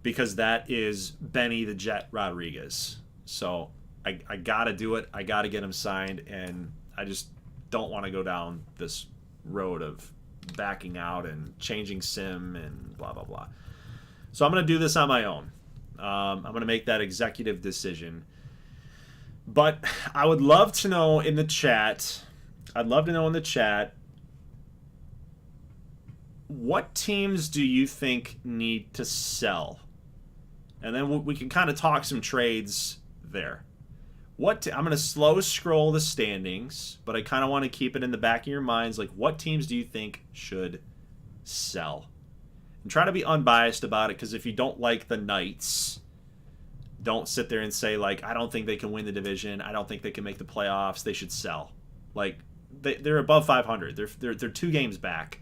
because that is Benny the Jet Rodriguez. So I got to do it. I got to get him signed, and I just don't want to go down this road of backing out and changing sim and blah, blah, blah. So I'm going to do this on my own. I'm going to make that executive decision. But I would love to know in the chat, what teams do you think need to sell? And then we can kind of talk some trades there. I'm going to slow scroll the standings, but I kind of want to keep it in the back of your minds. Like, what teams do you think should sell? And try to be unbiased about it, because if you don't like the Knights, don't sit there and say, like, I don't think they can win the division. I don't think they can make the playoffs. They should sell. Like, they're above 500. They're 2 games back,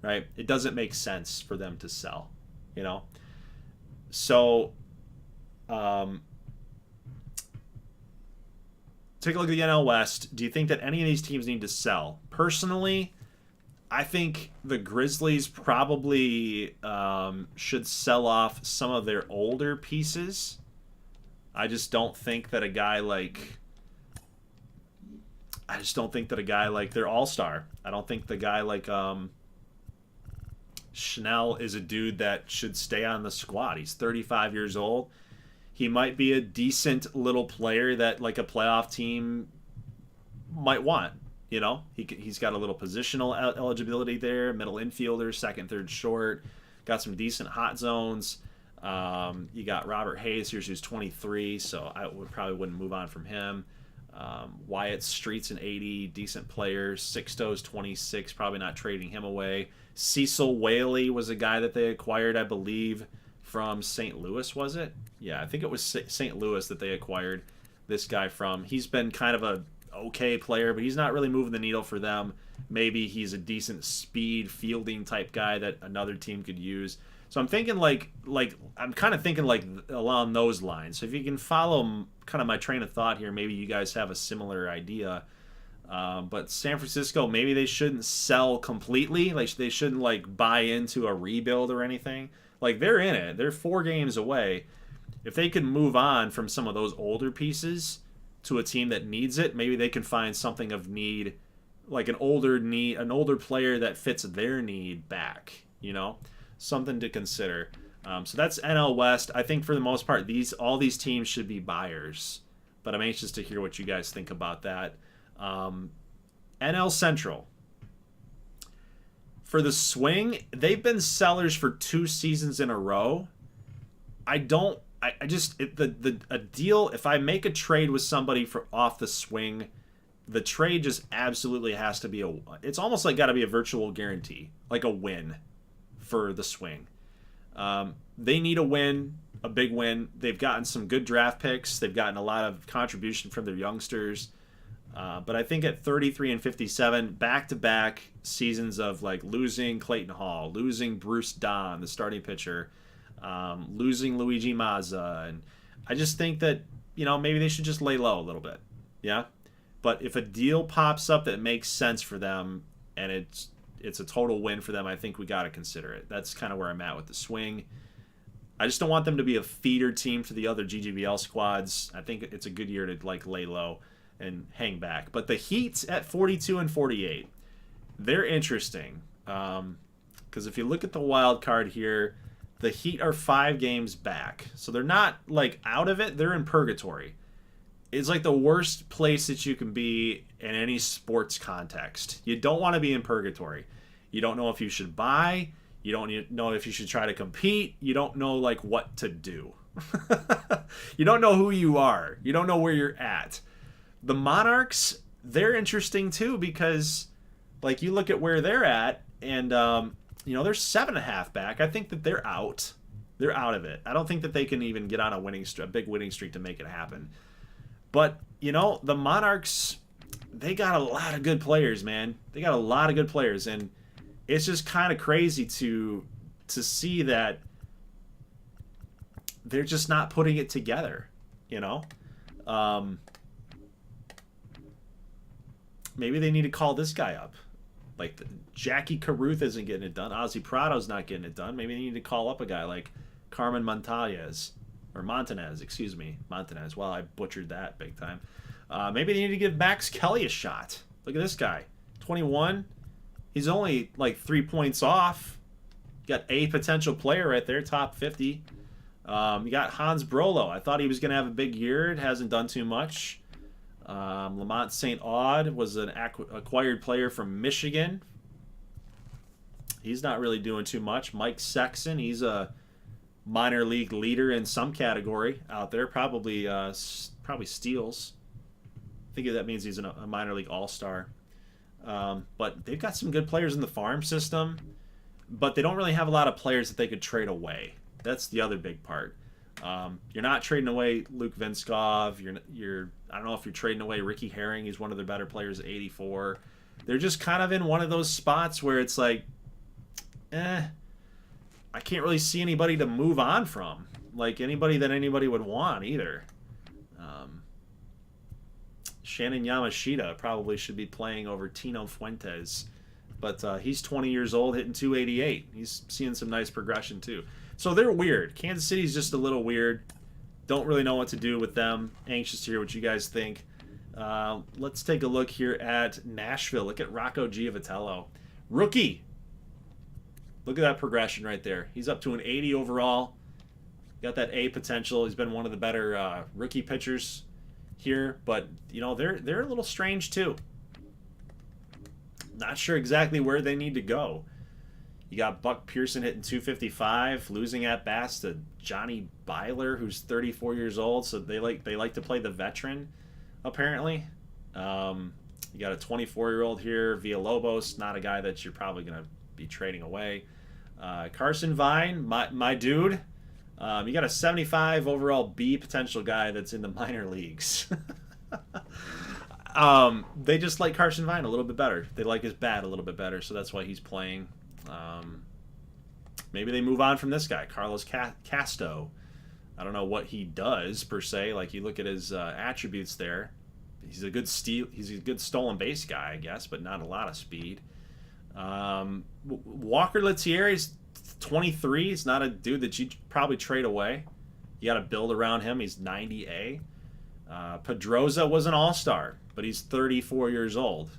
right? It doesn't make sense for them to sell, you know? So, take a look at the NL West. Do you think that any of these teams need to sell? Personally, I think the Grizzlies probably should sell off some of their older pieces. I just don't think that a guy like their all-star. I don't think the guy like Schnell is a dude that should stay on the squad. He's 35 years old. He might be a decent little player that like a playoff team might want. You know, he's got a little positional eligibility there, middle infielder, second, third, short. Got some decent hot zones. You got Robert Hayes here, who's 23, so I wouldn't move on from him. Wyatt Street's an 80, decent player. Sixto's 26, probably not trading him away. Cecil Whaley was a guy that they acquired, I believe, from St. Louis, was it? Yeah, I think it was St. Louis that they acquired this guy from. He's been kind of a okay player, but he's not really moving the needle for them. Maybe he's a decent speed fielding type guy that another team could use. So I'm thinking I'm kind of thinking like along those lines. So if you can follow kind of my train of thought here, maybe you guys have a similar idea. But San Francisco, maybe they shouldn't sell completely. Like they shouldn't like buy into a rebuild or anything. Like they're in it. They're 4 games away. If they can move on from some of those older pieces to a team that needs it, maybe they can find something of need, like an older player that fits their need back, you know? Something to consider. So that's NL West. I think for the most part, all these teams should be buyers, but I'm anxious to hear what you guys think about that. NL Central. For the Swing, they've been sellers for 2 seasons in a row. A deal, if I make a trade with somebody off the Swing, the trade just absolutely has to be it's almost like got to be a virtual guarantee, like a win for the Swing. They need a win, a big win. They've gotten some good draft picks. They've gotten a lot of contribution from their youngsters. But I think at 33 and 57, back-to-back seasons of like losing Clayton Hall, losing Bruce Don, the starting pitcher, losing Luigi Mazza, and I just think that, you know, maybe they should just lay low a little bit. Yeah? But if a deal pops up that makes sense for them and it's a total win for them, I think we got to consider it. That's kind of where I'm at with the Swing. I just don't want them to be a feeder team for the other GGBL squads. I think it's a good year to like lay low and hang back. But the Heat at 42 and 48. they're interesting. Because if you look at the wild card here, the Heat are 5 games back. So they're not, like, out of it. They're in purgatory. It's like the worst place that you can be in any sports context. You don't want to be in purgatory. You don't know if you should buy. You don't know if you should try to compete. You don't know, like, what to do. You don't know who you are. You don't know where you're at. The Monarchs, they're interesting too, because, like, you look at where they're at, and you know, they're 7.5 back. I think that they're out. They're out of it. I don't think that they can even get on a big winning streak to make it happen. But, you know, the Monarchs, they got a lot of good players, man. They got a lot of good players, and it's just kind of crazy to see that they're just not putting it together, you know? Maybe they need to call this guy up. Like, Jackie Caruth isn't getting it done. Ozzy Prado's not getting it done. Maybe they need to call up a guy like Carmen Montanez. Excuse me. Montanez. Well, I butchered that big time. Maybe they need to give Max Kelly a shot. Look at this guy. 21. He's only like 3 points off. You got a potential player right there, top 50. You got Hans Brolo. I thought he was going to have a big year. It hasn't done too much. Lamont St. Aud was an acquired player from Michigan. He's not really doing too much. Mike Sexton, he's a minor league leader in some category out there. Probably steals. I think that means he's a minor league all-star. But they've got some good players in the farm system, but they don't really have a lot of players that they could trade away. That's the other big part. You're not trading away Luke Vinskov. I don't know if you're trading away Ricky Herring. He's one of their better players at 84. They're just kind of in one of those spots where it's like, I can't really see anybody to move on from. Like, anybody that anybody would want either. Shannon Yamashita probably should be playing over Tino Fuentes. But he's 20 years old, hitting 288. He's seeing some nice progression too. So they're weird. Kansas City's just a little weird. Don't really know what to do with them. Anxious to hear what you guys think. Let's take a look here at Nashville. Look at Rocco Giavitello. Rookie. Look at that progression right there. He's up to an 80 overall. Got that A potential. He's been one of the better rookie pitchers here. But, you know, they're a little strange too. Not sure exactly where they need to go. You got Buck Pearson hitting 255, losing at bats to Johnny Byler, who's 34 years old. So they like to play the veteran, apparently. You got a 24-year-old here, Villalobos, not a guy that you're probably going to be trading away. Carson Vine, my dude. You got a 75 overall B potential guy that's in the minor leagues. They just like Carson Vine a little bit better. They like his bat a little bit better, so that's why he's playing. Maybe they move on from this guy, Carlos Casto. I don't know what he does per se. Like, you look at his attributes there. He's a good stolen base guy, I guess, but not a lot of speed. Walker Lettieri's 23. He's not a dude that you'd probably trade away. You got to build around him. He's 90A. Pedroza was an all-star, but he's 34 years old.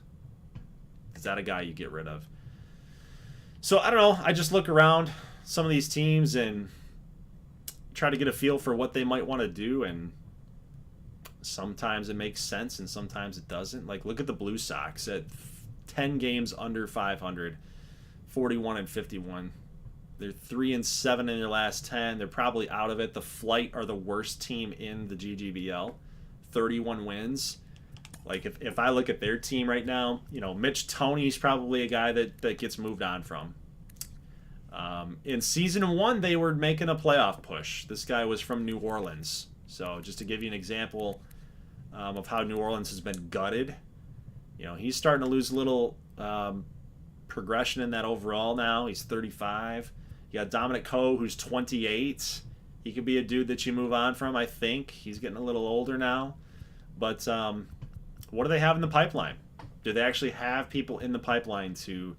Is that a guy you get rid of? So, I don't know. I just look around some of these teams and try to get a feel for what they might want to do, and sometimes it makes sense and sometimes it doesn't. Like, look at the Blue Sox at 10 games under 500, 41-51. They're 3-7 in their last 10. They're probably out of it. The Flight are the worst team in the GGBL, 31 wins. Like, if I look at their team right now, you know, Mitch Toney's probably a guy that gets moved on from. In season 1, they were making a playoff push. This guy was from New Orleans. So just to give you an example of how New Orleans has been gutted, you know, he's starting to lose a little progression in that overall now. He's 35. You got Dominic Coe, who's 28. He could be a dude that you move on from, I think. He's getting a little older now. But what do they have in the pipeline? Do they actually have people in the pipeline to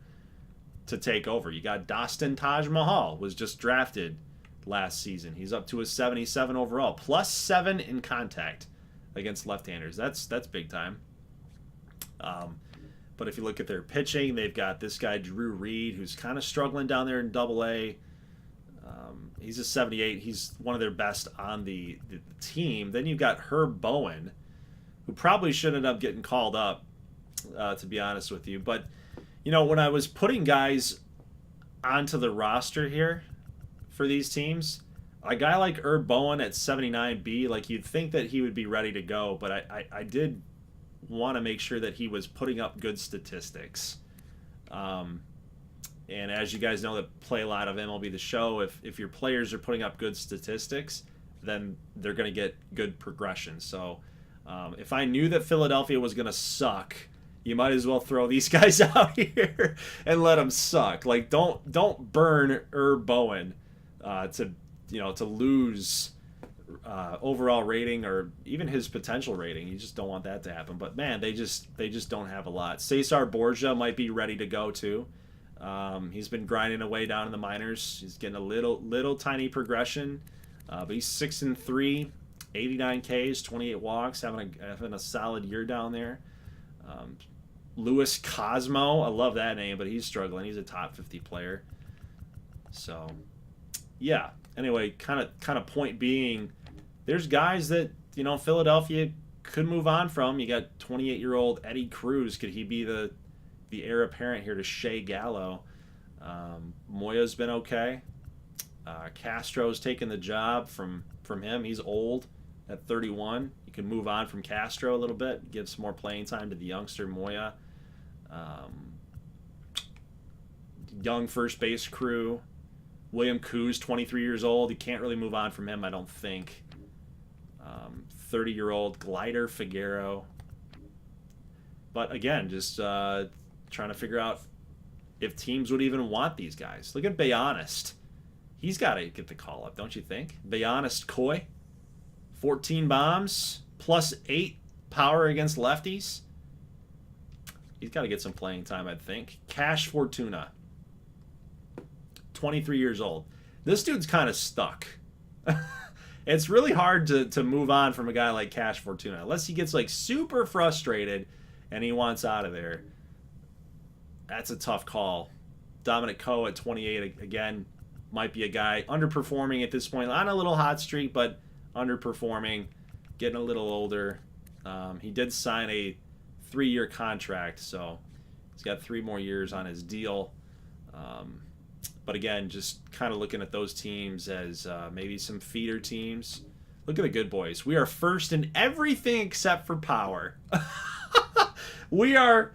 take over? You got Dastan Taj Mahal, was just drafted last season. He's up to a 77 overall, +7 in contact against left-handers. That's big time. But if you look at their pitching, they've got this guy, Drew Reed, who's kind of struggling down there in Double-A. He's a 78. He's one of their best on the team. Then you've got Herb Bowen, who probably should end up getting called up, to be honest with you. But, you know, when I was putting guys onto the roster here for these teams, a guy like Herb Bowen at 79B, like you'd think that he would be ready to go, but I did want to make sure that he was putting up good statistics. And as you guys know that play a lot of MLB The Show, if your players are putting up good statistics, then they're going to get good progression. So if I knew that Philadelphia was going to suck, you might as well throw these guys out here and let them suck. Like don't burn Herb Bowen to lose overall rating or even his potential rating. You just don't want that to happen. But man, they just don't have a lot. Cesar Borgia might be ready to go too. He's been grinding away down in the minors. He's getting a little tiny progression, but he's 6-3, 89 Ks, 28 walks, having a solid year down there. Luis Cosmo, I love that name, but he's struggling. He's a top 50 player. So, yeah. Anyway, kind of point being, there's guys that Philadelphia could move on from. You got 28-year-old Eddie Cruz. Could he be the heir apparent here to Shea Gallo? Moya's been okay. Castro's taken the job from him. He's old at 31. You can move on from Castro a little bit, give some more playing time to the youngster Moya. Young first base crew. William Coos, 23 years old. You can't really move on from him, I don't think. 30-year-old Glider Figueroa. But again, just trying to figure out if teams would even want these guys. Look at Bayonest. He's got to get the call up, don't you think? Bayonest Coy, 14 bombs, plus 8 power against lefties. He's got to get some playing time, I think. Cash Fortuna, 23 years old. This dude's kind of stuck. It's really hard to move on from a guy like Cash Fortuna, unless he gets like super frustrated and he wants out of there. That's a tough call. Dominic Coe at 28, again, might be a guy underperforming at this point. On a little hot streak, but underperforming, getting a little older. He did sign a 3-year contract, so he's got 3 more years on his deal. But again, just kind of looking at those teams as maybe some feeder teams. Look at the good boys. We are first in everything except for power. We are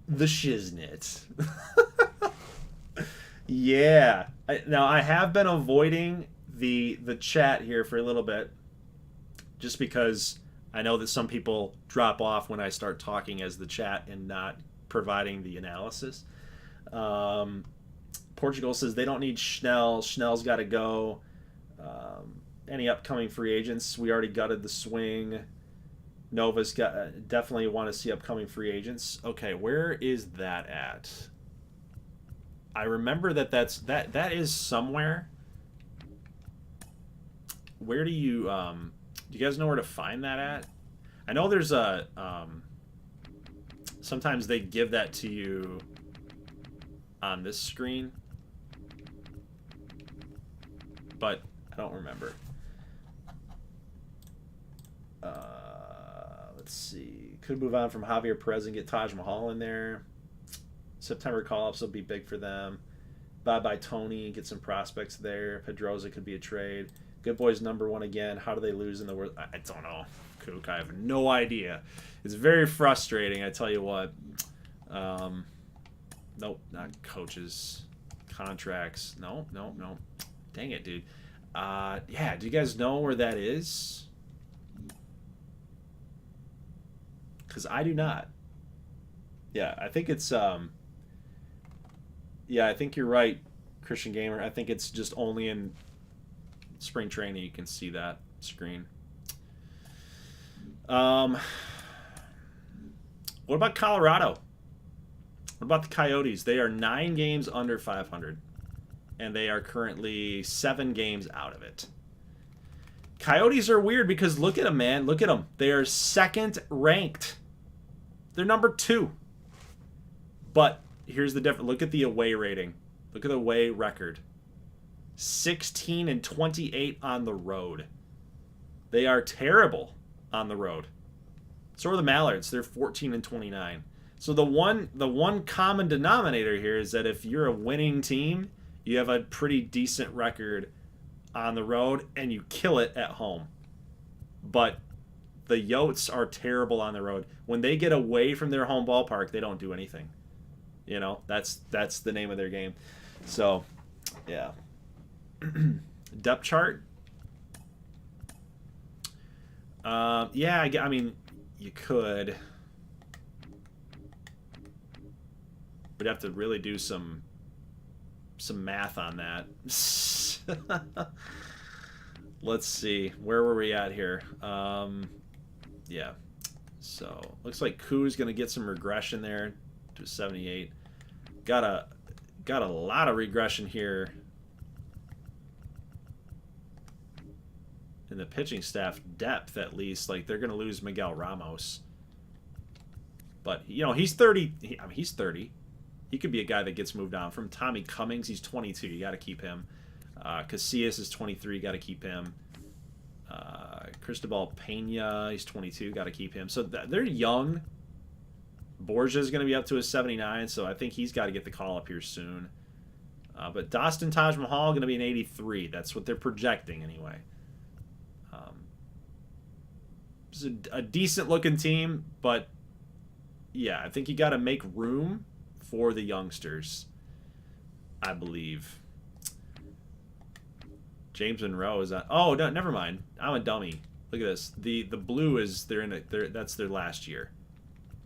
the shiznit. Yeah. Now I have been avoiding the chat here for a little bit, just because I know that some people drop off when I start talking as the chat and not providing the analysis. Portugal says they don't need Schnell. Schnell's got to go. Any upcoming free agents? We already gutted the swing. Nova's got definitely want to see upcoming free agents. Okay, where is that at? I remember that is somewhere. Where do you do you guys know where to find that at? I know there's a sometimes they give that to you on this screen, but I don't remember. Let's see. Could move on from Javier Perez and get Taj Mahal in there. September call-ups will be big for them. Bye-bye Tony. Get some prospects there. Pedroza could be a trade. Good boys #1 again. How do they lose in the world? I don't know, Kook. I have no idea. It's very frustrating, I tell you what. Nope, not coaches. Contracts. No. Dang it, dude. Yeah, do you guys know where that is? Because I do not. Yeah, I think it's yeah, I think you're right, Christian Gamer. I think it's just only in spring training you can see that screen. What about Colorado? What about the Coyotes? They are 9 games under 500, and they are currently 7 games out of it. Coyotes are weird because look at them, man. Look at them. They are 2nd ranked. They're number 2. But here's the difference. Look at the away rating. Look at the away record. 16-28 on the road. They are terrible on the road. So are the Mallards. They're 14-29. So the one common denominator here is that if you're a winning team, you have a pretty decent record on the road and you kill it at home. But the Yotes are terrible on the road. When they get away from their home ballpark, they don't do anything. You know, that's the name of their game. So, yeah. Depth chart. Yeah, I mean, you could. We'd have to really do some math on that. Let's see. Where were we at here? Yeah. So, looks like Koo's going to get some regression there to 78. Got a lot of regression here in the pitching staff depth, at least. Like, they're going to lose Miguel Ramos. But, you know, he's 30. I mean, he's 30. He could be a guy that gets moved on from. Tommy Cummings, he's 22. You got to keep him. Casillas is 23. You got to keep him. Cristobal Pena, he's 22. Got to keep him. So they're young. Borgia is going to be up to his 79, so I think he's got to get the call up here soon. But Dostin Taj Mahal going to be an 83. That's what they're projecting anyway. It's a decent-looking team, but yeah, I think you got to make room for the youngsters, I believe. James Monroe is on. Oh, no, never mind. I'm a dummy. Look at this. The blue is that's their last year.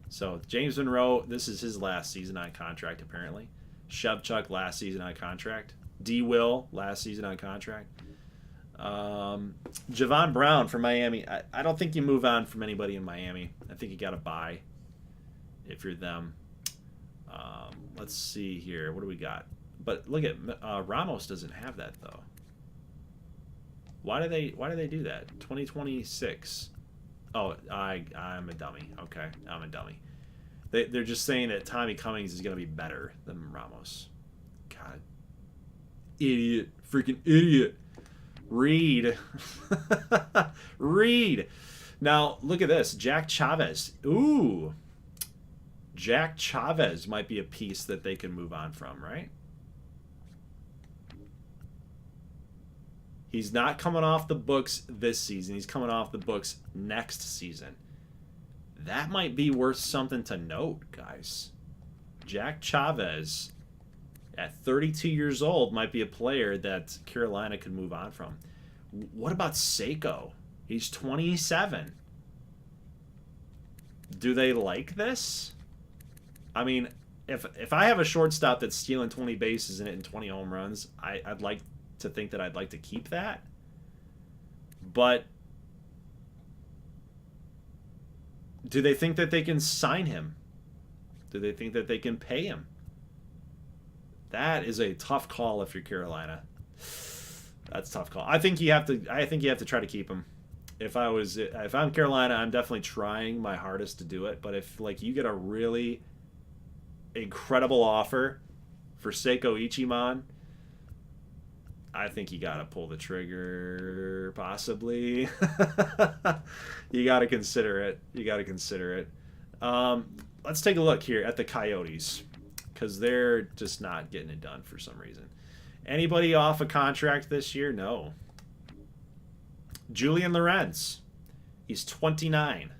So James Monroe, this is his last season on contract apparently. Shevchuk last season on contract. D. Will last season on contract. Javon Brown from Miami. I don't think you move on from anybody in Miami. I think you got to buy if you're them. Let's see here. What do we got? But look at Ramos doesn't have that though. Why do they do that? 2026. Oh, I'm a dummy. Okay, I'm a dummy. They're just saying that Tommy Cummings is going to be better than Ramos. God. Idiot. Freaking idiot. Read. Read. Now, look at this. Jack Chavez. Ooh. Jack Chavez might be a piece that they can move on from, right? He's not coming off the books this season. He's coming off the books next season. That might be worth something to note, guys. Jack Chavez, at 32 years old, might be a player that Carolina could move on from. What about Seiko? He's 27. Do they like this? I mean, if I have a shortstop that's stealing 20 bases and hitting 20 home runs, I'd like to think that I'd like to keep that. But do they think that they can sign him? Do they think that they can pay him? That is a tough call if you're Carolina. That's a tough call. I think you have to try to keep him. If I'm Carolina, I'm definitely trying my hardest to do it. But if you get a really incredible offer for Seiko Ichiman, I think you got to pull the trigger, possibly. You got to consider it. Let's take a look here at the Coyotes, because they're just not getting it done for some reason. Anybody off a contract this year? No. Julian Lorenz. He's 29.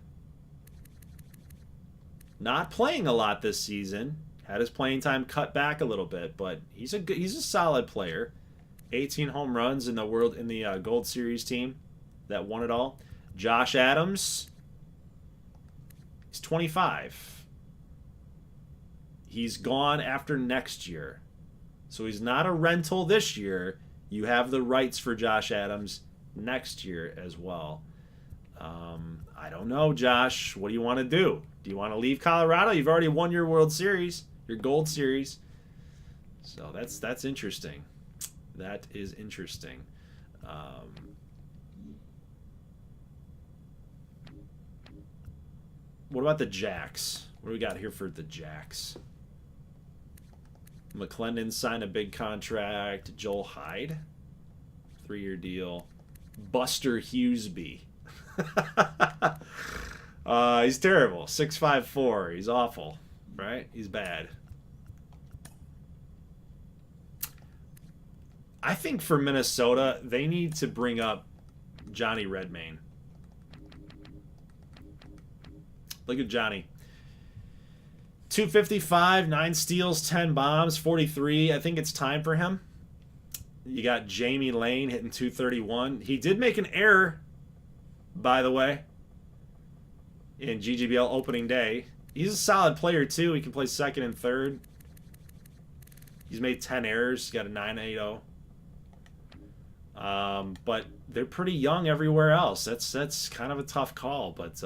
Not playing a lot this season. Had his playing time cut back a little bit, but he's a solid player. 18 home runs in the Gold Series team that won it all. Josh Adams, he's 25. He's gone after next year. So he's not a rental this year. You have the rights for Josh Adams next year as well. I don't know, Josh. What do you want to do? Do you want to leave Colorado? You've already won your World Series, your Gold Series. So that's interesting. That is interesting. What about the Jacks? What do we got here for the Jacks? McClendon signed a big contract. Joel Hyde, 3-year deal. Buster Hughesby. He's terrible. 6'5'4". He's awful, right? He's bad. I think for Minnesota, they need to bring up Johnny Redmayne. Look at Johnny. 255, 9 steals, 10 bombs, 43. I think it's time for him. You got Jamie Lane hitting 231. He did make an error, by the way, in GGBL opening day. He's a solid player, too. He can play second and third. He's made 10 errors. He's got a 9.80. But they're pretty young everywhere else. That's kind of a tough call, but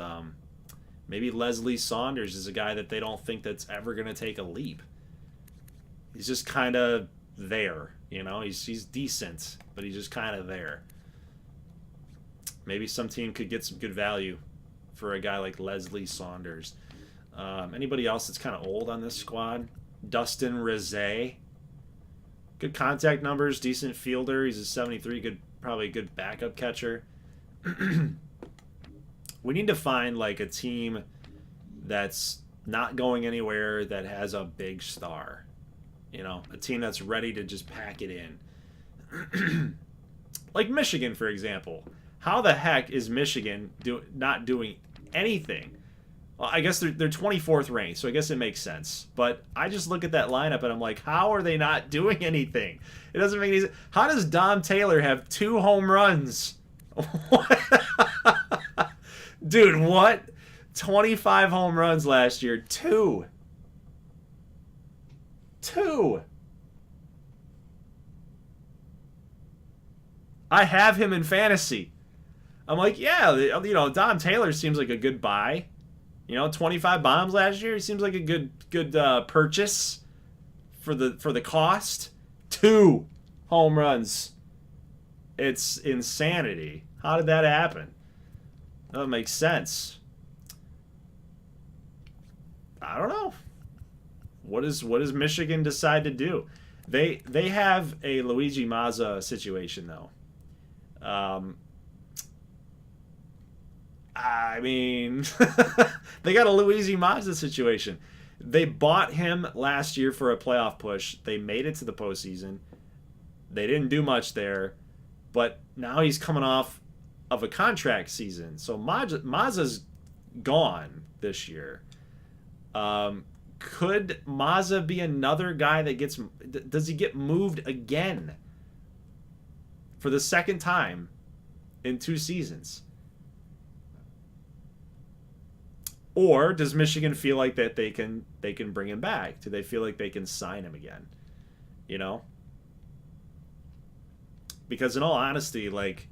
maybe Leslie Saunders is a guy that they don't think that's ever going to take a leap. He's just kind of there, you know. He's decent, but he's just kind of there. Maybe some team could get some good value for a guy like Leslie Saunders. Anybody else that's kind of old on this squad? Dustin Rizé. Good contact numbers, decent fielder. He's a 73, probably a good backup catcher. We need to find like a team that's not going anywhere that has a big star. You know, a team that's ready to just pack it in. Like Michigan, for example. How the heck is Michigan not doing anything? Well, I guess they're 24th ranked, so I guess it makes sense. But I just look at that lineup and I'm like, how are they not doing anything? It doesn't make any sense. How does Dom Taylor have 2 home runs? Dude, what? 25 home runs last year. 2. I have him in fantasy. I'm like, yeah, you know, Dom Taylor seems like a good buy. You know, 25 bombs last year. He seems like a good purchase for the cost. 2 home runs. It's insanity. How did that happen? That doesn't make sense. I don't know. What does Michigan decide to do? They have a Luigi Mazza situation though. I mean, they got a Luigi Mazza situation. They bought him last year for a playoff push. They made it to the postseason. They didn't do much there, but now he's coming off of a contract season. So Mazza's gone this year. Could Mazza be another guy that gets... Does he get moved again for the second time in 2 seasons? Or does Michigan feel like that they can bring him back? Do they feel like they can sign him again? You know? Because in all honesty, like,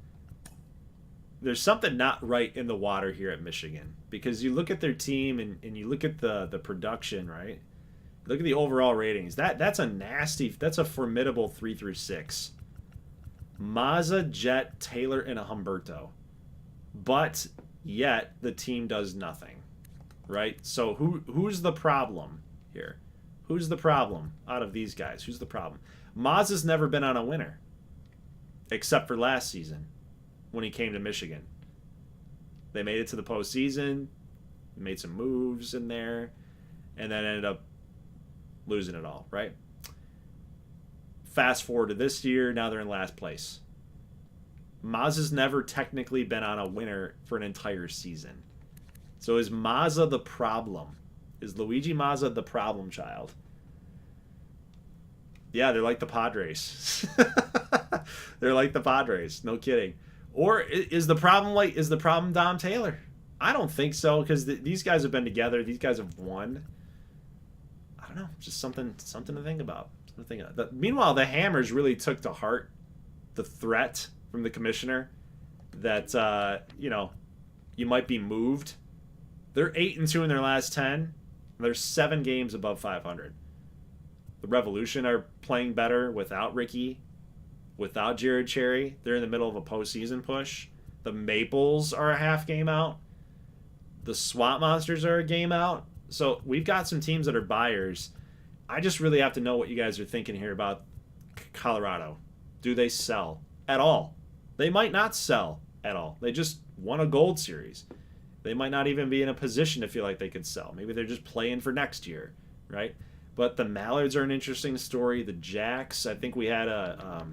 there's something not right in the water here at Michigan. Because you look at their team and you look at the production, right? Look at the overall ratings. That's a formidable 3 through 6. Mazza, Jet, Taylor, and a Humberto. But yet the team does nothing. Right? So who's the problem here? Who's the problem out of these guys? Who's the problem? Mazza's never been on a winner. Except for last season when he came to Michigan. They made it to the postseason, made some moves in there, and then ended up losing it all, right? Fast forward to this year, now they're in last place. Mazza's never technically been on a winner for an entire season. So is Mazza the problem? Is Luigi Mazza the problem child? Yeah, they're like the Padres. They're like the Padres. No kidding. Or is the problem Dom Taylor? I don't think so, because these guys have been together. These guys have won. I don't know. Just something to think about. Meanwhile, the Hammers really took to heart the threat from the commissioner that you might be moved. They're 8-2 in their last 10. They're 7 games above 500. The Revolution are playing better without Ricky, without Jared Cherry. They're in the middle of a postseason push. The Maples are a half game out. The swap monsters are a game out. So we've got some teams that are buyers. I just really have to know what you guys are thinking here about Colorado. Do they sell at all? They might not sell at all. They just won a Gold Series. They might not even be in a position to feel like they could sell. Maybe they're just playing for next year, right? But the Mallards are an interesting story. The Jacks, I think we had a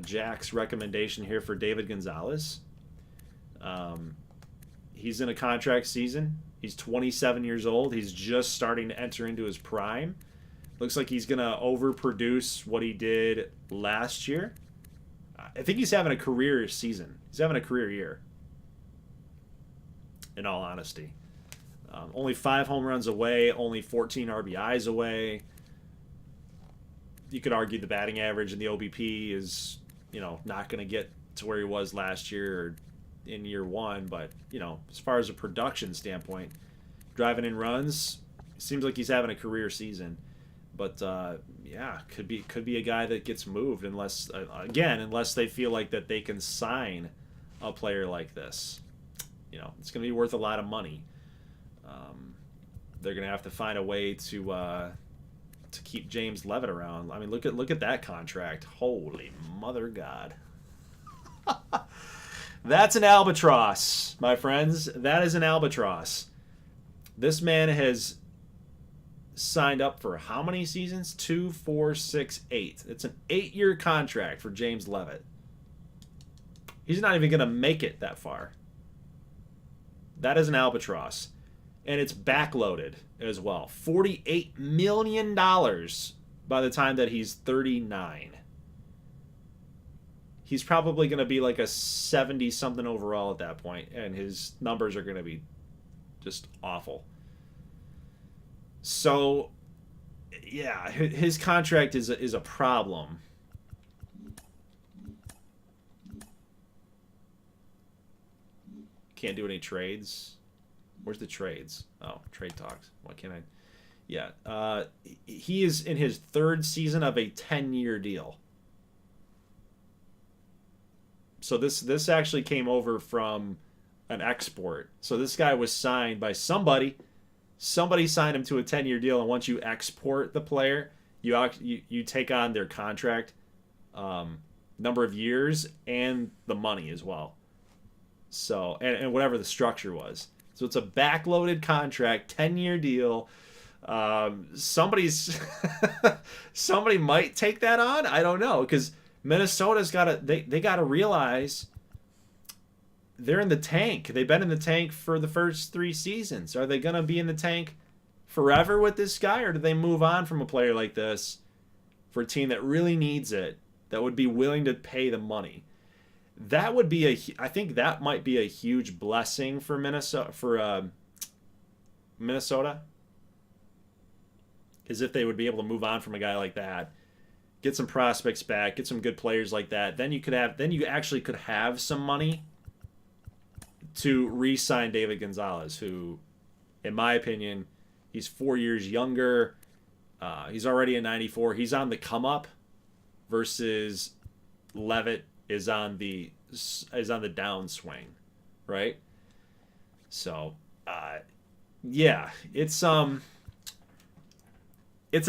Jacks recommendation here for David Gonzalez. He's in a contract season. He's 27 years old. He's just starting to enter into his prime. Looks like he's going to overproduce what he did last year. I think he's having a career season. He's having a career year, in all honesty. Only 5 home runs away, only 14 RBIs away. You could argue the batting average and the OBP is, not going to get to where he was last year or in year one, but as far as a production standpoint, driving in runs, seems like he's having a career season. But could be a guy that gets moved unless they feel like that they can sign a player like this. It's going to be worth a lot of money. They're going to have to find a way to keep James Levitt around. I mean, look at that contract. Holy mother God. That's an albatross, my friends. That is an albatross. This man has signed up for how many seasons? 2, 4, 6, 8. It's an 8-year contract for James Levitt. He's not even going to make it that far. That is an albatross. And it's backloaded as well. $48 million by the time that he's 39. He's probably going to be like a 70-something overall at that point, and his numbers are going to be just awful. So, yeah, his contract is a problem. Can't do any trades. Where's the trades? Oh, trade talks. Why can't I? Yeah, he is in his 3rd season of a 10-year deal. So this actually came over from an export. So this guy was signed by somebody. Somebody signed him to a 10-year deal, and once you export the player, you take on their contract, number of years, and the money as well. So and whatever the structure was. So it's a backloaded contract, 10-year deal. Somebody might take that on. I don't know, because Minnesota's they got to realize they're in the tank. They've been in the tank for the first 3 seasons. Are they going to be in the tank forever with this guy, or do they move on from a player like this for a team that really needs it, that would be willing to pay the money? That would be I think that might be a huge blessing for Minnesota. Is if they would be able to move on from a guy like that, get some prospects back, get some good players like that. Then you actually could have some money to re-sign David Gonzalez, who, in my opinion, he's 4 years younger. He's already a 94. He's on the come up, versus Levitt is on the downswing, right? So, yeah, it's a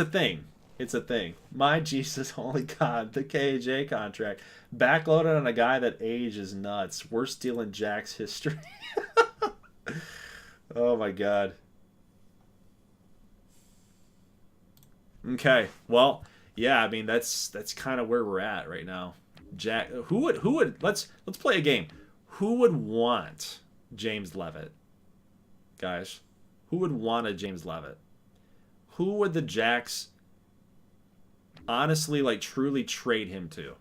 thing. It's a thing. My Jesus, holy God, the KJ contract. Backloaded on a guy that age is nuts. Worst deal in Jack's history. Oh, my God. Okay. Well, yeah, I mean, that's kind of where we're at right now. Jack, who would let's play a game. Who would want James Levitt? Guys, who would want a James Levitt? Who would the Jacks honestly, truly trade him to?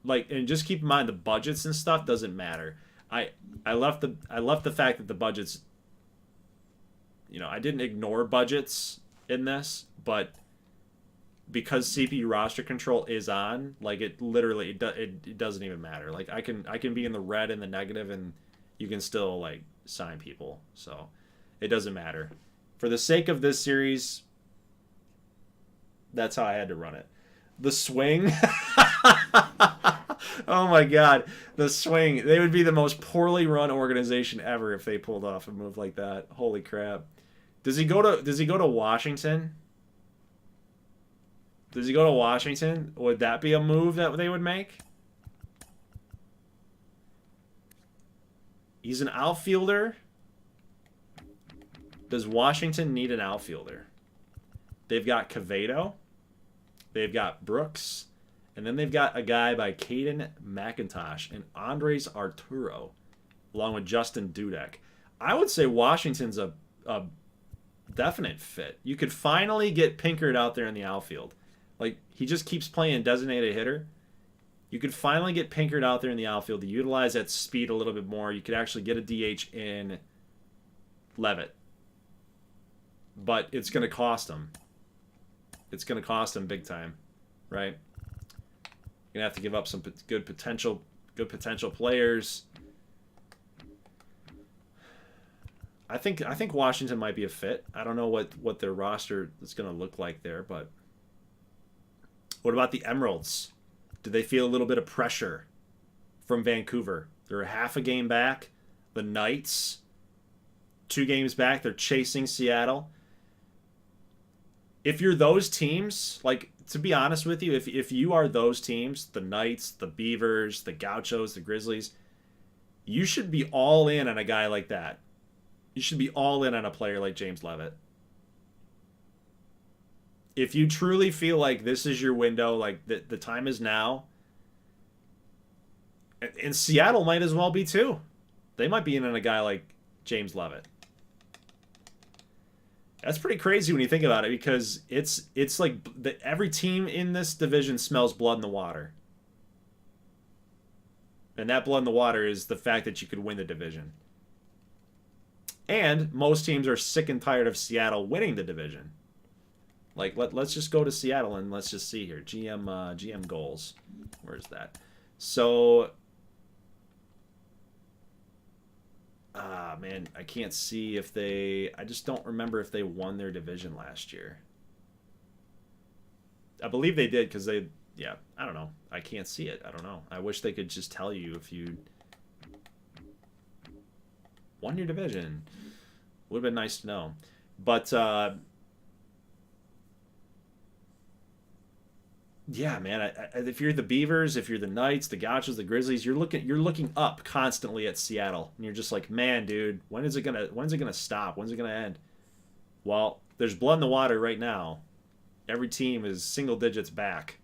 And just keep in mind the budgets and stuff doesn't matter. I left the fact that the budgets, I didn't ignore budgets in this, but because CPU roster control is on, it doesn't even matter. I can be in the red and the negative, and you can still sign people. So it doesn't matter. For the sake of this series, that's how I had to run it. The swing. Oh my God, the swing. They would be the most poorly run organization ever if they pulled off a move like that. Holy crap. Does he go to Washington? Does he go to Washington? Would that be a move that they would make? He's an outfielder. Does Washington need an outfielder? They've got Cavado. They've got Brooks. And then they've got a guy by Caden McIntosh and Andres Arturo, along with Justin Dudek. I would say Washington's a definite fit. You could finally get Pinkard out there in the outfield. Like, he just keeps playing designated hitter. You could finally get Pinkard out there in the outfield to utilize that speed a little bit more. You could actually get a DH in Levitt. But it's going to cost him. It's going to cost him big time, right? You're going to have to give up some good potential players. I think Washington might be a fit. I don't know what their roster is going to look like there, but what about the Emeralds? Do they feel a little bit of pressure from Vancouver? They're half a game back. The Knights, 2 games back. They're chasing Seattle. If you're those teams, like, to be honest with you, if you are those teams, the Knights, the Beavers, the Gauchos, the Grizzlies, you should be all in on a guy like that. You should be all in on a player like James Levitt. If you truly feel like this is your window, like the time is now, and Seattle might as well be too. They might be in on a guy like James Levitt. That's pretty crazy when you think about it, because it's like every team in this division smells blood in the water. And that blood in the water is the fact that you could win the division. And most teams are sick and tired of Seattle winning the division. Like, let's just go to Seattle and let's just see here. GM goals. Where's that? So, man, I can't see if they... I just don't remember if they won their division last year. I believe they did because they... Yeah, I don't know. I can't see it. I don't know. I wish they could just tell you if you won your division. Would have been nice to know. But... yeah, man. If you're the Beavers, if you're the Knights, the Gauchos, the Grizzlies, you're looking up constantly at Seattle, and you're just like, man, dude, when's it gonna stop? When's it gonna end? Well, there's blood in the water right now. Every team is single digits back,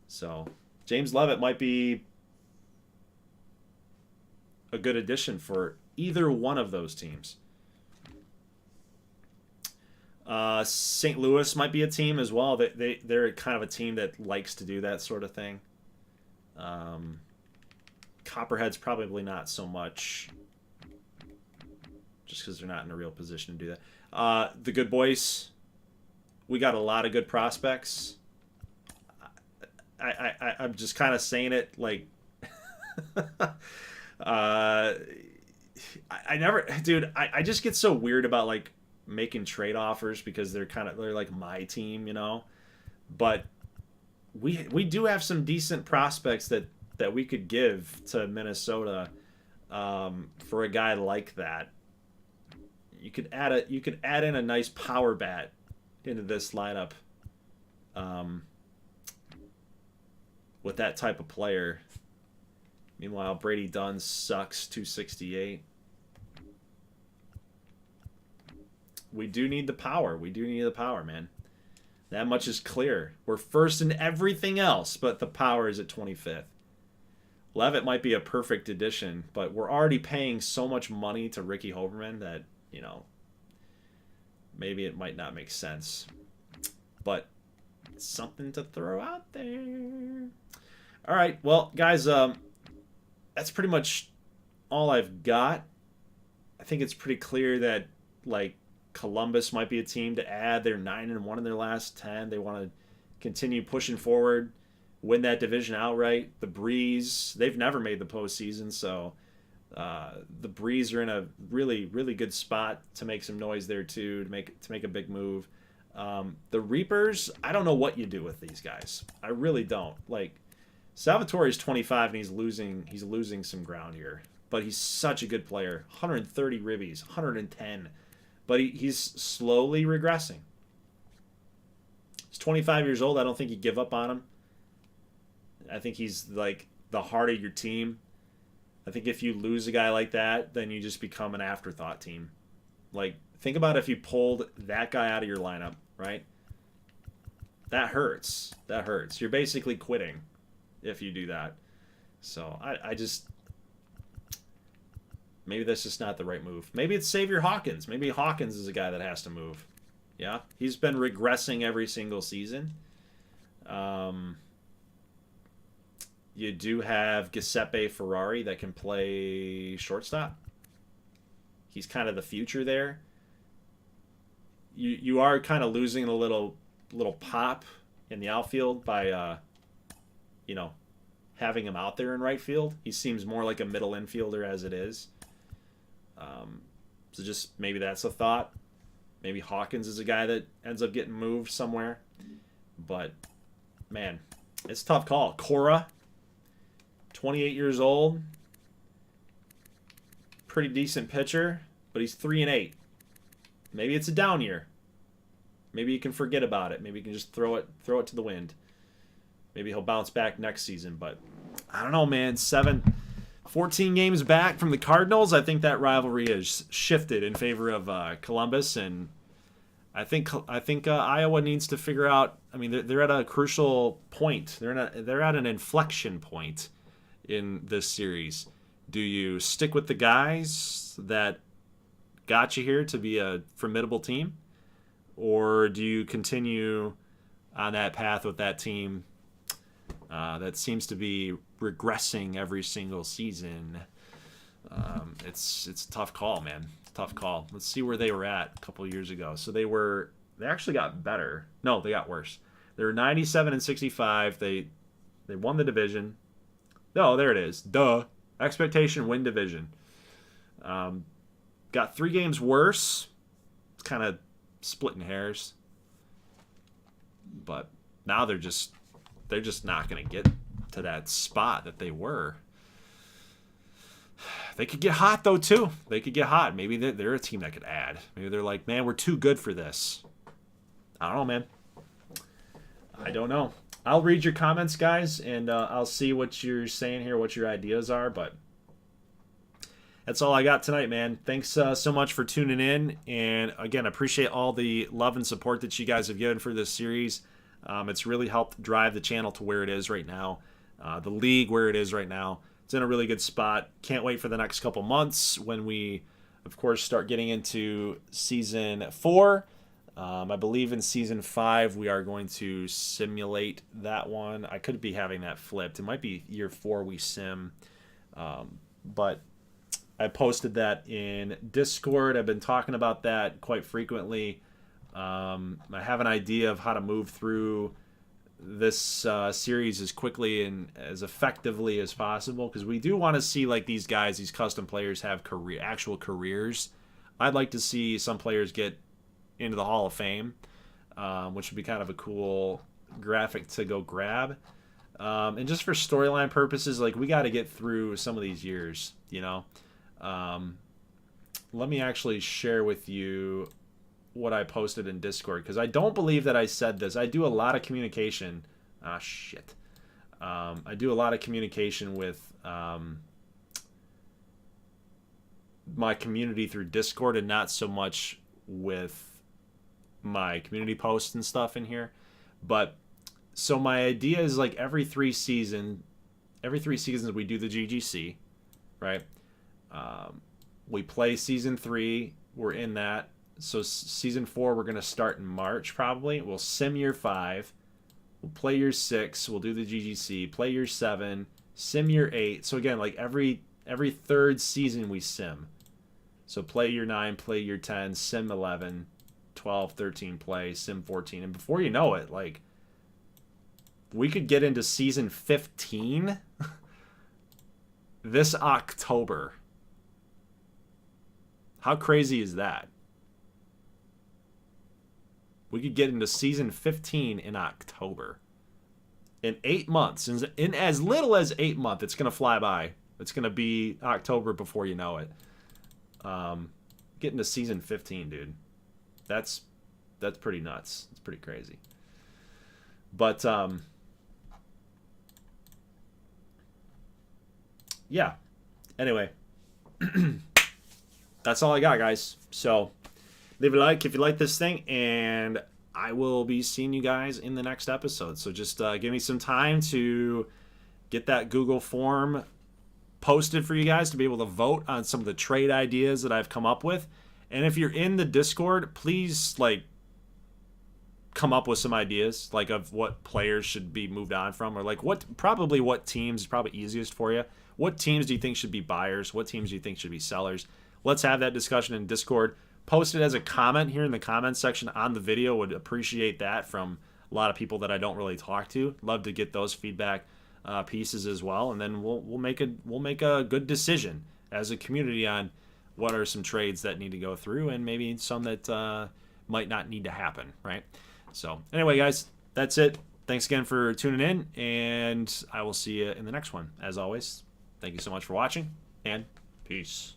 so James Levitt might be a good addition for either one of those teams. St. Louis might be a team as well. They're kind of a team that likes to do that sort of thing. Copperhead's probably not so much, just because they're not in a real position to do that. The Good Boys, we got a lot of good prospects. I'm just kind of saying it like... I just get so weird about, like, making trade offers because they're like my team, you know. But we do have some decent prospects that we could give to Minnesota for a guy like that. You could add in a nice power bat into this lineup with that type of player. Meanwhile, Brady Dunn sucks, 268. We do need the power. We do need the power, man. That much is clear. We're first in everything else, but the power is at 25th. Levitt might be a perfect addition, but we're already paying so much money to Ricky Hoberman that, you know, maybe it might not make sense. But it's something to throw out there. All right, well, guys, that's pretty much all I've got. I think it's pretty clear that, like, Columbus might be a team to add. They're 9-1 in their last 10. They want to continue pushing forward, win that division outright. The Breeze, they've never made the postseason, so the Breeze are in a really, really good spot to make some noise there too, to make a big move. The Reapers, I don't know what you do with these guys. I really don't. Like, Salvatore's 25 and he's losing some ground here. But he's such a good player. 130 ribbies, 110. But he's slowly regressing. He's 25 years old. I don't think you give up on him. I think he's like the heart of your team. I think if you lose a guy like that, then you just become an afterthought team. Like, think about if you pulled that guy out of your lineup, right? That hurts. That hurts. You're basically quitting if you do that. So I just... Maybe that's just not the right move. Maybe it's Xavier Hawkins. Maybe Hawkins is a guy that has to move. Yeah? He's been regressing every single season. You do have Giuseppe Ferrari that can play shortstop. He's kind of the future there. You are kind of losing a little pop in the outfield by having him out there in right field. He seems more like a middle infielder as it is. So just maybe that's a thought. Maybe Hawkins is a guy that ends up getting moved somewhere. But, man, it's a tough call. Cora, 28 years old. Pretty decent pitcher, but he's 3-8. Maybe it's a down year. Maybe you can forget about it. Maybe you can just throw it to the wind. Maybe he'll bounce back next season. But I don't know, man. 14 games back from the Cardinals. I think that rivalry has shifted in favor of Columbus, and I think Iowa needs to figure out. I mean, they're at a crucial point. They're at an inflection point in this series. Do you stick with the guys that got you here to be a formidable team, or do you continue on that path with that team that seems to be regressing every single season? It's a tough call, man. It's a tough call. Let's see where they were at a couple of years ago. So they actually got better. No, they got worse. They were 97-65. They won the division. No, there it is. Duh. Expectation win division. Got 3 games worse. It's kind of splitting hairs. But now they're just not going to get to that spot that they were. They could get hot, though, too. They could get hot. Maybe they're a team that could add. Maybe they're like, man, we're too good for this. I don't know, man. I don't know. I'll read your comments, guys, and I'll see what you're saying here, what your ideas are, but that's all I got tonight, man. Thanks so much for tuning in, and again, appreciate all the love and support that you guys have given for this series. It's really helped drive the channel to where it is right now, the league where it is right now. It's in a really good spot. Can't wait for the next couple months when we, of course, start getting into Season 4. I believe in Season 5 we are going to simulate that one. I could be having that flipped. It might be Year 4 we sim. But I posted that in Discord. I've been talking about that quite frequently. I have an idea of how to move through this series as quickly and as effectively as possible, because we do want to see like these guys, these custom players, have actual careers. I'd like to see some players get into the Hall of Fame, which would be kind of a cool graphic to go grab. And just for storyline purposes, like, we got to get through some of these years, you know. Let me actually share with you what I posted in Discord, because I don't believe that I said this. I do a lot of communication. I do a lot of communication with my community through Discord, and not so much with my community posts and stuff in here. But so my idea is, like, every 3 seasons we do the GGC, right? We play Season 3. We're in that. So Season 4 we're going to start in March probably. We'll sim Year 5. We'll play Year 6. We'll do the GGC. Play Year 7. Sim Year 8. So again, like every 3rd season we sim. So play Year 9, play Year 10, sim 11, 12, 13, play, sim 14. And before you know it, like, we could get into Season 15 this October. How crazy is that? We could get into Season 15 in October. in 8 months, in as little as 8 months, it's going to fly by. It's going to be October before you know it. Getting to season 15, dude. That's pretty nuts. It's pretty crazy. But yeah. Anyway, that's all I got, guys. So leave a like if you like this thing, and I will be seeing you guys in the next episode. So just give me some time to get that Google form posted for you guys to be able to vote on some of the trade ideas that I've come up with. And if you're in the Discord, please come up with some ideas of what players should be moved on from, or what teams is probably easiest for you. What teams do you think should be buyers? What teams do you think should be sellers? Let's have that discussion in Discord. Post it as a comment here in the comments section on the video. Would appreciate that from a lot of people that I don't really talk to. Love to get those feedback pieces as well, and then we'll make a good decision as a community on what are some trades that need to go through, and maybe some that might not need to happen, right? So anyway, guys, that's it. Thanks again for tuning in, and I will see you in the next one. As always, thank you so much for watching, and peace.